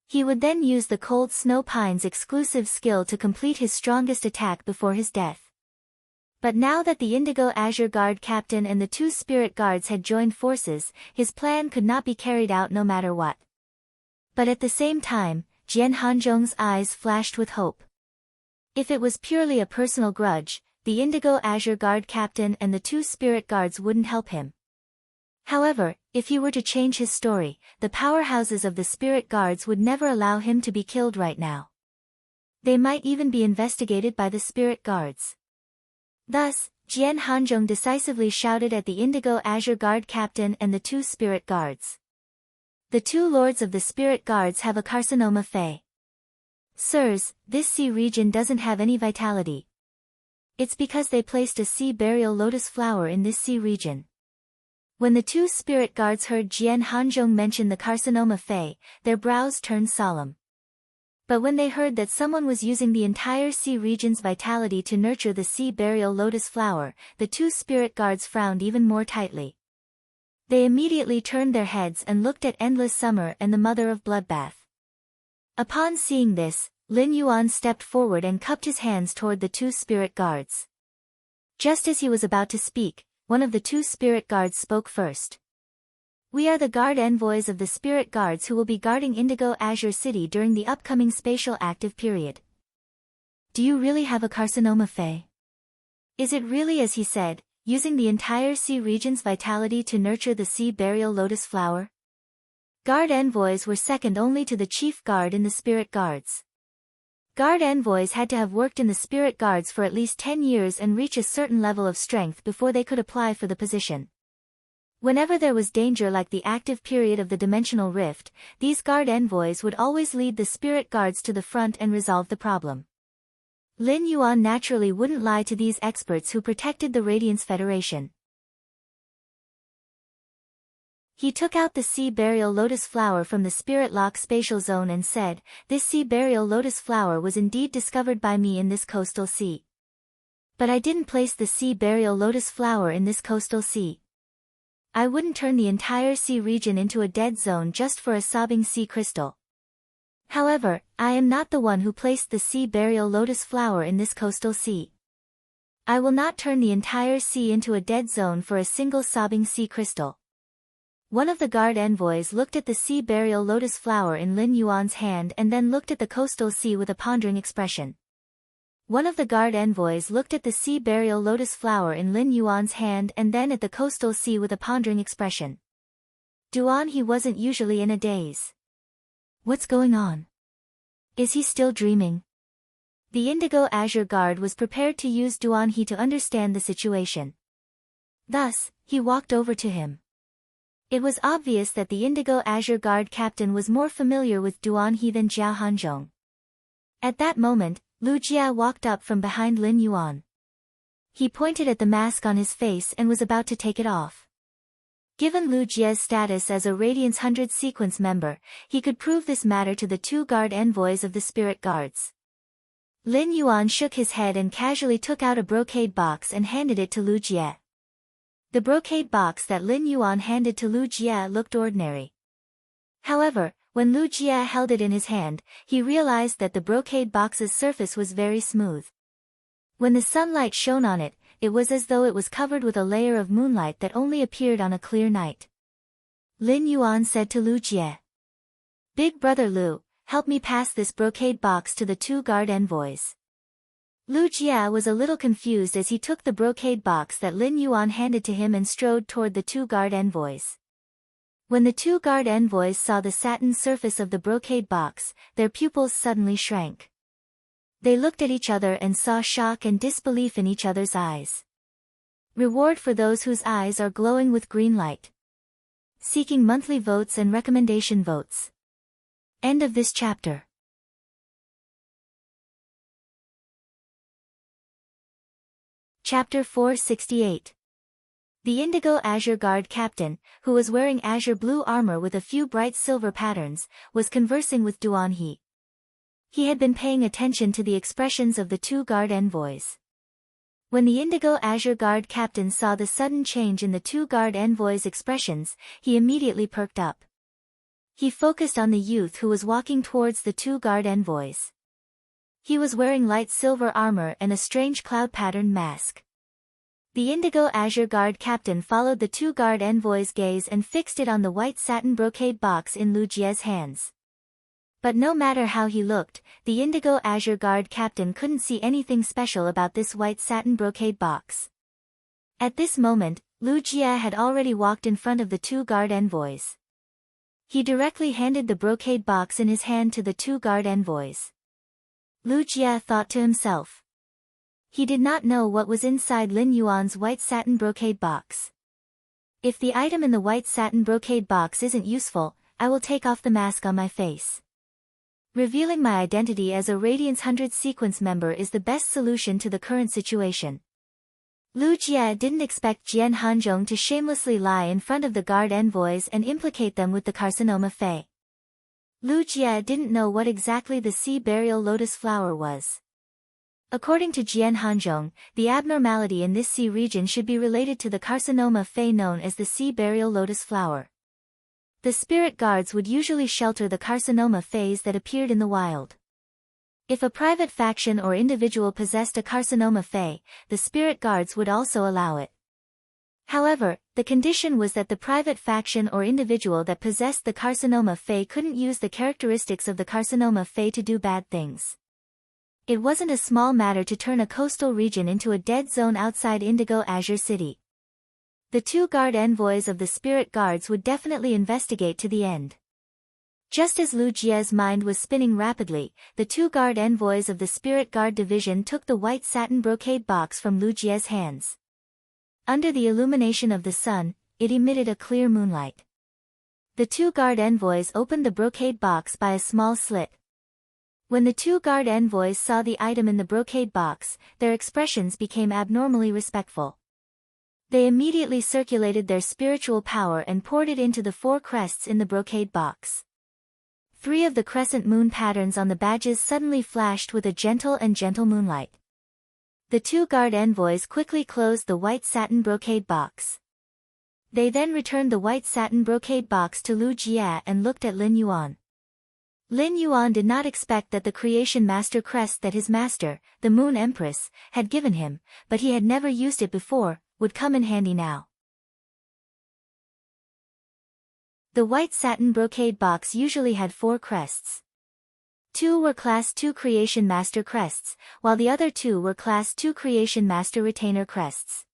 He would then use the cold snow pine's exclusive skill to complete his strongest attack before his death. But now that the Indigo Azure Guard captain and the two spirit guards had joined forces, his plan could not be carried out no matter what. But at the same time, Jian Hanzhong's eyes flashed with hope. If it was purely a personal grudge, the Indigo Azure Guard captain and the two spirit guards wouldn't help him. However, if he were to change his story, the powerhouses of the spirit guards would never allow him to be killed right now. They might even be investigated by the spirit guards. Thus, Jian Hanzhong decisively shouted at the Indigo Azure Guard captain and the two spirit guards. The two lords of the spirit guards have a carcinoma fey. Sirs, this sea region doesn't have any vitality. It's because they placed a sea burial lotus flower in this sea region. When the two spirit guards heard Jian Hanzhong mention the carcinoma fey, their brows turned solemn. But when they heard that someone was using the entire sea region's vitality to nurture the sea burial lotus flower, the two spirit guards frowned even more tightly. They immediately turned their heads and looked at Endless Summer and the Mother of Bloodbath. Upon seeing this, Lin Yuan stepped forward and cupped his hands toward the two spirit guards. Just as he was about to speak, one of the two spirit guards spoke first. We are the guard envoys of the spirit guards who will be guarding Indigo Azure City during the upcoming spatial active period. Do you really have a carcinoma fey? Is it really as he said, using the entire sea region's vitality to nurture the sea burial lotus flower? Guard envoys were second only to the chief guard in the spirit guards. Guard envoys had to have worked in the spirit guards for at least 10 years and reach a certain level of strength before they could apply for the position. Whenever there was danger like the active period of the dimensional rift, these guard envoys would always lead the spirit guards to the front and resolve the problem. Lin Yuan naturally wouldn't lie to these experts who protected the Radiance Federation. He took out the sea burial lotus flower from the spirit lock spatial zone and said, "This sea burial lotus flower was indeed discovered by me in this coastal sea. But I didn't place the sea burial lotus flower in this coastal sea. I wouldn't turn the entire sea region into a dead zone just for a sobbing sea crystal. However, I am not the one who placed the sea burial lotus flower in this coastal sea. I will not turn the entire sea into a dead zone for a single sobbing sea crystal." One of the guard envoys looked at the sea burial lotus flower in Lin Yuan's hand and then looked at the coastal sea with a pondering expression. One of the guard envoys looked at the sea burial lotus flower in Lin Yuan's hand and then at the coastal sea with a pondering expression. Duan He wasn't usually in a daze. What's going on? Is he still dreaming? The Indigo Azure Guard was prepared to use Duan He to understand the situation. Thus, he walked over to him. It was obvious that the Indigo Azure Guard captain was more familiar with Duan He than Jiao Hanzhong. At that moment, Lu Jia walked up from behind Lin Yuan. He pointed at the mask on his face and was about to take it off. Given Lu Jia's status as a Radiance 100 sequence member, he could prove this matter to the two guard envoys of the spirit guards. Lin Yuan shook his head and casually took out a brocade box and handed it to Lu Jia. The brocade box that Lin Yuan handed to Lu Jia looked ordinary. However, when Lu Jia held it in his hand, he realized that the brocade box's surface was very smooth. When the sunlight shone on it, it was as though it was covered with a layer of moonlight that only appeared on a clear night. Lin Yuan said to Lu Jia, "Big brother Lu, help me pass this brocade box to the 2 guard envoys. Lu Jia was a little confused as he took the brocade box that Lin Yuan handed to him and strode toward the 2 guard envoys. When the 2 guard envoys saw the satin surface of the brocade box, their pupils suddenly shrank. They looked at each other and saw shock and disbelief in each other's eyes. Reward for those whose eyes are glowing with green light. Seeking monthly votes and recommendation votes. End of this chapter. Chapter 468. The Indigo Azure Guard captain, who was wearing azure blue armor with a few bright silver patterns, was conversing with Duan He. He had been paying attention to the expressions of the 2 guard envoys. When the Indigo Azure Guard captain saw the sudden change in the 2 guard envoys' expressions, he immediately perked up. He focused on the youth who was walking towards the 2 guard envoys. He was wearing light silver armor and a strange cloud-patterned mask. The Indigo Azure Guard captain followed the 2 guard envoys' gaze and fixed it on the white satin brocade box in Lu Jia's hands. But no matter how he looked, the Indigo Azure Guard captain couldn't see anything special about this white satin brocade box. At this moment, Lu Jia had already walked in front of the 2 guard envoys. He directly handed the brocade box in his hand to the 2 guard envoys. Lu Jia thought to himself. He did not know what was inside Lin Yuan's white satin brocade box. If the item in the white satin brocade box isn't useful, I will take off the mask on my face. Revealing my identity as a Radiance 100 sequence member is the best solution to the current situation. Lu Jia didn't expect Jian Hanzhong to shamelessly lie in front of the guard envoys and implicate them with the carcinoma Fei. Lu Jia didn't know what exactly the sea burial lotus flower was. According to Jian Hanzhong, the abnormality in this sea region should be related to the carcinoma Fei known as the sea burial lotus flower. The spirit guards would usually shelter the carcinoma Feis that appeared in the wild. If a private faction or individual possessed a carcinoma Fei, the spirit guards would also allow it. However, the condition was that the private faction or individual that possessed the carcinoma Fei couldn't use the characteristics of the carcinoma Fei to do bad things. It wasn't a small matter to turn a coastal region into a dead zone outside Indigo Azure City. The 2 guard envoys of the spirit guards would definitely investigate to the end. Just as Lu Jia's mind was spinning rapidly, the 2 guard envoys of the spirit guard division took the white satin brocade box from Lu Jia's hands. Under the illumination of the sun, it emitted a clear moonlight. The 2 guard envoys opened the brocade box by a small slit. When the 2 guard envoys saw the item in the brocade box, their expressions became abnormally respectful. They immediately circulated their spiritual power and poured it into the 4 crests in the brocade box. 3 of the crescent moon patterns on the badges suddenly flashed with a gentle moonlight. The 2 guard envoys quickly closed the white satin brocade box. They then returned the white satin brocade box to Lu Jia and looked at Lin Yuan. Lin Yuan did not expect that the Creation Master crest that his master, the Moon Empress, had given him, but he had never used it before, would come in handy now. The white satin brocade box usually had 4 crests. 2 were Class 2 Creation Master crests, while the other 2 were Class 2 Creation Master Retainer crests.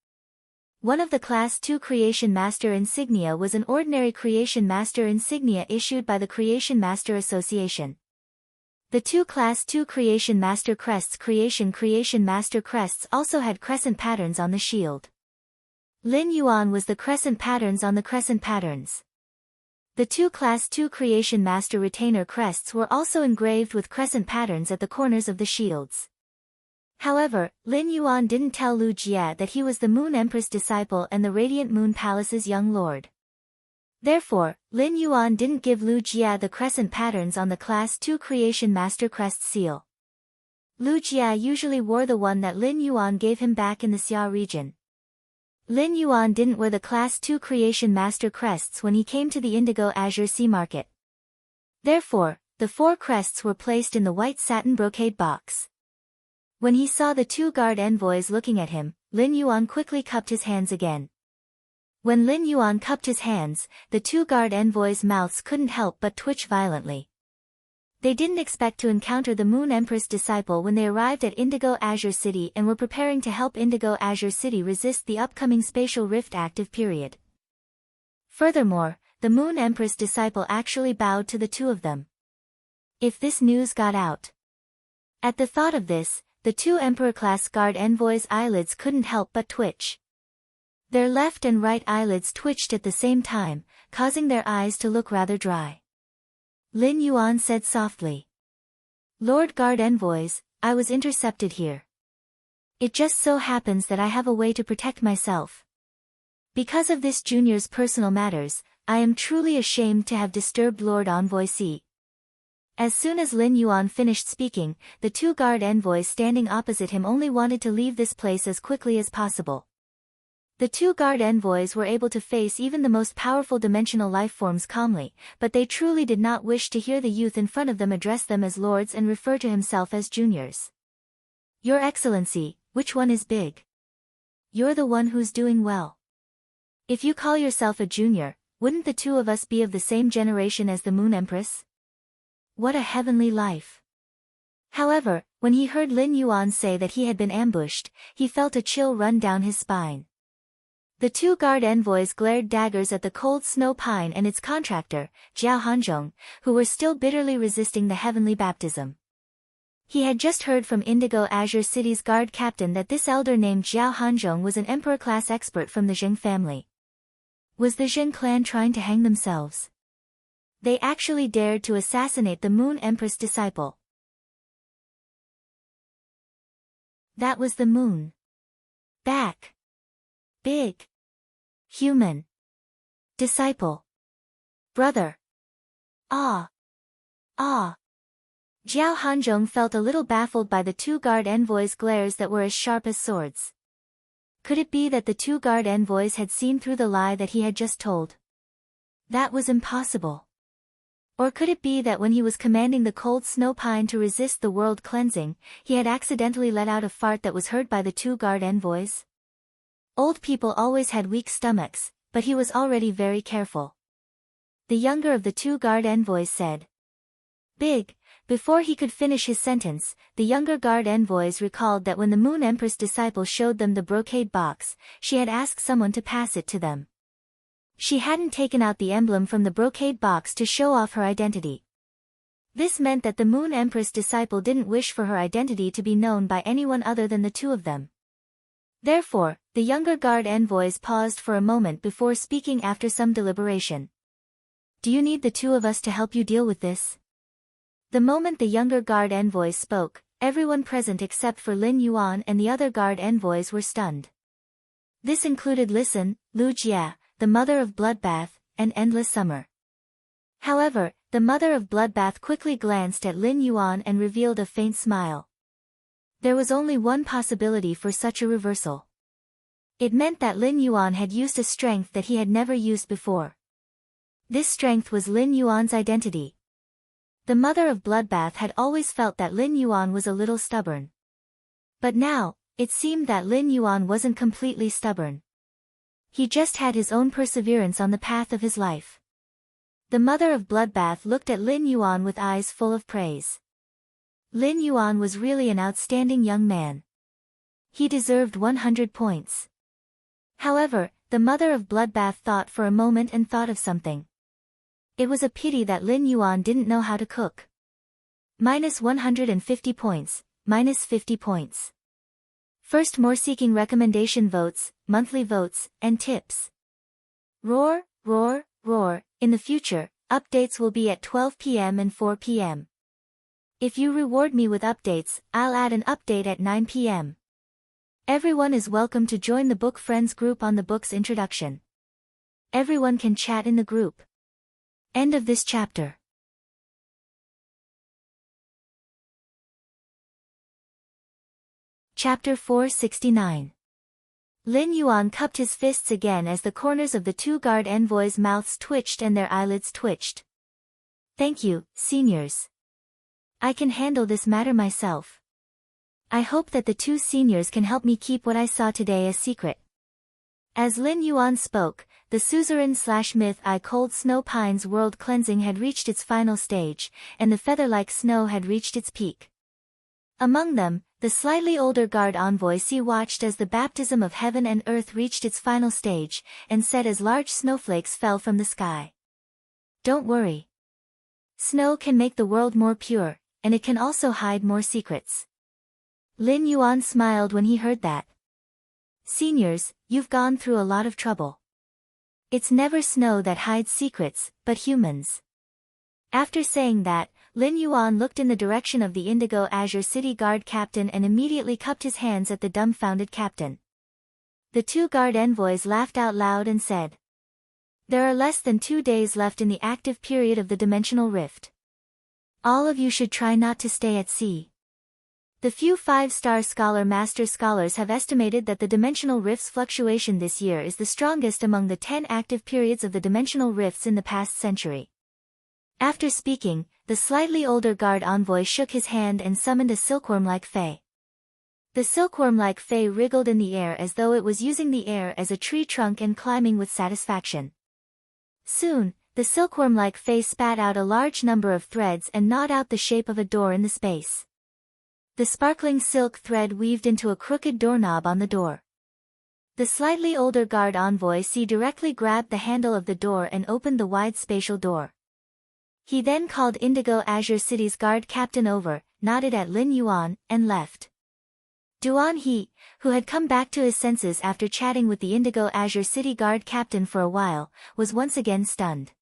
One of the Class 2 Creation Master insignia was an ordinary Creation Master insignia issued by the Creation Master Association. The 2 Class 2 Creation Master crests Creation Master crests also had crescent patterns on the shield. Lin Yuan was the crescent patterns on the crescent patterns. The 2 Class 2 Creation Master Retainer crests were also engraved with crescent patterns at the corners of the shields. However, Lin Yuan didn't tell Lu Jia that he was the Moon Empress disciple and the Radiant Moon Palace's young lord. Therefore, Lin Yuan didn't give Lu Jia the crescent patterns on the Class 2 Creation Master crest seal. Lu Jia usually wore the one that Lin Yuan gave him back in the Xia region. Lin Yuan didn't wear the Class 2 Creation Master crests when he came to the Indigo Azure Sea Market. Therefore, the 4 crests were placed in the white satin brocade box. When he saw the 2 guard envoys looking at him, Lin Yuan quickly cupped his hands again. When Lin Yuan cupped his hands, the 2 guard envoys' mouths couldn't help but twitch violently. They didn't expect to encounter the Moon Empress disciple when they arrived at Indigo Azure City and were preparing to help Indigo Azure City resist the upcoming Spatial Rift active period. Furthermore, the Moon Empress disciple actually bowed to the two of them. If this news got out. At the thought of this, the two Emperor-class guard envoys' eyelids couldn't help but twitch. Their left and right eyelids twitched at the same time, causing their eyes to look rather dry. Lin Yuan said softly. Lord Guard Envoys, I was intercepted here. It just so happens that I have a way to protect myself. Because of this junior's personal matters, I am truly ashamed to have disturbed Lord Envoy C. As soon as Lin Yuan finished speaking, the two guard envoys standing opposite him only wanted to leave this place as quickly as possible. The two guard envoys were able to face even the most powerful dimensional life forms calmly, but they truly did not wish to hear the youth in front of them address them as lords and refer to himself as juniors. Your Excellency, which one is big? You're the one who's doing well. If you call yourself a junior, wouldn't the two of us be of the same generation as the Moon Empress? What a heavenly life. However, when he heard Lin Yuan say that he had been ambushed, he felt a chill run down his spine. The two guard envoys glared daggers at the cold snow pine and its contractor, Jiao Hanzhong, who were still bitterly resisting the heavenly baptism. He had just heard from Indigo Azure City's guard captain that this elder named Jiao Hanzhong was an emperor-class expert from the Zheng family. Was the Zheng clan trying to hang themselves? They actually dared to assassinate the Moon Empress disciple. That was the moon. Back. Big. Human. Disciple. Brother. Ah. Ah. Jiao Hanzhong felt a little baffled by the two guard envoys' glares that were as sharp as swords. Could it be that the two guard envoys had seen through the lie that he had just told? That was impossible. Or could it be that when he was commanding the cold snow pine to resist the world cleansing, he had accidentally let out a fart that was heard by the two guard envoys? Old people always had weak stomachs, but he was already very careful. The younger of the two guard envoys said. Big. Before he could finish his sentence, the younger guard envoys recalled that when the Moon Empress disciple showed them the brocade box, she had asked someone to pass it to them. She hadn't taken out the emblem from the brocade box to show off her identity. This meant that the Moon Empress disciple didn't wish for her identity to be known by anyone other than the two of them. Therefore, the younger guard envoys paused for a moment before speaking after some deliberation. Do you need the two of us to help you deal with this? The moment the younger guard envoys spoke, everyone present except for Lin Yuan and the other guard envoys were stunned. This included Listen, Lu Jia, the mother of Bloodbath, and Endless Summer. However, the mother of Bloodbath quickly glanced at Lin Yuan and revealed a faint smile. There was only one possibility for such a reversal. It meant that Lin Yuan had used a strength that he had never used before. This strength was Lin Yuan's identity. The mother of Bloodbath had always felt that Lin Yuan was a little stubborn. But now, it seemed that Lin Yuan wasn't completely stubborn. He just had his own perseverance on the path of his life. The mother of Bloodbath looked at Lin Yuan with eyes full of praise. Lin Yuan was really an outstanding young man. He deserved 100 points. However, the mother of Bloodbath thought for a moment and thought of something. It was a pity that Lin Yuan didn't know how to cook. Minus 150 points, minus 50 points. First, more seeking recommendation votes, monthly votes, and tips. Roar, roar, roar. In the future, updates will be at 12 p.m. and 4 p.m. If you reward me with updates, I'll add an update at 9 p.m. Everyone is welcome to join the Book Friends group on the book's introduction. Everyone can chat in the group. End of this chapter. Chapter 469. Lin Yuan cupped his fists again as the corners of the two guard envoys' mouths twitched and their eyelids twitched. Thank you, seniors. I can handle this matter myself. I hope that the two seniors can help me keep what I saw today a secret. As Lin Yuan spoke, the suzerain/myth-I cold snow pine's world cleansing had reached its final stage, and the feather-like snow had reached its peak. Among them, the slightly older guard envoy Si watched as the baptism of heaven and earth reached its final stage, and said as large snowflakes fell from the sky. Don't worry. Snow can make the world more pure, and it can also hide more secrets. Lin Yuan smiled when he heard that. Seniors, you've gone through a lot of trouble. It's never snow that hides secrets, but humans. After saying that, Lin Yuan looked in the direction of the Indigo Azure City Guard captain and immediately cupped his hands at the dumbfounded captain. The two guard envoys laughed out loud and said, "There are less than 2 days left in the active period of the dimensional rift. All of you should try not to stay at sea." The few 5-star scholar master scholars have estimated that the dimensional rift's fluctuation this year is the strongest among the 10 active periods of the dimensional rifts in the past century. After speaking, the slightly older guard envoy shook his hand and summoned a silkworm-like fae. The silkworm-like fae wriggled in the air as though it was using the air as a tree trunk and climbing with satisfaction. Soon, the silkworm-like fae spat out a large number of threads and gnawed out the shape of a door in the space. The sparkling silk thread weaved into a crooked doorknob on the door. The slightly older guard envoy Si directly grabbed the handle of the door and opened the wide spatial door. He then called Indigo Azure City's guard captain over, nodded at Lin Yuan, and left. Duan He, who had come back to his senses after chatting with the Indigo Azure City guard captain for a while, was once again stunned.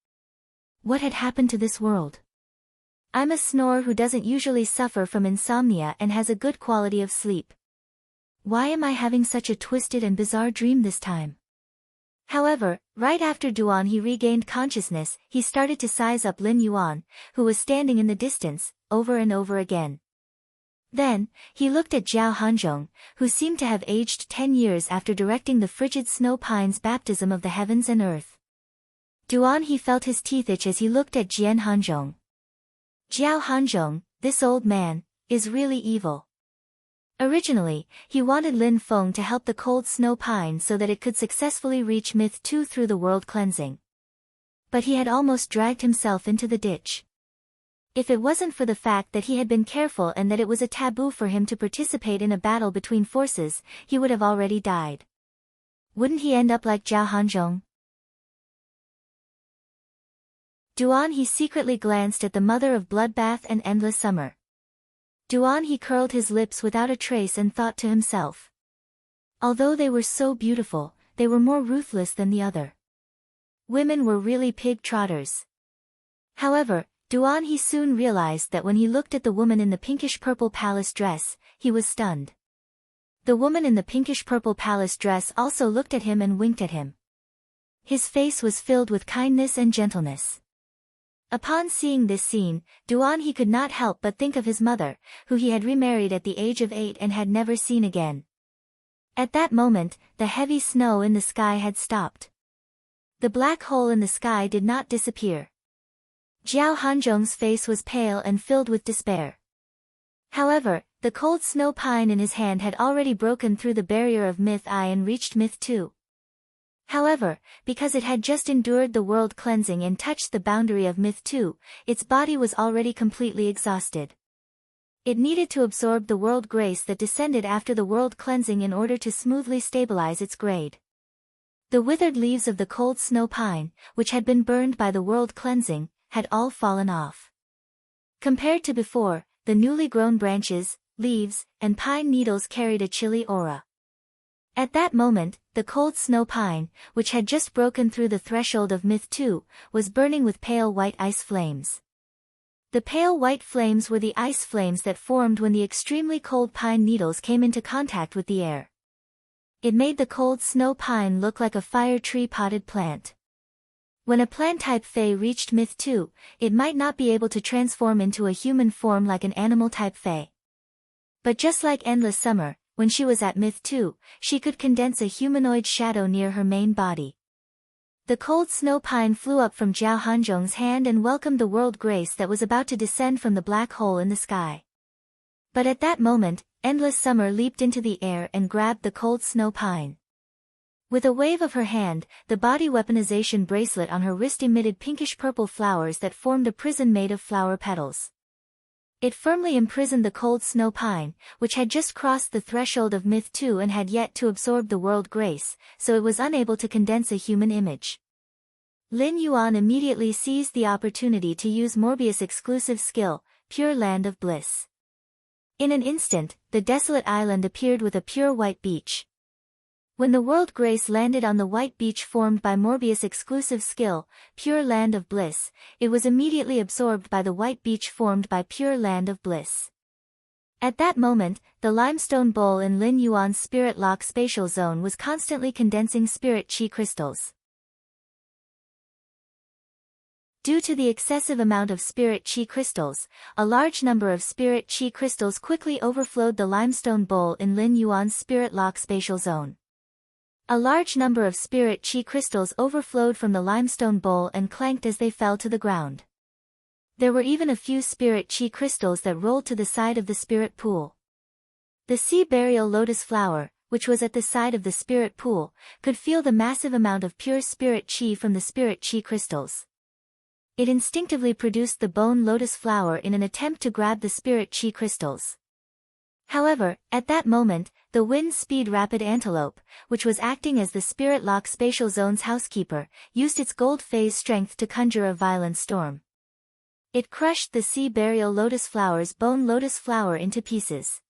What had happened to this world? I'm a snorer who doesn't usually suffer from insomnia and has a good quality of sleep. Why am I having such a twisted and bizarre dream this time? However, right after Duan He regained consciousness, he started to size up Lin Yuan, who was standing in the distance, over and over again. Then, he looked at Zhao Hanzhong, who seemed to have aged 10 years after directing the frigid snow pine's baptism of the heavens and earth. Duan He felt his teeth itch as he looked at Jian Hanzhong. Zhao Hanzhong, this old man, is really evil. Originally, he wanted Lin Feng to help the cold snow pine so that it could successfully reach Myth 2 through the world cleansing. But he had almost dragged himself into the ditch. If it wasn't for the fact that he had been careful and that it was a taboo for him to participate in a battle between forces, he would have already died. Wouldn't he end up like Zhao Hanzhong? Duan He secretly glanced at the mother of bloodbath and endless summer. Duan He curled his lips without a trace and thought to himself. Although they were so beautiful, they were more ruthless than the other. Women were really pig trotters. However, Duan He soon realized that when he looked at the woman in the pinkish-purple palace dress, he was stunned. The woman in the pinkish-purple palace dress also looked at him and winked at him. His face was filled with kindness and gentleness. Upon seeing this scene, Duan He could not help but think of his mother, who he had remarried at the age of 8 and had never seen again. At that moment, the heavy snow in the sky had stopped. The black hole in the sky did not disappear. Zhao Hanzhong's face was pale and filled with despair. However, the cold snow pine in his hand had already broken through the barrier of Myth I and reached Myth 2. However, because it had just endured the world cleansing and touched the boundary of Myth 2, its body was already completely exhausted. It needed to absorb the world grace that descended after the world cleansing in order to smoothly stabilize its grade. The withered leaves of the cold snow pine, which had been burned by the world cleansing, had all fallen off. Compared to before, the newly grown branches, leaves, and pine needles carried a chilly aura. At that moment, the cold snow pine, which had just broken through the threshold of Myth 2, was burning with pale white ice flames. The pale white flames were the ice flames that formed when the extremely cold pine needles came into contact with the air. It made the cold snow pine look like a fire tree potted plant. When a plant-type fae reached Myth 2, it might not be able to transform into a human form like an animal-type fae. But just like Endless Summer, when she was at Myth 2, she could condense a humanoid shadow near her main body. The cold snow pine flew up from Zhao Hanzhong's hand and welcomed the world grace that was about to descend from the black hole in the sky. But at that moment, Endless Summer leaped into the air and grabbed the cold snow pine. With a wave of her hand, the body weaponization bracelet on her wrist emitted pinkish-purple flowers that formed a prison made of flower petals. It firmly imprisoned the cold snow pine, which had just crossed the threshold of myth 2 and had yet to absorb the world grace, so it was unable to condense a human image. Lin Yuan immediately seized the opportunity to use Morbius' exclusive skill, Pure Land of Bliss. In an instant, the desolate island appeared with a pure white beach. When the world grace landed on the white beach formed by Morbius' exclusive skill, Pure Land of Bliss, it was immediately absorbed by the white beach formed by Pure Land of Bliss. At that moment, the limestone bowl in Lin Yuan's spirit lock spatial zone was constantly condensing spirit chi crystals. Due to the excessive amount of spirit chi crystals, a large number of spirit chi crystals quickly overflowed the limestone bowl in Lin Yuan's spirit lock spatial zone. A large number of spirit chi crystals overflowed from the limestone bowl and clanked as they fell to the ground. There were even a few spirit chi crystals that rolled to the side of the spirit pool. The sea burial lotus flower, which was at the side of the spirit pool, could feel the massive amount of pure spirit chi from the spirit chi crystals. It instinctively produced the bone lotus flower in an attempt to grab the spirit chi crystals. However, at that moment, the wind speed rapid antelope, which was acting as the spirit lock spatial zone's housekeeper, used its gold phase strength to conjure a violent storm. It crushed the sea burial lotus flower's bone lotus flower into pieces.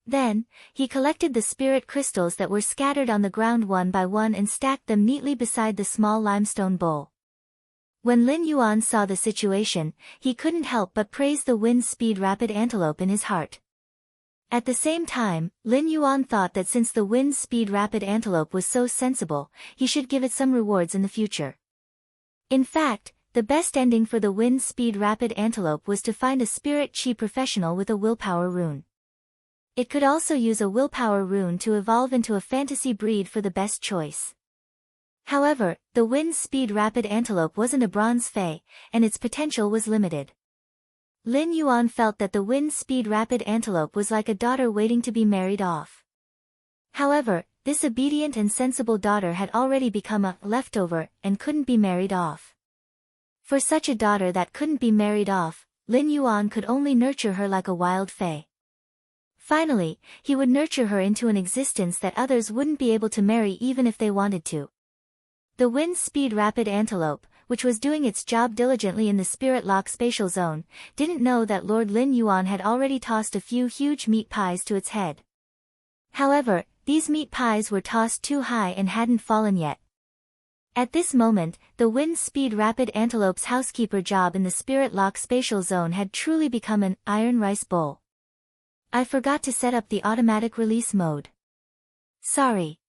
Then, he collected the spirit crystals that were scattered on the ground one by one and stacked them neatly beside the small limestone bowl. When Lin Yuan saw the situation, he couldn't help but praise the wind speed rapid antelope in his heart. At the same time, Lin Yuan thought that since the wind speed rapid antelope was so sensible, he should give it some rewards in the future. In fact, the best ending for the wind speed rapid antelope was to find a spirit chi professional with a willpower rune. It could also use a willpower rune to evolve into a fantasy breed for the best choice. However, the wind speed rapid antelope wasn't a bronze fey, and its potential was limited. Lin Yuan felt that the wind speed rapid antelope was like a daughter waiting to be married off. However, this obedient and sensible daughter had already become a leftover and couldn't be married off. For such a daughter that couldn't be married off, Lin Yuan could only nurture her like a wild fey. Finally, he would nurture her into an existence that others wouldn't be able to marry even if they wanted to. The wind speed rapid antelope, which was doing its job diligently in the spirit lock spatial zone, didn't know that Lord Lin Yuan had already tossed a few huge meat pies to its head. However, these meat pies were tossed too high and hadn't fallen yet. At this moment, the wind speed rapid antelope's housekeeper job in the spirit lock spatial zone had truly become an iron rice bowl. I forgot to set up the automatic release mode. Sorry.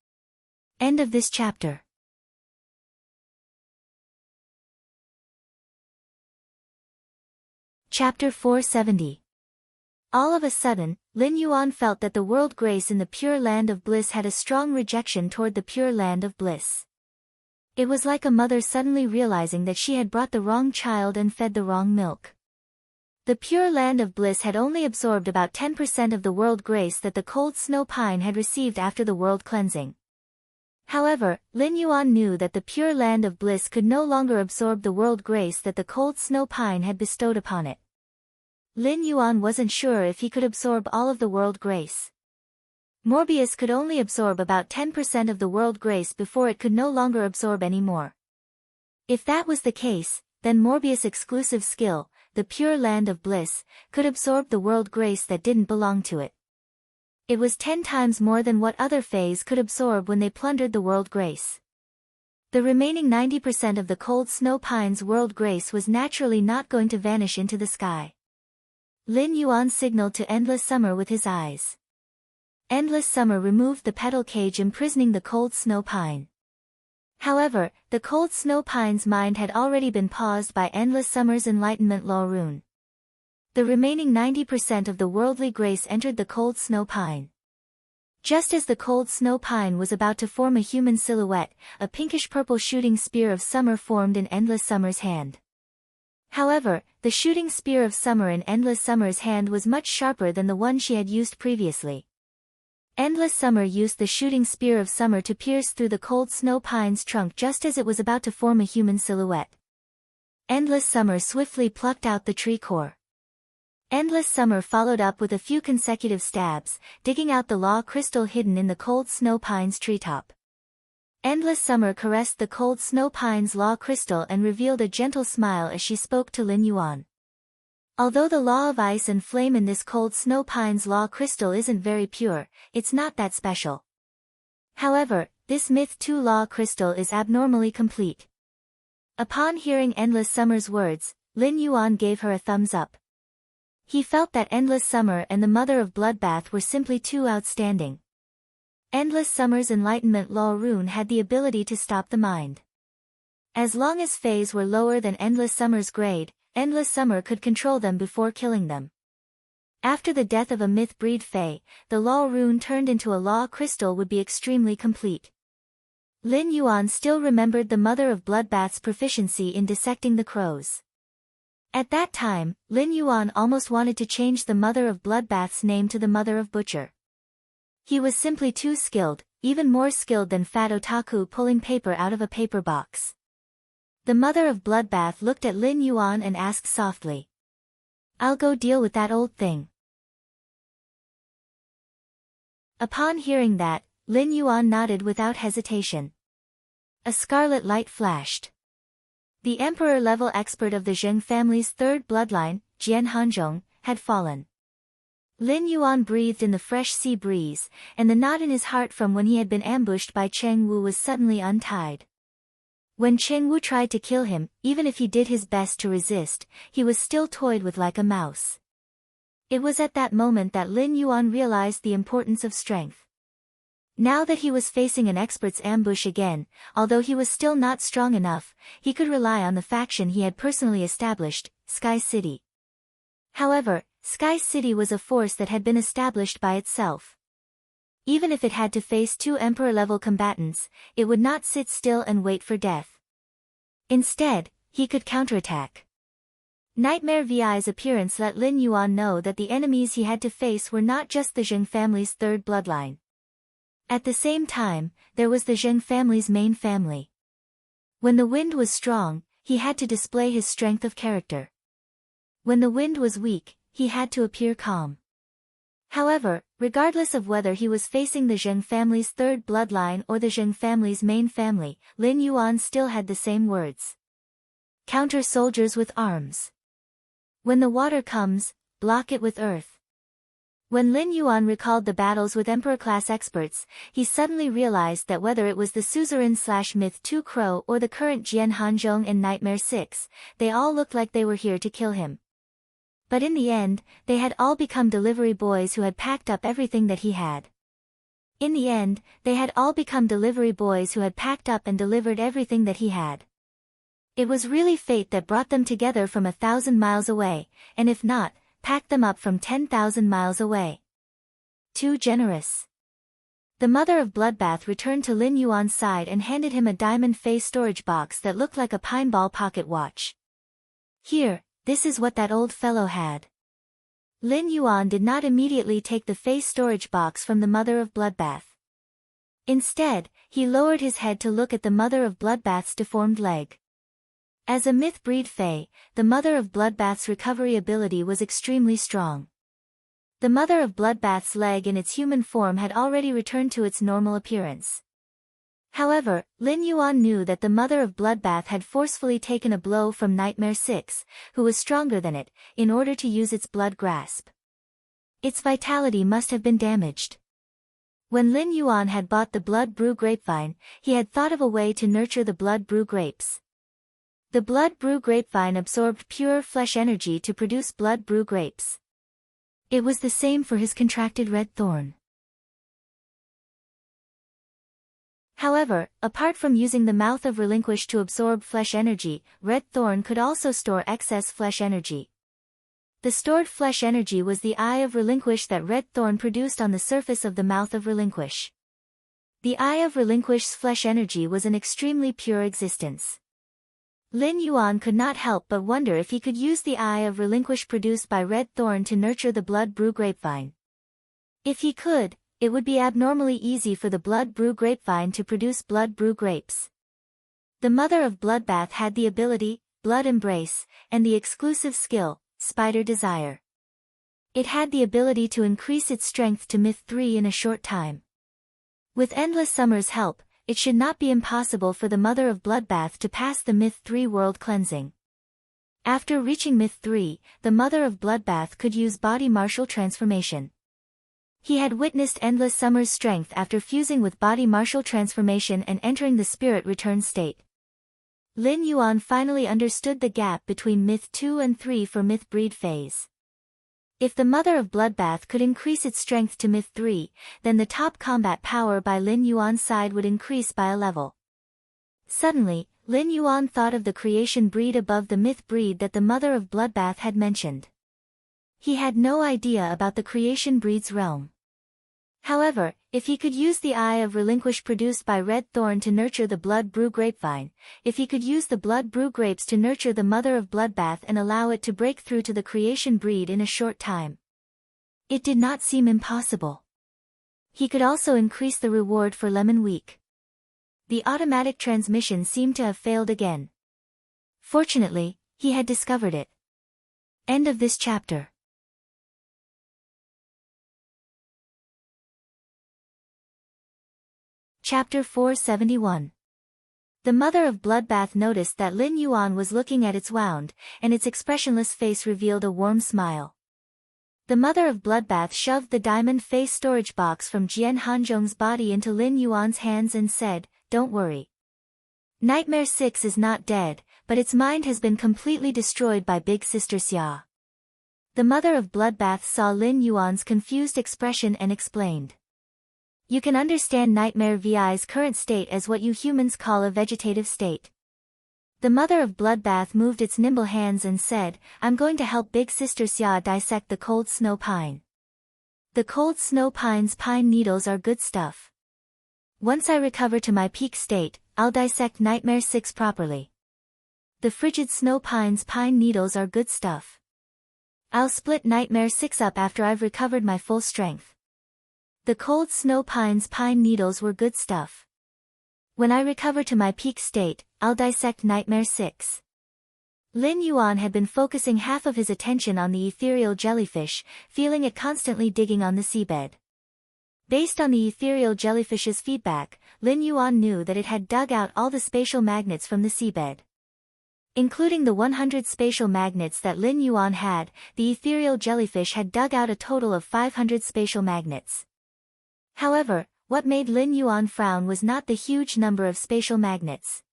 End of this chapter. Chapter 470. All of a sudden, Lin Yuan felt that the world grace in the Pure Land of Bliss had a strong rejection toward the Pure Land of Bliss. It was like a mother suddenly realizing that she had brought the wrong child and fed the wrong milk. The Pure Land of Bliss had only absorbed about 10% of the world grace that the cold snow pine had received after the world cleansing. However, Lin Yuan knew that the Pure Land of Bliss could no longer absorb the world grace that the cold snow pine had bestowed upon it. Lin Yuan wasn't sure if he could absorb all of the world grace. Morbius could only absorb about 10% of the world grace before it could no longer absorb any more. If that was the case, then Morbius' exclusive skill, the Pure Land of Bliss, could absorb the world grace that didn't belong to it. It was 10 times more than what other fays could absorb when they plundered the world grace. The remaining 90% of the cold snow pine's world grace was naturally not going to vanish into the sky. Lin Yuan signaled to Endless Summer with his eyes. Endless Summer removed the petal cage imprisoning the cold snow pine. However, the cold snow pine's mind had already been paused by Endless Summer's enlightenment law rune. The remaining 90% of the worldly grace entered the cold snow pine. Just as the cold snow pine was about to form a human silhouette, a pinkish-purple shooting spear of summer formed in Endless Summer's hand. However, the shooting spear of summer in Endless Summer's hand was much sharper than the one she had used previously. Endless Summer used the shooting spear of summer to pierce through the cold snow pine's trunk just as it was about to form a human silhouette. Endless Summer swiftly plucked out the tree core. Endless Summer followed up with a few consecutive stabs, digging out the law crystal hidden in the cold snow pine's treetop. Endless Summer caressed the cold snow pine's law crystal and revealed a gentle smile as she spoke to Lin Yuan. Although the law of ice and flame in this cold snow pine's law crystal isn't very pure, it's not that special. However, this Myth 2 law crystal is abnormally complete. Upon hearing Endless Summer's words, Lin Yuan gave her a thumbs up. He felt that Endless Summer and the Mother of Bloodbath were simply too outstanding. Endless Summer's Enlightenment Law rune had the ability to stop the mind. As long as Fays were lower than Endless Summer's grade, Endless Summer could control them before killing them. After the death of a myth breed Fey, the Law rune turned into a Law crystal would be extremely complete. Lin Yuan still remembered the Mother of Bloodbath's proficiency in dissecting the crows. At that time, Lin Yuan almost wanted to change the Mother of Bloodbath's name to the Mother of Butcher. He was simply too skilled, even more skilled than Fat Otaku pulling paper out of a paper box. The Mother of Bloodbath looked at Lin Yuan and asked softly. "I'll go deal with that old thing." Upon hearing that, Lin Yuan nodded without hesitation. A scarlet light flashed. The emperor-level expert of the Zheng family's third bloodline, Jian Hanzhong, had fallen. Lin Yuan breathed in the fresh sea breeze, and the knot in his heart from when he had been ambushed by Cheng Wu was suddenly untied. When Cheng Wu tried to kill him, even if he did his best to resist, he was still toyed with like a mouse. It was at that moment that Lin Yuan realized the importance of strength. Now that he was facing an expert's ambush again, although he was still not strong enough, he could rely on the faction he had personally established, Sky City. However, Sky City was a force that had been established by itself. Even if it had to face two emperor-level combatants, it would not sit still and wait for death. Instead, he could counterattack. Nightmare VI's appearance let Lin Yuan know that the enemies he had to face were not just the Zheng family's third bloodline. At the same time, there was the Zheng family's main family. When the wind was strong, he had to display his strength of character. When the wind was weak, he had to appear calm. However, regardless of whether he was facing the Zheng family's third bloodline or the Zheng family's main family, Lin Yuan still had the same words. Counter soldiers with arms. When the water comes, block it with earth. When Lin Yuan recalled the battles with Emperor-class experts, he suddenly realized that whether it was the Suzerain/Myth 2 Crow or the current Jian Hanzhong and Nightmare 6, they all looked like they were here to kill him. But in the end, they had all become delivery boys who had packed up everything that he had. In the end, they had all become delivery boys who had packed up and delivered everything that he had. It was really fate that brought them together from 1,000 miles away, and if not, packed them up from 10,000 miles away. Too generous. The Mother of Bloodbath returned to Lin Yuan's side and handed him a diamond face storage box that looked like a pineball pocket watch. Here, this is what that old fellow had. Lin Yuan did not immediately take the face storage box from the Mother of Bloodbath. Instead, he lowered his head to look at the Mother of Bloodbath's deformed leg. As a myth breed Fey, the Mother of Bloodbath's recovery ability was extremely strong. The Mother of Bloodbath's leg in its human form had already returned to its normal appearance. However, Lin Yuan knew that the Mother of Bloodbath had forcefully taken a blow from Nightmare 6, who was stronger than it, in order to use its blood grasp. Its vitality must have been damaged. When Lin Yuan had bought the Blood Brew Grapevine, he had thought of a way to nurture the Blood Brew grapes. The Blood Brew Grapevine absorbed pure flesh energy to produce Blood Brew grapes. It was the same for his contracted red thorn. However, apart from using the Mouth of Relinquish to absorb flesh energy, Red Thorn could also store excess flesh energy. The stored flesh energy was the Eye of Relinquish that Red Thorn produced on the surface of the Mouth of Relinquish. The Eye of Relinquish's flesh energy was an extremely pure existence. Lin Yuan could not help but wonder if he could use the Eye of Relinquish produced by Red Thorn to nurture the Blood Brew Grapevine. If he could, it would be abnormally easy for the blood brew grapevine to produce blood brew grapes. The mother of bloodbath had the ability, blood embrace, and the exclusive skill, spider desire. It had the ability to increase its strength to myth 3 in a short time. With Endless Summer's help, it should not be impossible for the mother of bloodbath to pass the myth 3 world cleansing. After reaching myth 3, the mother of bloodbath could use body martial transformation. He had witnessed Endless Summer's strength after fusing with body martial transformation and entering the spirit return state. Lin Yuan finally understood the gap between myth 2 and 3 for myth breed phase. If the mother of bloodbath could increase its strength to myth 3, then the top combat power by Lin Yuan's side would increase by a level. Suddenly, Lin Yuan thought of the creation breed above the myth breed that the mother of bloodbath had mentioned. He had no idea about the creation breed's realm. However, if he could use the Eye of Relinquish produced by Red Thorn to nurture the blood brew grapevine, if he could use the blood brew grapes to nurture the mother of bloodbath and allow it to break through to the creation breed in a short time, it did not seem impossible. He could also increase the reward for Lemon Week. The automatic transmission seemed to have failed again. Fortunately, he had discovered it. End of this chapter. Chapter 471. The mother of bloodbath noticed that Lin Yuan was looking at its wound, and its expressionless face revealed a warm smile. The mother of bloodbath shoved the diamond face storage box from Jian Hanzhong's body into Lin Yuan's hands and said, "Don't worry. Nightmare 6 is not dead, but its mind has been completely destroyed by Big Sister Xia." The mother of bloodbath saw Lin Yuan's confused expression and explained. You can understand Nightmare VI's current state as what you humans call a vegetative state. The mother of bloodbath moved its nimble hands and said, "I'm going to help Big Sister Xia dissect the cold snow pine. The cold snow pine's pine needles are good stuff. Once I recover to my peak state, I'll dissect Nightmare 6 properly. The frigid snow pine's pine needles are good stuff. I'll split Nightmare 6 up after I've recovered my full strength. The cold snow pine's pine needles were good stuff. When I recover to my peak state, I'll dissect Nightmare 6. Lin Yuan had been focusing half of his attention on the ethereal jellyfish, feeling it constantly digging on the seabed. Based on the ethereal jellyfish's feedback, Lin Yuan knew that it had dug out all the spatial magnets from the seabed. Including the 100 spatial magnets that Lin Yuan had, the ethereal jellyfish had dug out a total of 500 spatial magnets. However, what made Lin Yuan frown was not the huge number of spatial magnets.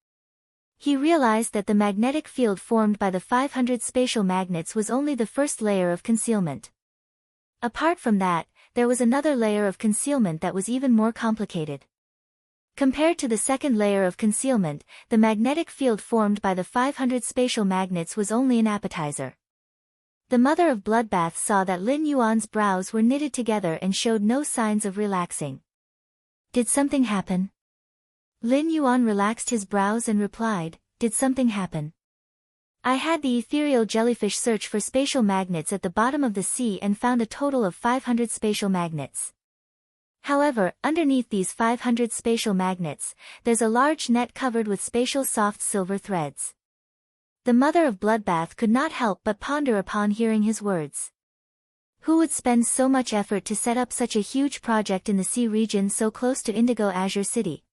He realized that the magnetic field formed by the 500 spatial magnets was only the first layer of concealment. Apart from that, there was another layer of concealment that was even more complicated. Compared to the second layer of concealment, the magnetic field formed by the 500 spatial magnets was only an appetizer. The mother of bloodbath saw that Lin Yuan's brows were knitted together and showed no signs of relaxing. Did something happen? Lin Yuan relaxed his brows and replied, "Did something happen? I had the ethereal jellyfish search for spatial magnets at the bottom of the sea and found a total of 500 spatial magnets. However, underneath these 500 spatial magnets, there's a large net covered with spatial soft silver threads." The mother of bloodbath could not help but ponder upon hearing his words. Who would spend so much effort to set up such a huge project in the sea region so close to Indigo Azure City?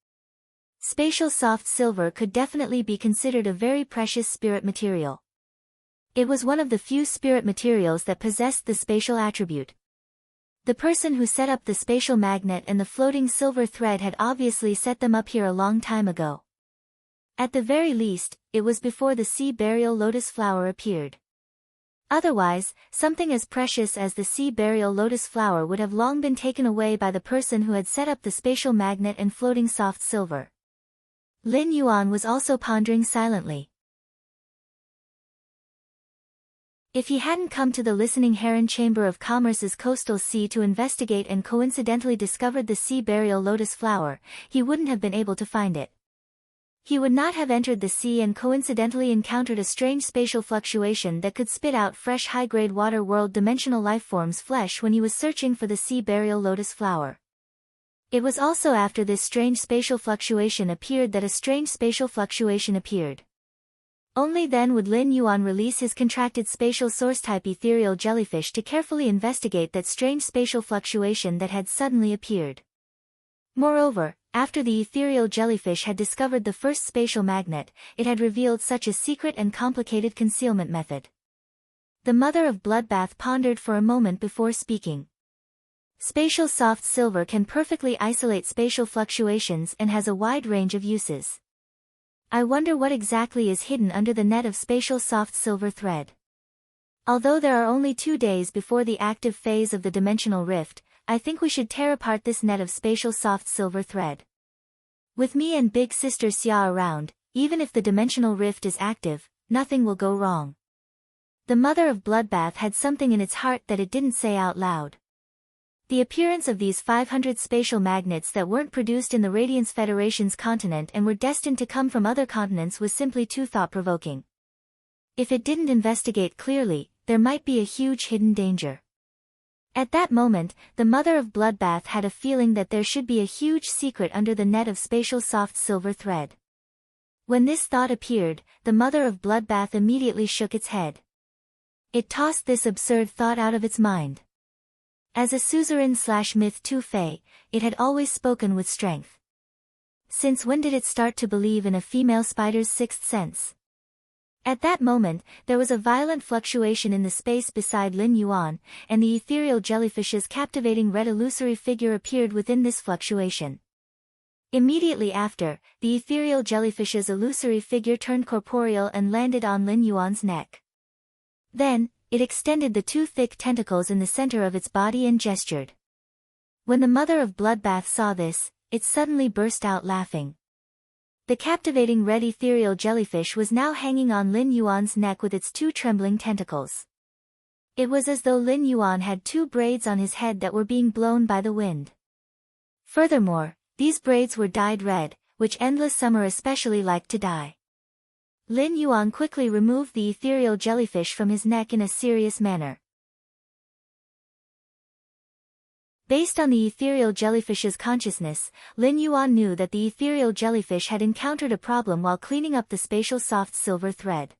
Spatial soft silver could definitely be considered a very precious spirit material. It was one of the few spirit materials that possessed the spatial attribute. The person who set up the spatial magnet and the floating silver thread had obviously set them up here a long time ago. At the very least, it was before the sea burial lotus flower appeared. Otherwise, something as precious as the sea burial lotus flower would have long been taken away by the person who had set up the spatial magnet and floating soft silver. Lin Yuan was also pondering silently. If he hadn't come to the Listening Heron Chamber of Commerce's coastal sea to investigate and coincidentally discovered the sea burial lotus flower, he wouldn't have been able to find it. He would not have entered the sea and coincidentally encountered a strange spatial fluctuation that could spit out fresh high-grade water world dimensional lifeforms flesh when he was searching for the sea burial lotus flower. It was also after this strange spatial fluctuation appeared that a strange spatial fluctuation appeared. Only then would Lin Yuan release his contracted spatial source-type ethereal jellyfish to carefully investigate that strange spatial fluctuation that had suddenly appeared. Moreover, after the ethereal jellyfish had discovered the first spatial magnet, it had revealed such a secret and complicated concealment method. The mother of Bloodbath pondered for a moment before speaking. Spatial soft silver can perfectly isolate spatial fluctuations and has a wide range of uses. I wonder what exactly is hidden under the net of spatial soft silver thread. Although there are only 2 days before the active phase of the dimensional rift, I think we should tear apart this net of spatial soft silver thread. With me and big sister Xia around, even if the dimensional rift is active, nothing will go wrong. The mother of Bloodbath had something in its heart that it didn't say out loud. The appearance of these 500 spatial magnets that weren't produced in the Radiance Federation's continent and were destined to come from other continents was simply too thought-provoking. If it didn't investigate clearly, there might be a huge hidden danger. At that moment, the mother of Bloodbath had a feeling that there should be a huge secret under the net of spatial soft silver thread. When this thought appeared, the mother of Bloodbath immediately shook its head. It tossed this absurd thought out of its mind. As a suzerain/myth 2 Fae, it had always spoken with strength. Since when did it start to believe in a female spider's sixth sense? At that moment, there was a violent fluctuation in the space beside Lin Yuan, and the ethereal jellyfish's captivating red illusory figure appeared within this fluctuation. Immediately after, the ethereal jellyfish's illusory figure turned corporeal and landed on Lin Yuan's neck. Then, it extended the 2 thick tentacles in the center of its body and gestured. When the mother of Bloodbath saw this, it suddenly burst out laughing. The captivating red ethereal jellyfish was now hanging on Lin Yuan's neck with its 2 trembling tentacles. It was as though Lin Yuan had 2 braids on his head that were being blown by the wind. Furthermore, these braids were dyed red, which Endless Summer especially liked to dye. Lin Yuan quickly removed the ethereal jellyfish from his neck in a serious manner. Based on the ethereal jellyfish's consciousness, Lin Yuan knew that the ethereal jellyfish had encountered a problem while cleaning up the spatial soft silver thread.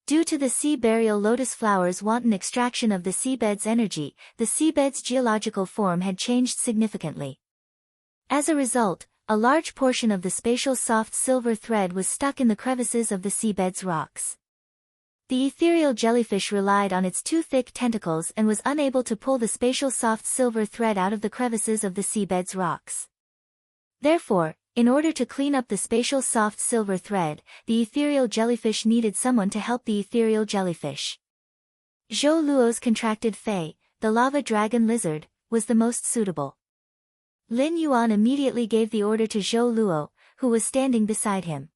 Due to the sea burial lotus flower's wanton extraction of the seabed's energy, the seabed's geological form had changed significantly. As a result, a large portion of the spatial soft silver thread was stuck in the crevices of the seabed's rocks. The ethereal jellyfish relied on its 2 thick tentacles and was unable to pull the spatial soft silver thread out of the crevices of the seabed's rocks. Therefore, in order to clean up the spatial soft silver thread, the ethereal jellyfish needed someone to help the ethereal jellyfish. Zhou Luo's contracted Fae, the lava dragon lizard, was the most suitable. Lin Yuan immediately gave the order to Zhou Luo, who was standing beside him.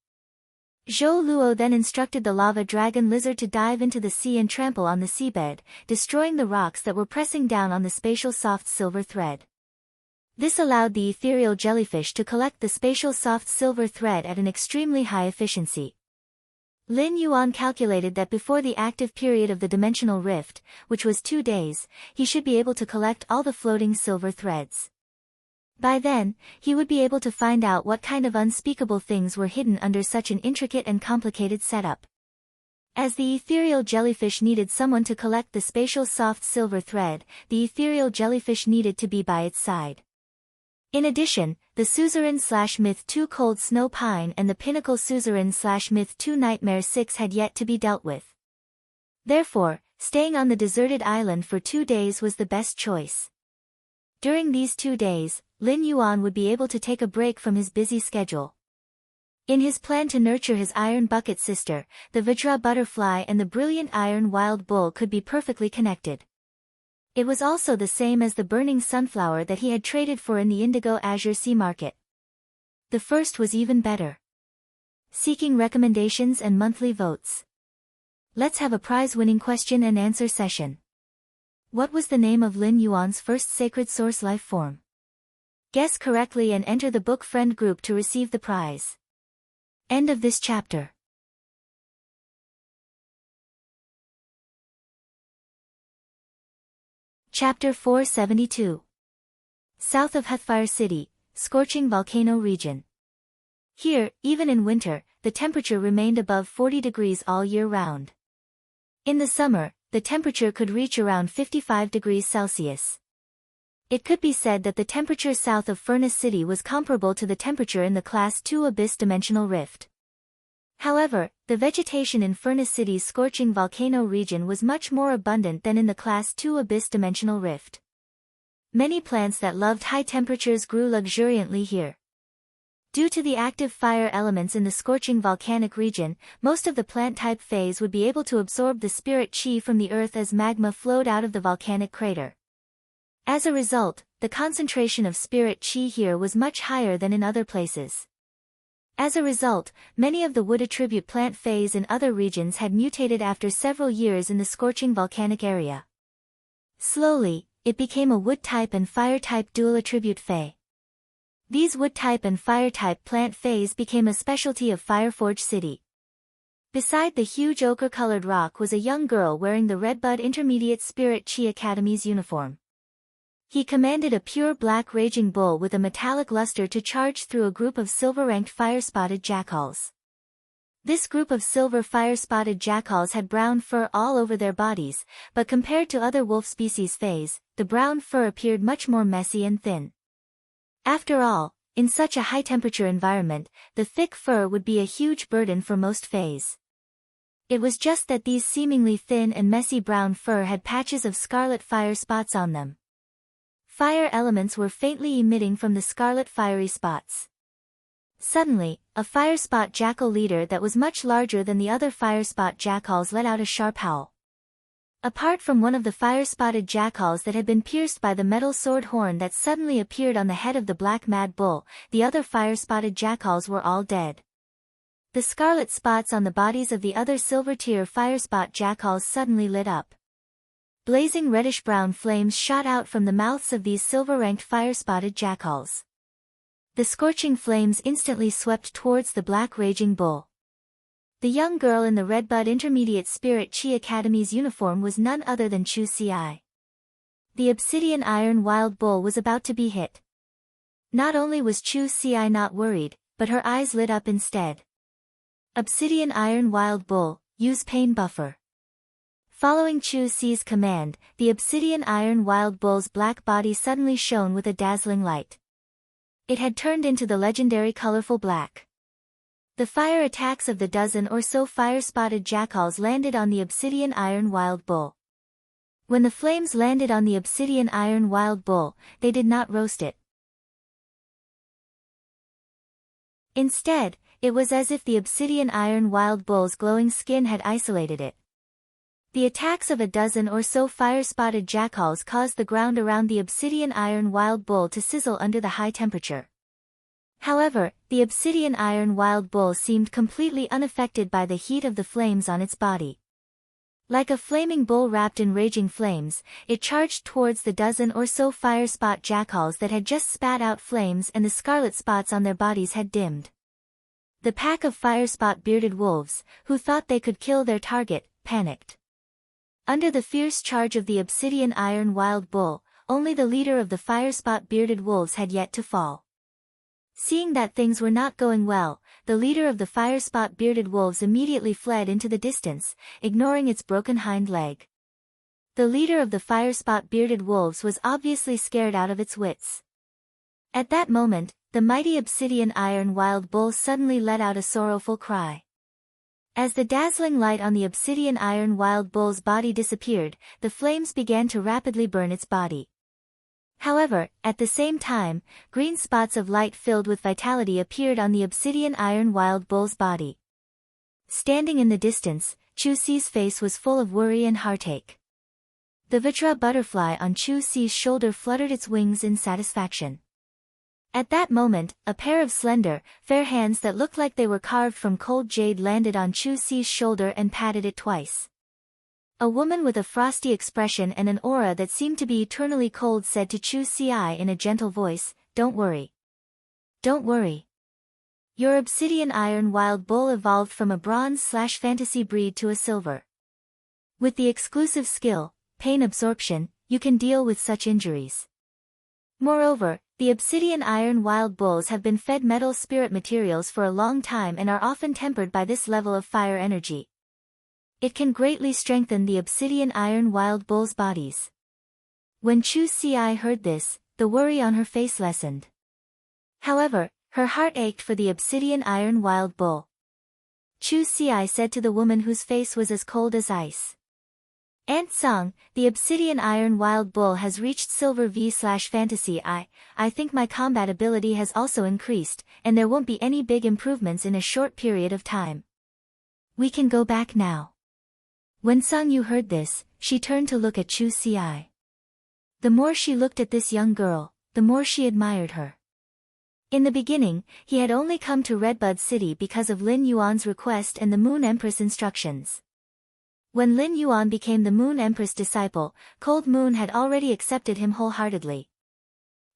Zhou Luo then instructed the lava dragon lizard to dive into the sea and trample on the seabed, destroying the rocks that were pressing down on the spatial soft silver thread. This allowed the ethereal jellyfish to collect the spatial soft silver thread at an extremely high efficiency. Lin Yuan calculated that before the active period of the dimensional rift, which was 2 days, he should be able to collect all the floating silver threads. By then, he would be able to find out what kind of unspeakable things were hidden under such an intricate and complicated setup. As the ethereal jellyfish needed someone to collect the spatial soft silver thread, the ethereal jellyfish needed to be by its side. In addition, the suzerain/myth 2 Cold Snow Pine and the pinnacle suzerain/myth 2 Nightmare 6 had yet to be dealt with. Therefore, staying on the deserted island for 2 days was the best choice. During these 2 days, Lin Yuan would be able to take a break from his busy schedule. In his plan to nurture his iron bucket sister, the Vajra butterfly and the brilliant iron wild bull could be perfectly connected. It was also the same as the burning sunflower that he had traded for in the Indigo Azure Sea Market. The first was even better. Seeking recommendations and monthly votes. Let's have a prize-winning question and answer session. What was the name of Lin Yuan's first sacred source life form? Guess correctly and enter the book friend group to receive the prize. End of this chapter. Chapter 472. south of Hellfire City, scorching volcano region. Here, even in winter, the temperature remained above 40 degrees all year round. In the summer, the temperature could reach around 55 degrees Celsius. It could be said that the temperature south of Furnace City was comparable to the temperature in the Class 2 Abyss Dimensional Rift. However, the vegetation in Furnace City's scorching volcano region was much more abundant than in the Class 2 Abyss Dimensional Rift. Many plants that loved high temperatures grew luxuriantly here. Due to the active fire elements in the scorching volcanic region, most of the plant-type phase would be able to absorb the spirit chi from the earth as magma flowed out of the volcanic crater. As a result, the concentration of spirit chi here was much higher than in other places. As a result, many of the wood attribute plant phase in other regions had mutated after several years in the scorching volcanic area. Slowly, it became a wood-type and fire-type dual attribute phase. These wood-type and fire-type plant phase became a specialty of Fireforge City. Beside the huge ochre-colored rock was a young girl wearing the Redbud Intermediate Spirit Chi Academy's uniform. He commanded a pure black raging bull with a metallic luster to charge through a group of silver-ranked fire-spotted jackals. This group of silver fire-spotted jackals had brown fur all over their bodies, but compared to other wolf species phase, the brown fur appeared much more messy and thin. After all, in such a high-temperature environment, the thick fur would be a huge burden for most phase. It was just that these seemingly thin and messy brown fur had patches of scarlet fire spots on them. Fire elements were faintly emitting from the scarlet fiery spots. Suddenly, a fire spot jackal leader that was much larger than the other fire spot jackals let out a sharp howl. Apart from one of the fire-spotted jackals that had been pierced by the metal sword horn that suddenly appeared on the head of the black mad bull, the other fire-spotted jackals were all dead. The scarlet spots on the bodies of the other silver-tier fire-spot jackals suddenly lit up. Blazing reddish-brown flames shot out from the mouths of these silver-ranked fire-spotted jackals. The scorching flames instantly swept towards the black raging bull. The young girl in the Redbud Intermediate Spirit Chi Academy's uniform was none other than Chu Ci. The obsidian iron wild bull was about to be hit. Not only was Chu Ci not worried, but her eyes lit up instead. Obsidian iron wild bull, use pain buffer. Following Chu Ci's command, the obsidian iron wild bull's black body suddenly shone with a dazzling light. It had turned into the legendary colorful black. The fire attacks of the dozen or so fire-spotted jackals landed on the obsidian iron wild bull. When the flames landed on the obsidian iron wild bull, they did not roast it. Instead, it was as if the obsidian iron wild bull's glowing skin had isolated it. The attacks of a dozen or so fire-spotted jackals caused the ground around the obsidian iron wild bull to sizzle under the high temperature. However, the obsidian iron wild bull seemed completely unaffected by the heat of the flames on its body. Like a flaming bull wrapped in raging flames, it charged towards the dozen or so fire spot jackals that had just spat out flames and the scarlet spots on their bodies had dimmed. The pack of fire spot bearded wolves, who thought they could kill their target, panicked. Under the fierce charge of the obsidian iron wild bull, only the leader of the fire spot bearded wolves had yet to fall. Seeing that things were not going well, the leader of the fire spot bearded wolves immediately fled into the distance, ignoring its broken hind leg. The leader of the fire spot bearded wolves was obviously scared out of its wits. At that moment, the mighty obsidian iron wild bull suddenly let out a sorrowful cry. As the dazzling light on the obsidian iron wild bull's body disappeared, the flames began to rapidly burn its body. However, at the same time, green spots of light filled with vitality appeared on the obsidian iron wild bull's body. Standing in the distance, Chu Ci's face was full of worry and heartache. The Vitra butterfly on Chu Ci's shoulder fluttered its wings in satisfaction. At that moment, a pair of slender, fair hands that looked like they were carved from cold jade landed on Chu Ci's shoulder and patted it twice. A woman with a frosty expression and an aura that seemed to be eternally cold said to Chu Ci in a gentle voice, "Don't worry. Don't worry. Your obsidian iron wild bull evolved from a bronze/fantasy breed to a silver. With the exclusive skill, pain absorption, you can deal with such injuries. Moreover, the obsidian iron wild bulls have been fed metal spirit materials for a long time and are often tempered by this level of fire energy. It can greatly strengthen the obsidian iron wild bulls' bodies. When Chu Si heard this, the worry on her face lessened. However, her heart ached for the obsidian iron wild bull. Chu Si said to the woman whose face was as cold as ice. Aunt Song, the obsidian iron wild bull has reached silver V/fantasy I think my combat ability has also increased, and there won't be any big improvements in a short period of time. We can go back now. When Song Yu heard this, she turned to look at Chu Si. The more she looked at this young girl, the more she admired her. In the beginning, he had only come to Redbud City because of Lin Yuan's request and the Moon Empress instructions. When Lin Yuan became the Moon Empress disciple, Cold Moon had already accepted him wholeheartedly.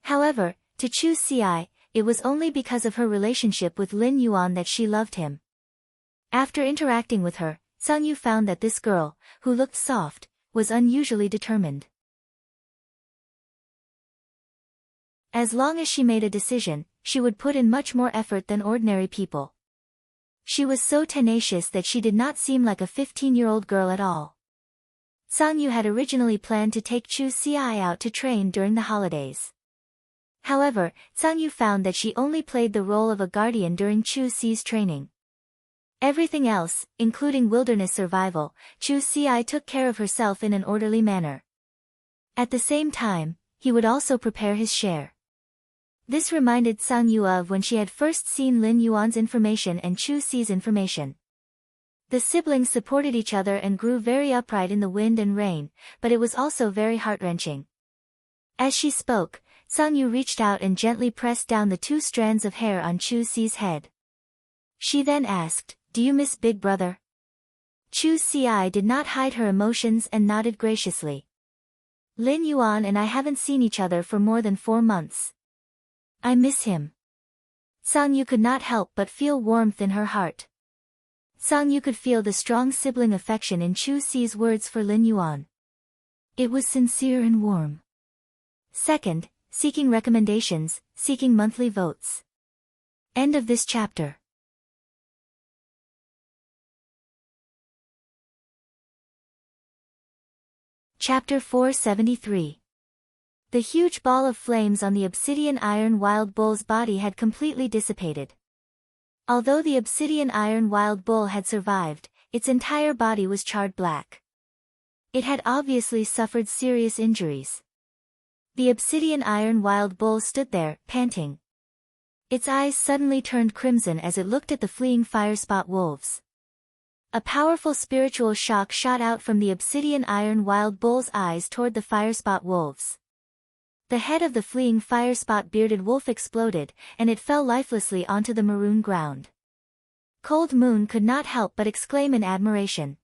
However, to Chu Si, it was only because of her relationship with Lin Yuan that she loved him. After interacting with her, Song Yu found that this girl, who looked soft, was unusually determined. As long as she made a decision, she would put in much more effort than ordinary people. She was so tenacious that she did not seem like a 15-year-old girl at all. Song Yu had originally planned to take Chu Si out to train during the holidays. However, Song Yu found that she only played the role of a guardian during Chu Si's training. Everything else, including wilderness survival, Chu Si took care of herself in an orderly manner. At the same time, he would also prepare his share. This reminded Song Yu of when she had first seen Lin Yuan's information and Chu Si's information. The siblings supported each other and grew very upright in the wind and rain, but it was also very heart-wrenching. As she spoke, Song Yu reached out and gently pressed down the 2 strands of hair on Chu Si's head. She then asked, "Do you miss Big Brother?" Chu Si did not hide her emotions and nodded graciously. "Lin Yuan and I haven't seen each other for more than 4 months. I miss him." Song Yu could not help but feel warmth in her heart. Song Yu could feel the strong sibling affection in Chu Si's words for Lin Yuan. It was sincere and warm. Second, seeking recommendations, seeking monthly votes. End of this chapter. Chapter 473. The huge ball of flames on the obsidian iron wild bull's body had completely dissipated. Although the obsidian iron wild bull had survived, its entire body was charred black. It had obviously suffered serious injuries. The obsidian iron wild bull stood there, panting. Its eyes suddenly turned crimson as it looked at the fleeing firespot wolves. A powerful spiritual shock shot out from the obsidian iron wild bull's eyes toward the firespot wolves. The head of the fleeing firespot bearded wolf exploded, and it fell lifelessly onto the maroon ground. Cold Moon could not help but exclaim in admiration.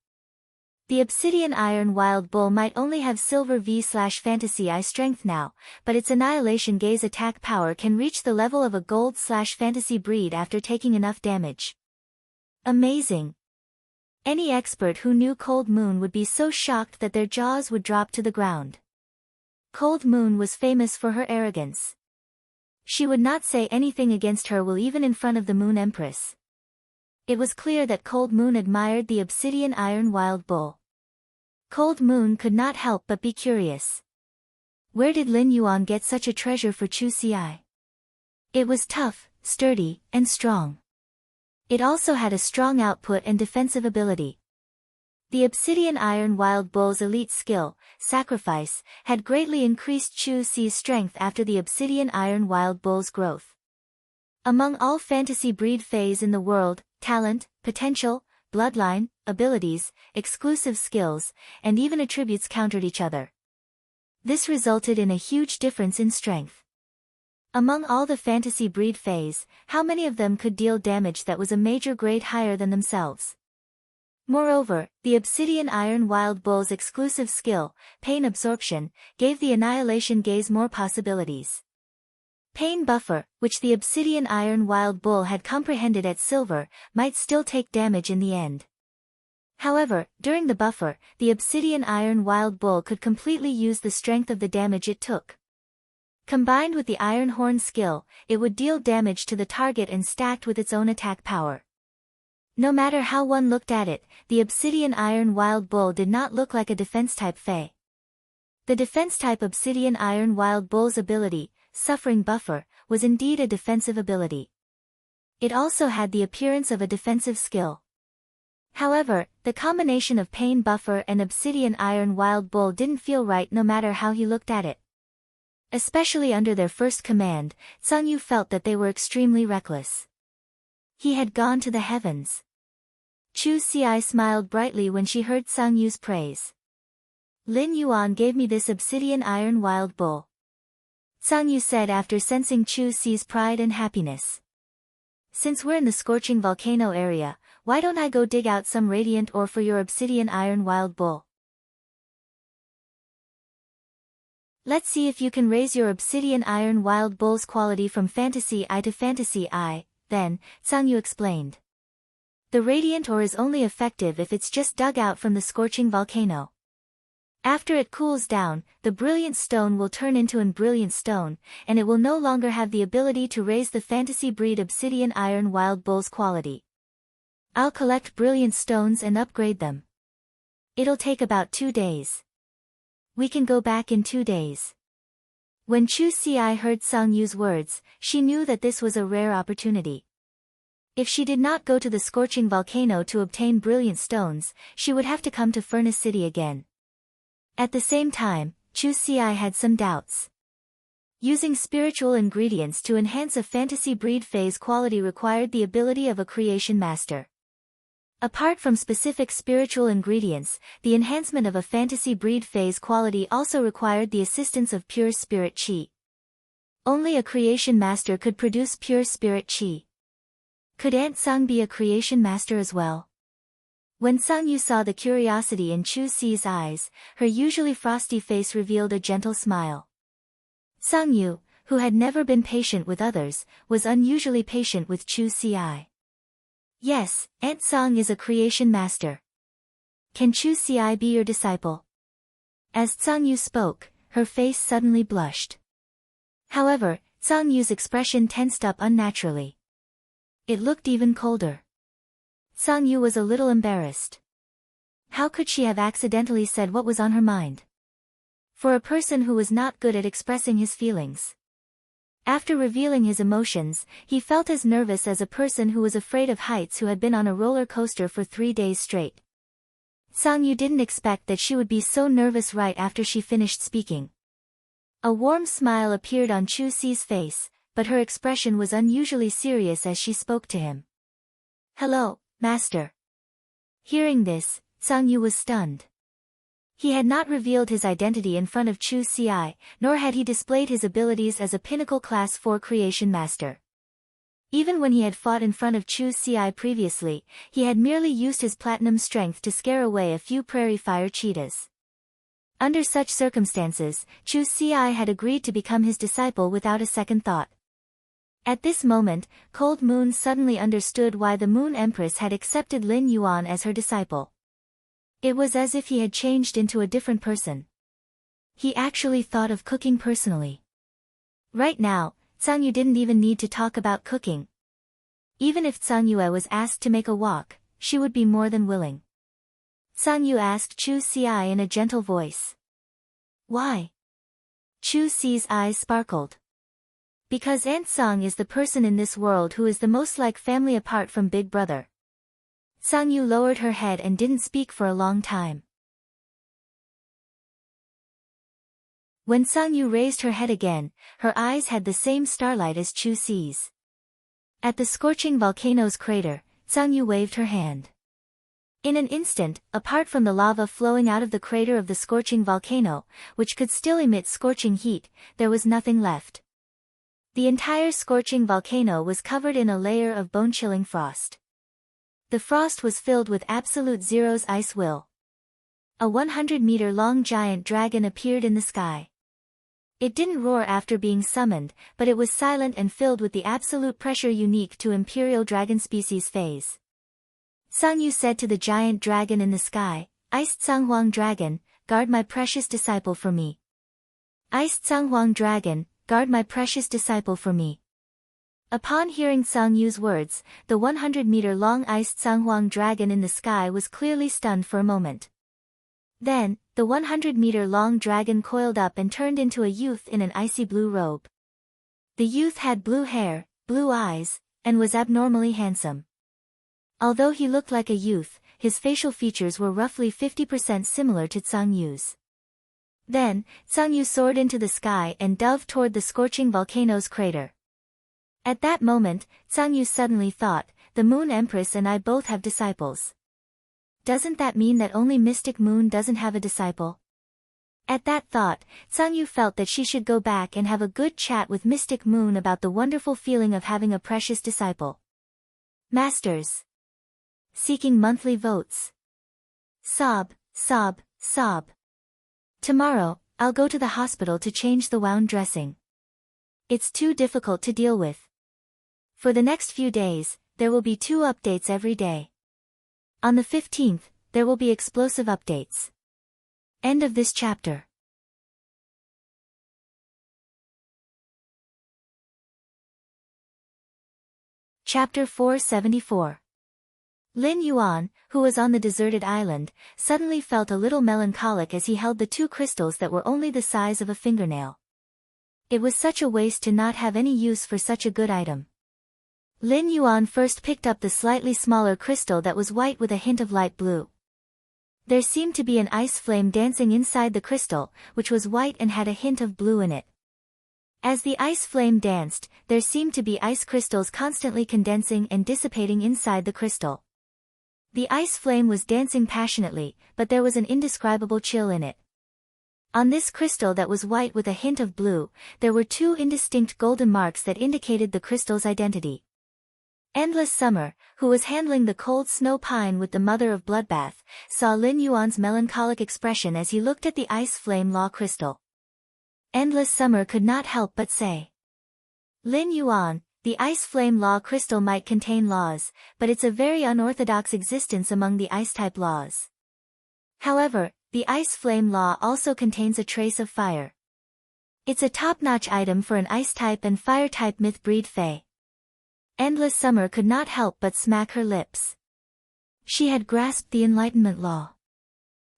The obsidian iron wild bull might only have silver V/fantasy I strength now, but its annihilation gaze attack power can reach the level of a gold/fantasy breed after taking enough damage. Amazing! Any expert who knew Cold Moon would be so shocked that their jaws would drop to the ground. Cold Moon was famous for her arrogance. She would not say anything against her will even in front of the Moon Empress. It was clear that Cold Moon admired the obsidian iron wild bull. Cold Moon could not help but be curious. Where did Lin Yuan get such a treasure for Chu Si? It was tough, sturdy, and strong. It also had a strong output and defensive ability. The obsidian iron wild bull's elite skill, sacrifice, had greatly increased Chu Si's strength after the obsidian iron wild bull's growth. Among all fantasy breed fays in the world, talent, potential, bloodline, abilities, exclusive skills, and even attributes countered each other. This resulted in a huge difference in strength. Among all the fantasy breed fays, how many of them could deal damage that was a major grade higher than themselves? Moreover, the obsidian iron wild bull's exclusive skill, pain absorption, gave the annihilation gaze more possibilities. Pain buffer, which the obsidian iron wild bull had comprehended at silver, might still take damage in the end. However, during the buffer, the obsidian iron wild bull could completely use the strength of the damage it took. Combined with the iron horn skill, it would deal damage to the target and stacked with its own attack power. No matter how one looked at it, the Obsidian Iron Wild Bull did not look like a defense-type Fae. The defense-type Obsidian Iron Wild Bull's ability, Suffering Buffer, was indeed a defensive ability. It also had the appearance of a defensive skill. However, the combination of Pain Buffer and Obsidian Iron Wild Bull didn't feel right no matter how he looked at it. Especially under their first command, Sung-yu felt that they were extremely reckless. He had gone to the heavens. Chu Si smiled brightly when she heard Sung-yu's praise. Lin Yuan gave me this Obsidian Iron Wild Bull. Sung-yu said after sensing Chu Si's pride and happiness. Since we're in the scorching volcano area, why don't I go dig out some radiant ore for your Obsidian Iron Wild Bull? Let's see if you can raise your Obsidian Iron Wild Bull's quality from Fantasy I to Fantasy I, then, Sung-yu explained. The radiant ore is only effective if it's just dug out from the scorching volcano. After it cools down, the brilliant stone will turn into an brilliant stone, and it will no longer have the ability to raise the fantasy breed Obsidian Iron Wild Bull's quality. I'll collect brilliant stones and upgrade them. It'll take about 2 days. We can go back in 2 days. When Chu Si heard Sung-yu's words, she knew that this was a rare opportunity. If she did not go to the scorching volcano to obtain brilliant stones, she would have to come to Furnace City again. At the same time, Chu Si had some doubts. Using spiritual ingredients to enhance a fantasy breed phase quality required the ability of a creation master. Apart from specific spiritual ingredients, the enhancement of a fantasy breed phase quality also required the assistance of pure spirit chi. Only a creation master could produce pure spirit chi. Could Aunt Sung be a creation master as well? When Sung-yu saw the curiosity in Chu Si's eyes, her usually frosty face revealed a gentle smile. Sung-yu, who had never been patient with others, was unusually patient with Chu Si. Yes, Aunt Sung is a creation master. Can Chu Si be your disciple? As Sung-yu spoke, her face suddenly blushed. However, Sung-yu's expression tensed up unnaturally. It looked even colder. Sung-yu was a little embarrassed. How could she have accidentally said what was on her mind? For a person who was not good at expressing his feelings. After revealing his emotions, he felt as nervous as a person who was afraid of heights who had been on a roller coaster for 3 days straight. Sung-yu didn't expect that she would be so nervous right after she finished speaking. A warm smile appeared on Chu Si's face, but her expression was unusually serious as she spoke to him. Hello, Master. Hearing this, Sung-yu was stunned. He had not revealed his identity in front of Chu Si, nor had he displayed his abilities as a pinnacle Class 4 creation master. Even when he had fought in front of Chu Si previously, he had merely used his platinum strength to scare away a few prairie fire cheetahs. Under such circumstances, Chu Si had agreed to become his disciple without a second thought. At this moment, Cold Moon suddenly understood why the Moon Empress had accepted Lin Yuan as her disciple. It was as if he had changed into a different person. He actually thought of cooking personally. Right now, Sung-yu didn't even need to talk about cooking. Even if Sung-yu was asked to make a wok, she would be more than willing. Sung-yu asked Chu Si in a gentle voice. Why? Chu Si's eyes sparkled. Because Aunt Sung is the person in this world who is the most like family apart from Big Brother. Sung-yu lowered her head and didn't speak for a long time. When Sung-yu raised her head again, her eyes had the same starlight as Chu Si's. At the scorching volcano's crater, Sung-yu waved her hand. In an instant, apart from the lava flowing out of the crater of the scorching volcano, which could still emit scorching heat, there was nothing left. The entire scorching volcano was covered in a layer of bone-chilling frost. The frost was filled with absolute zero's ice will. A 100-meter-long giant dragon appeared in the sky. It didn't roar after being summoned, but it was silent and filled with the absolute pressure unique to Imperial Dragon species phase. Sung-yu said to the giant dragon in the sky, Iced Sunghuang Dragon, guard my precious disciple for me. Iced Sunghuang Dragon, guard my precious disciple for me." Upon hearing Sang Yu's words, the 100-meter-long iced Sanghuang dragon in the sky was clearly stunned for a moment. Then, the 100-meter-long dragon coiled up and turned into a youth in an icy blue robe. The youth had blue hair, blue eyes, and was abnormally handsome. Although he looked like a youth, his facial features were roughly 50% similar to Sang Yu's. Then, Sang Yu soared into the sky and dove toward the scorching volcano's crater. At that moment, Sang Yu suddenly thought, "The Moon Empress and I both have disciples. Doesn't that mean that only Mystic Moon doesn't have a disciple?" At that thought, Sang Yu felt that she should go back and have a good chat with Mystic Moon about the wonderful feeling of having a precious disciple. Masters. Seeking monthly votes. Sob, sob, sob. Tomorrow, I'll go to the hospital to change the wound dressing. It's too difficult to deal with. For the next few days, there will be 2 updates every day. On the 15th, there will be explosive updates. End of this chapter. Chapter 474. Lin Yuan, who was on the deserted island, suddenly felt a little melancholic as he held the 2 crystals that were only the size of a fingernail. It was such a waste to not have any use for such a good item. Lin Yuan first picked up the slightly smaller crystal that was white with a hint of light blue. There seemed to be an ice flame dancing inside the crystal, which was white and had a hint of blue in it. As the ice flame danced, there seemed to be ice crystals constantly condensing and dissipating inside the crystal. The ice flame was dancing passionately, but there was an indescribable chill in it. On this crystal that was white with a hint of blue, there were 2 indistinct golden marks that indicated the crystal's identity. Endless Summer, who was handling the cold snow pine with the mother of Bloodbath, saw Lin Yuan's melancholic expression as he looked at the ice flame law crystal. Endless Summer could not help but say, "Lin Yuan, the ice flame law crystal might contain laws, but it's a very unorthodox existence among the ice-type laws. However, the ice flame law also contains a trace of fire. It's a top-notch item for an ice-type and fire-type myth breed fae." Endless Summer could not help but smack her lips. She had grasped the Enlightenment Law.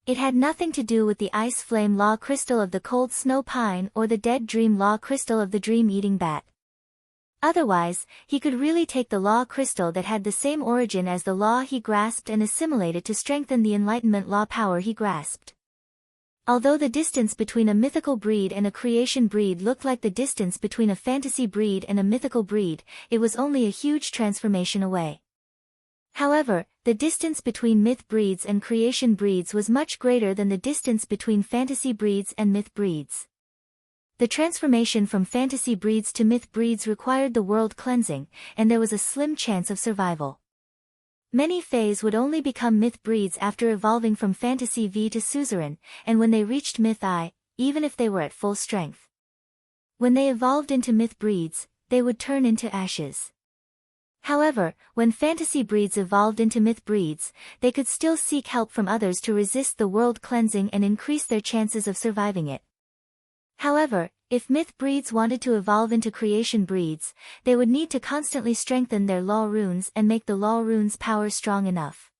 It had nothing to do with the Ice Flame Law crystal of the Cold Snow Pine or the Dead Dream Law crystal of the Dream-Eating Bat. Otherwise, he could really take the Law crystal that had the same origin as the law he grasped and assimilate it to strengthen the Enlightenment Law power he grasped. Although the distance between a mythical breed and a creation breed looked like the distance between a fantasy breed and a mythical breed, it was only a huge transformation away. However, the distance between myth breeds and creation breeds was much greater than the distance between fantasy breeds and myth breeds. The transformation from fantasy breeds to myth breeds required the world cleansing, and there was a slim chance of survival. Many fays would only become myth breeds after evolving from Fantasy V to Suzerain, and when they reached Myth I, even if they were at full strength. When they evolved into myth breeds, they would turn into ashes. However, when fantasy breeds evolved into myth breeds, they could still seek help from others to resist the world cleansing and increase their chances of surviving it. However, if myth breeds wanted to evolve into creation breeds, they would need to constantly strengthen their law runes and make the law runes' power strong enough.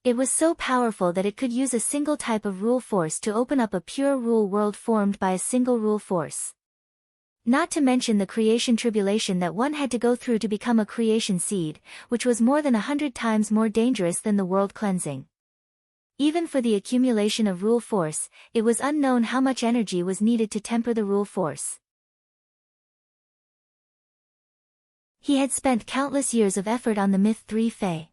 It was so powerful that it could use a single type of rule force to open up a pure rule world formed by a single rule force. Not to mention the creation tribulation that one had to go through to become a creation seed, which was more than 100 times more dangerous than the world cleansing. Even for the accumulation of rule force, it was unknown how much energy was needed to temper the rule force. He had spent countless years of effort on the Myth 3 Fae.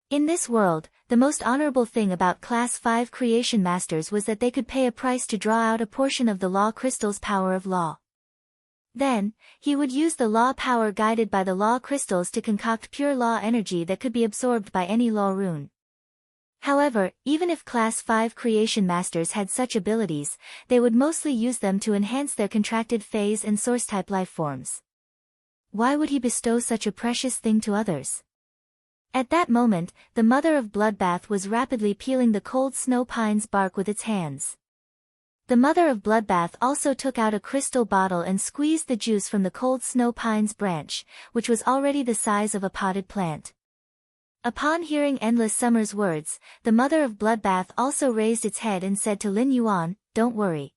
In this world, the most honorable thing about Class 5 creation masters was that they could pay a price to draw out a portion of the law crystal's power of law. Then, he would use the law power guided by the law crystals to concoct pure law energy that could be absorbed by any law rune. However, even if Class 5 creation masters had such abilities, they would mostly use them to enhance their contracted phase and source-type life forms. Why would he bestow such a precious thing to others? At that moment, the mother of Bloodbath was rapidly peeling the cold snow pine's bark with its hands. The mother of Bloodbath also took out a crystal bottle and squeezed the juice from the cold snow pine's branch, which was already the size of a potted plant. Upon hearing Endless Summer's words, the mother of Bloodbath also raised its head and said to Lin Yuan, "Don't worry.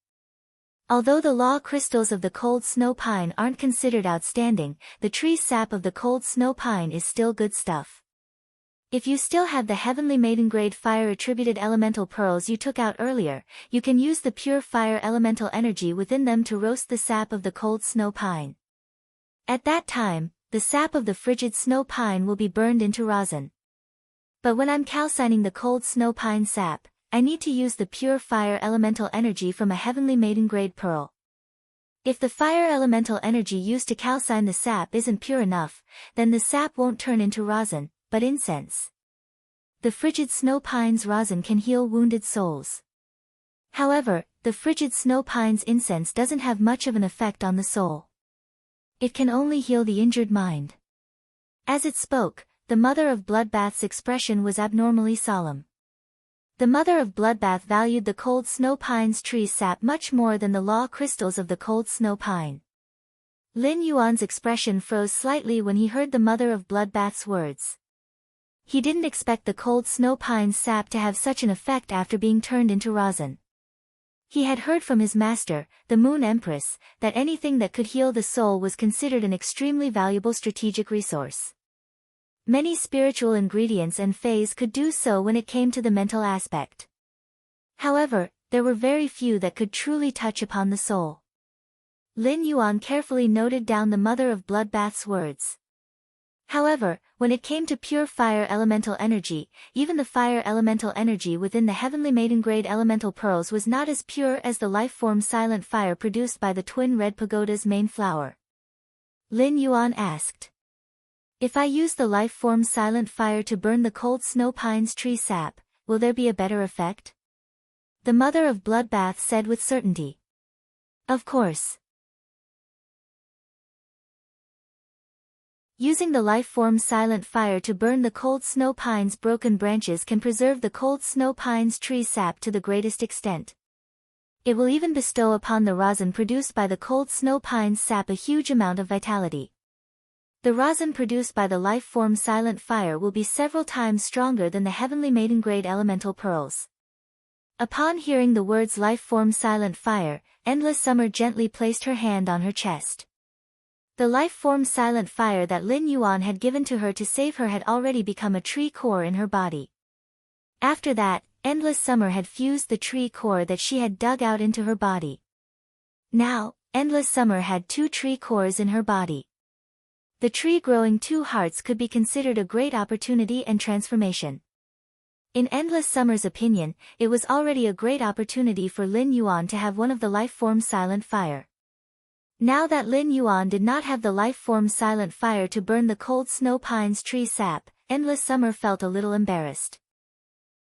Although the law crystals of the cold snow pine aren't considered outstanding, the tree sap of the cold snow pine is still good stuff. If you still have the heavenly maiden grade fire attributed elemental pearls you took out earlier, you can use the pure fire elemental energy within them to roast the sap of the cold snow pine. At that time, the sap of the frigid snow pine will be burned into rosin. But when I'm calcining the cold snow pine sap, I need to use the pure fire elemental energy from a heavenly maiden grade pearl. If the fire elemental energy used to calcine the sap isn't pure enough, then the sap won't turn into rosin, but incense. The frigid snow pine's rosin can heal wounded souls. However, the frigid snow pine's incense doesn't have much of an effect on the soul. It can only heal the injured mind." As it spoke, the mother of Bloodbath's expression was abnormally solemn. The mother of Bloodbath valued the cold snow pine's tree sap much more than the law crystals of the cold snow pine. Lin Yuan's expression froze slightly when he heard the mother of Bloodbath's words. He didn't expect the cold snow pine's sap to have such an effect after being turned into rosin. He had heard from his master, the Moon Empress, that anything that could heal the soul was considered an extremely valuable strategic resource. Many spiritual ingredients and fays could do so when it came to the mental aspect. However, there were very few that could truly touch upon the soul. Lin Yuan carefully noted down the mother of Bloodbath's words. However, when it came to pure fire elemental energy, even the fire elemental energy within the heavenly maiden grade elemental pearls was not as pure as the life-form silent fire produced by the twin red pagoda's main flower. Lin Yuan asked. "If I use the life-form silent fire to burn the cold snow pine's tree sap, will there be a better effect?" The mother of Bloodbath said with certainty. "Of course. Using the life-form silent fire to burn the cold snow pine's broken branches can preserve the cold snow pine's tree sap to the greatest extent. It will even bestow upon the rosin produced by the cold snow pine's sap a huge amount of vitality. The rosin produced by the life-form silent fire will be several times stronger than the heavenly maiden grade elemental pearls." Upon hearing the words life-form silent fire, Endless Summer gently placed her hand on her chest. The life-form silent fire that Lin Yuan had given to her to save her had already become a tree core in her body. After that, Endless Summer had fused the tree core that she had dug out into her body. Now, Endless Summer had 2 tree cores in her body. The tree growing 2 hearts could be considered a great opportunity and transformation. In Endless Summer's opinion, it was already a great opportunity for Lin Yuan to have one of the life-form silent fire. Now that Lin Yuan did not have the life-form silent fire to burn the cold snow pine's tree sap, Endless Summer felt a little embarrassed.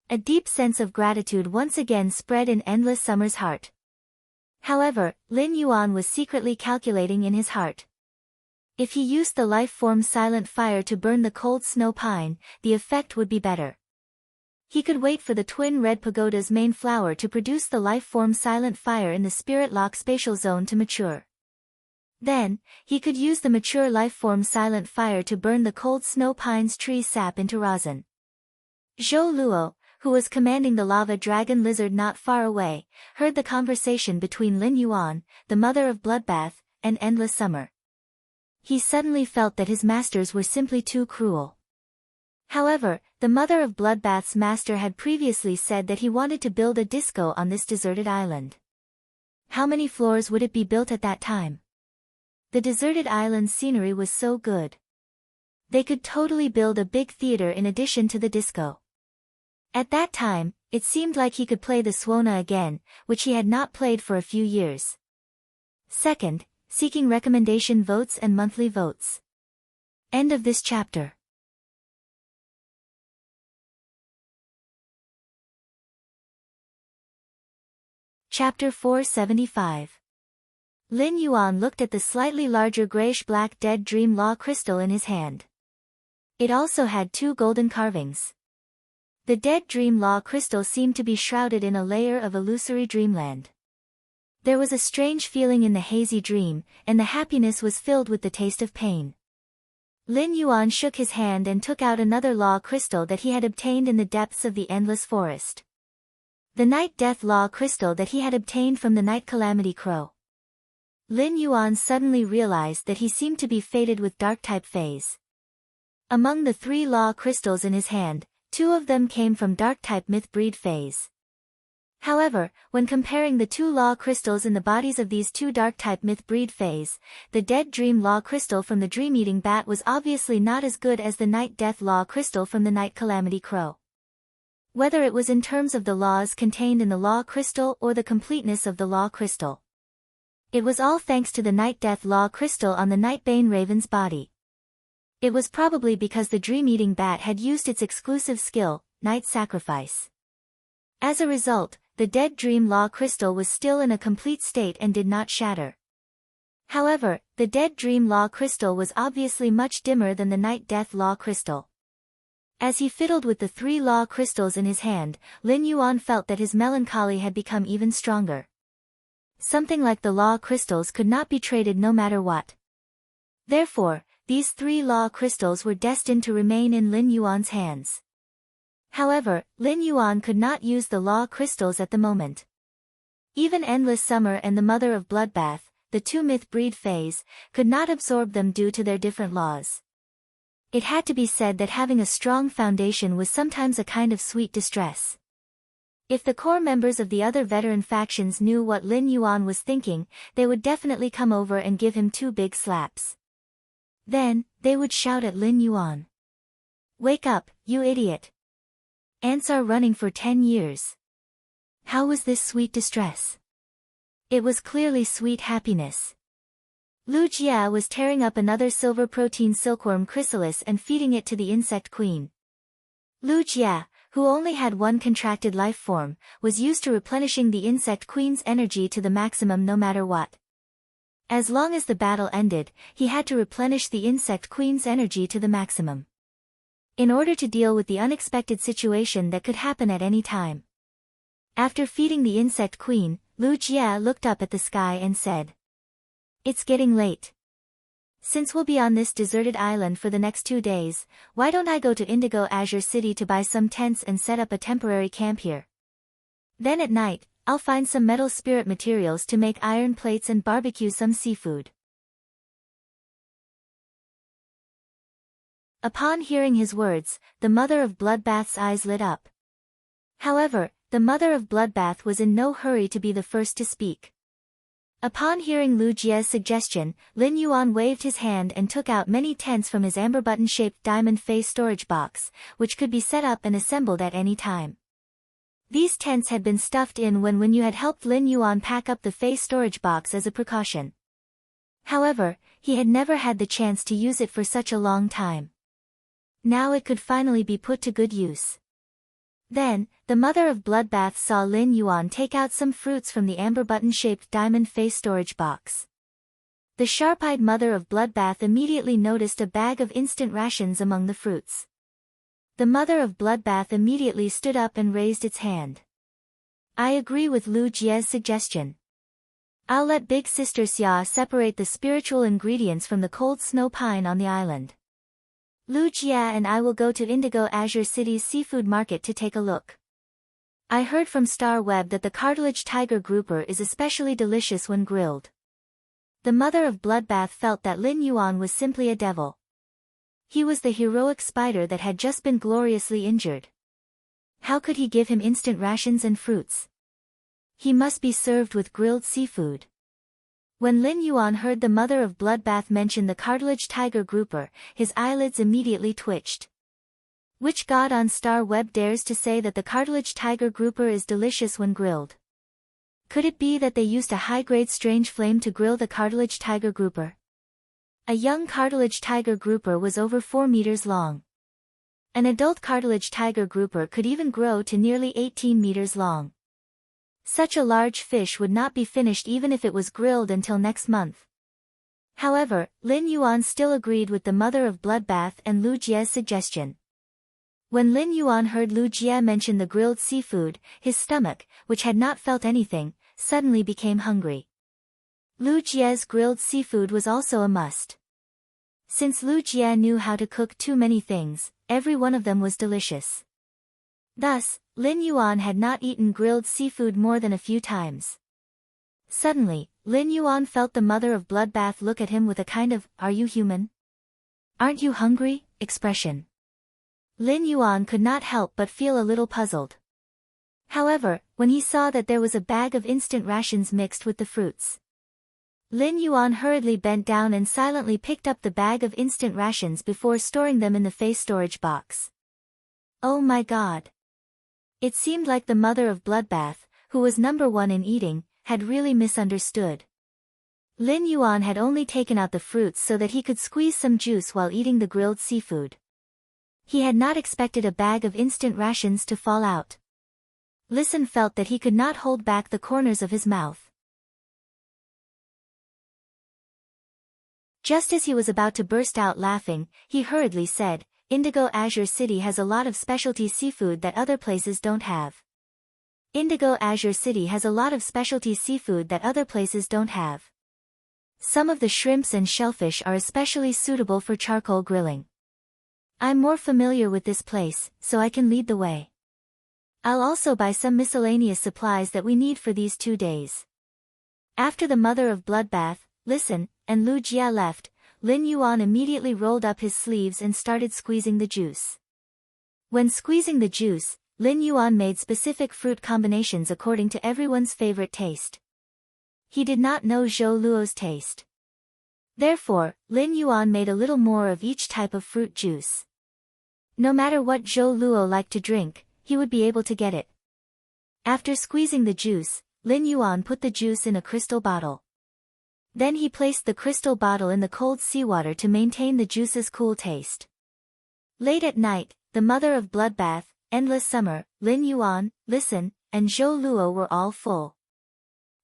A deep sense of gratitude once again spread in Endless Summer's heart. However, Lin Yuan was secretly calculating in his heart. If he used the life-form silent fire to burn the cold snow pine, the effect would be better. He could wait for the twin red pagoda's main flower to produce the life-form silent fire in the spirit lock spatial zone to mature. Then, he could use the mature life-form silent fire to burn the cold snow pine's tree sap into rosin. Zhou Luo, who was commanding the lava dragon lizard not far away, heard the conversation between Lin Yuan, the mother of Bloodbath, and Endless Summer. He suddenly felt that his masters were simply too cruel. However, the mother of Bloodbath's master had previously said that he wanted to build a disco on this deserted island. How many floors would it be built at that time? The deserted island's scenery was so good. They could totally build a big theater in addition to the disco. At that time, it seemed like he could play the Swona again, which he had not played for a few years. Second, seeking recommendation votes and monthly votes. End of this chapter. Chapter 475. Lin Yuan looked at the slightly larger grayish-black dead dream law crystal in his hand. It also had 2 golden carvings. The dead dream law crystal seemed to be shrouded in a layer of illusory dreamland. There was a strange feeling in the hazy dream, and the happiness was filled with the taste of pain. Lin Yuan shook his hand and took out another law crystal that he had obtained in the depths of the endless forest. The Night Death Law crystal that he had obtained from the Night Calamity Crow. Lin Yuan suddenly realized that he seemed to be fated with Dark-type phase. Among the 3 law crystals in his hand, 2 of them came from Dark-type Myth-breed phase. However, when comparing the 2 law crystals in the bodies of these 2 Dark-type Myth-breed phase, the Dead Dream Law crystal from the Dream-eating bat was obviously not as good as the Night Death Law crystal from the Night Calamity Crow. Whether it was in terms of the laws contained in the law crystal or the completeness of the law crystal. It was all thanks to the Night Death Law crystal on the Nightbane Raven's body. It was probably because the Dream-eating bat had used its exclusive skill, Night Sacrifice. As a result, the Dead Dream Law crystal was still in a complete state and did not shatter. However, the Dead Dream Law crystal was obviously much dimmer than the Night Death Law crystal. As he fiddled with the 3 law crystals in his hand, Lin Yuan felt that his melancholy had become even stronger. Something like the law crystals could not be traded no matter what. Therefore, these 3 law crystals were destined to remain in Lin Yuan's hands. However, Lin Yuan could not use the law crystals at the moment. Even Endless Summer and the Mother of Bloodbath, the 2 Myth-breed phase, could not absorb them due to their different laws. It had to be said that having a strong foundation was sometimes a kind of sweet distress. If the core members of the other veteran factions knew what Lin Yuan was thinking, they would definitely come over and give him 2 big slaps. Then, they would shout at Lin Yuan. "Wake up, you idiot! Ants are running for 10 years. How was this sweet distress?" It was clearly sweet happiness. Lu Jia was tearing up another silver protein silkworm chrysalis and feeding it to the insect queen. Lu Jia, who only had 1 contracted life form, was used to replenishing the insect queen's energy to the maximum no matter what. As long as the battle ended, he had to replenish the insect queen's energy to the maximum. In order to deal with the unexpected situation that could happen at any time. After feeding the insect queen, Lu Jia looked up at the sky and said, "It's getting late. Since we'll be on this deserted island for the next 2 days, why don't I go to Indigo Azure City to buy some tents and set up a temporary camp here? Then at night, I'll find some metal spirit materials to make iron plates and barbecue some seafood." Upon hearing his words, the Mother of Bloodbath's eyes lit up. However, the Mother of Bloodbath was in no hurry to be the first to speak. Upon hearing Lu Jia's suggestion, Lin Yuan waved his hand and took out many tents from his amber button-shaped diamond face storage box, which could be set up and assembled at any time. These tents had been stuffed in when you had helped Lin Yuan pack up the face storage box as a precaution. However, he had never had the chance to use it for such a long time. Now it could finally be put to good use. Then, the Mother of Bloodbath saw Lin Yuan take out some fruits from the amber button-shaped diamond face storage box. The sharp-eyed Mother of Bloodbath immediately noticed a bag of instant rations among the fruits. The Mother of Bloodbath immediately stood up and raised its hand. "I agree with Lu Jia's suggestion. I'll let Big Sister Xia separate the spiritual ingredients from the cold snow pine on the island. Lu Jia and I will go to Indigo Azure City's seafood market to take a look. I heard from Star Web that the cartilage tiger grouper is especially delicious when grilled." The Mother of Bloodbath felt that Lin Yuan was simply a devil. He was the heroic spider that had just been gloriously injured. How could he give him instant rations and fruits? He must be served with grilled seafood. When Lin Yuan heard the Mother of Bloodbath mention the cartilage tiger grouper, his eyelids immediately twitched. Which god on Star Web dares to say that the cartilage tiger grouper is delicious when grilled? Could it be that they used a high-grade strange flame to grill the cartilage tiger grouper? A young cartilage tiger grouper was over 4 meters long. An adult cartilage tiger grouper could even grow to nearly 18 meters long. Such a large fish would not be finished even if it was grilled until next month. However, Lin Yuan still agreed with the Mother of Bloodbath and Lu Jia's suggestion. When Lin Yuan heard Lu Jia mention the grilled seafood, his stomach, which had not felt anything, suddenly became hungry. Lu Jie's grilled seafood was also a must. Since Lu Jie knew how to cook too many things, every one of them was delicious. Thus, Lin Yuan had not eaten grilled seafood more than a few times. Suddenly, Lin Yuan felt the mother of Bloodbath look at him with a kind of, "Are you human? Aren't you hungry?" expression. Lin Yuan could not help but feel a little puzzled. However, when he saw that there was a bag of instant rations mixed with the fruits, Lin Yuan hurriedly bent down and silently picked up the bag of instant rations before storing them in the face storage box. Oh my god! It seemed like the mother of Bloodbath, who was number one in eating, had really misunderstood. Lin Yuan had only taken out the fruits so that he could squeeze some juice while eating the grilled seafood. He had not expected a bag of instant rations to fall out. Listen felt that he could not hold back the corners of his mouth. Just as he was about to burst out laughing, he hurriedly said, "Indigo Azure City has a lot of specialty seafood that other places don't have. Indigo Azure City has a lot of specialty seafood that other places don't have. Some of the shrimps and shellfish are especially suitable for charcoal grilling. I'm more familiar with this place, so I can lead the way. I'll also buy some miscellaneous supplies that we need for these 2 days." After the mother of Bloodbath, Listen, and Lu Jie left, Lin Yuan immediately rolled up his sleeves and started squeezing the juice. When squeezing the juice, Lin Yuan made specific fruit combinations according to everyone's favorite taste. He did not know Zhou Luo's taste. Therefore, Lin Yuan made a little more of each type of fruit juice. No matter what Zhou Luo liked to drink, he would be able to get it. After squeezing the juice, Lin Yuan put the juice in a crystal bottle. Then he placed the crystal bottle in the cold seawater to maintain the juice's cool taste. Late at night, the mother of Bloodbath, Endless Summer, Lin Yuan, Listen, and Zhou Luo were all full.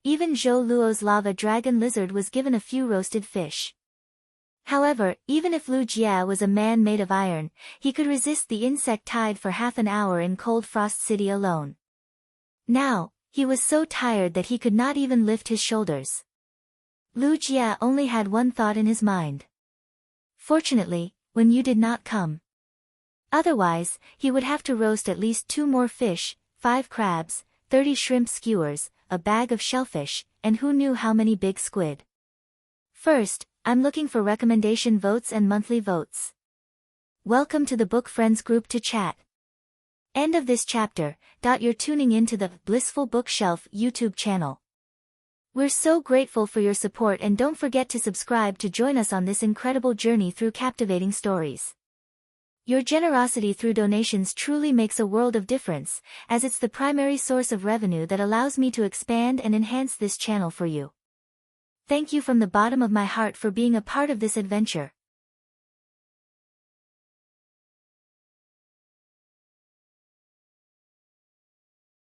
Even Zhou Luo's lava dragon lizard was given a few roasted fish. However, even if Lu Jie was a man made of iron, he could resist the insect tide for half an hour in Cold Frost City alone. Now, he was so tired that he could not even lift his shoulders. Lu Jie only had one thought in his mind. Fortunately, when you did not come. Otherwise, he would have to roast at least 2 more fish, 5 crabs, 30 shrimp skewers, a bag of shellfish, and who knew how many big squid. First, I'm looking for recommendation votes and monthly votes. Welcome to the Book Friends group to chat. End of this chapter. You're tuning in to the Blissful Bookshelf YouTube channel. We're so grateful for your support, and don't forget to subscribe to join us on this incredible journey through captivating stories. Your generosity through donations truly makes a world of difference, as it's the primary source of revenue that allows me to expand and enhance this channel for you. Thank you from the bottom of my heart for being a part of this adventure.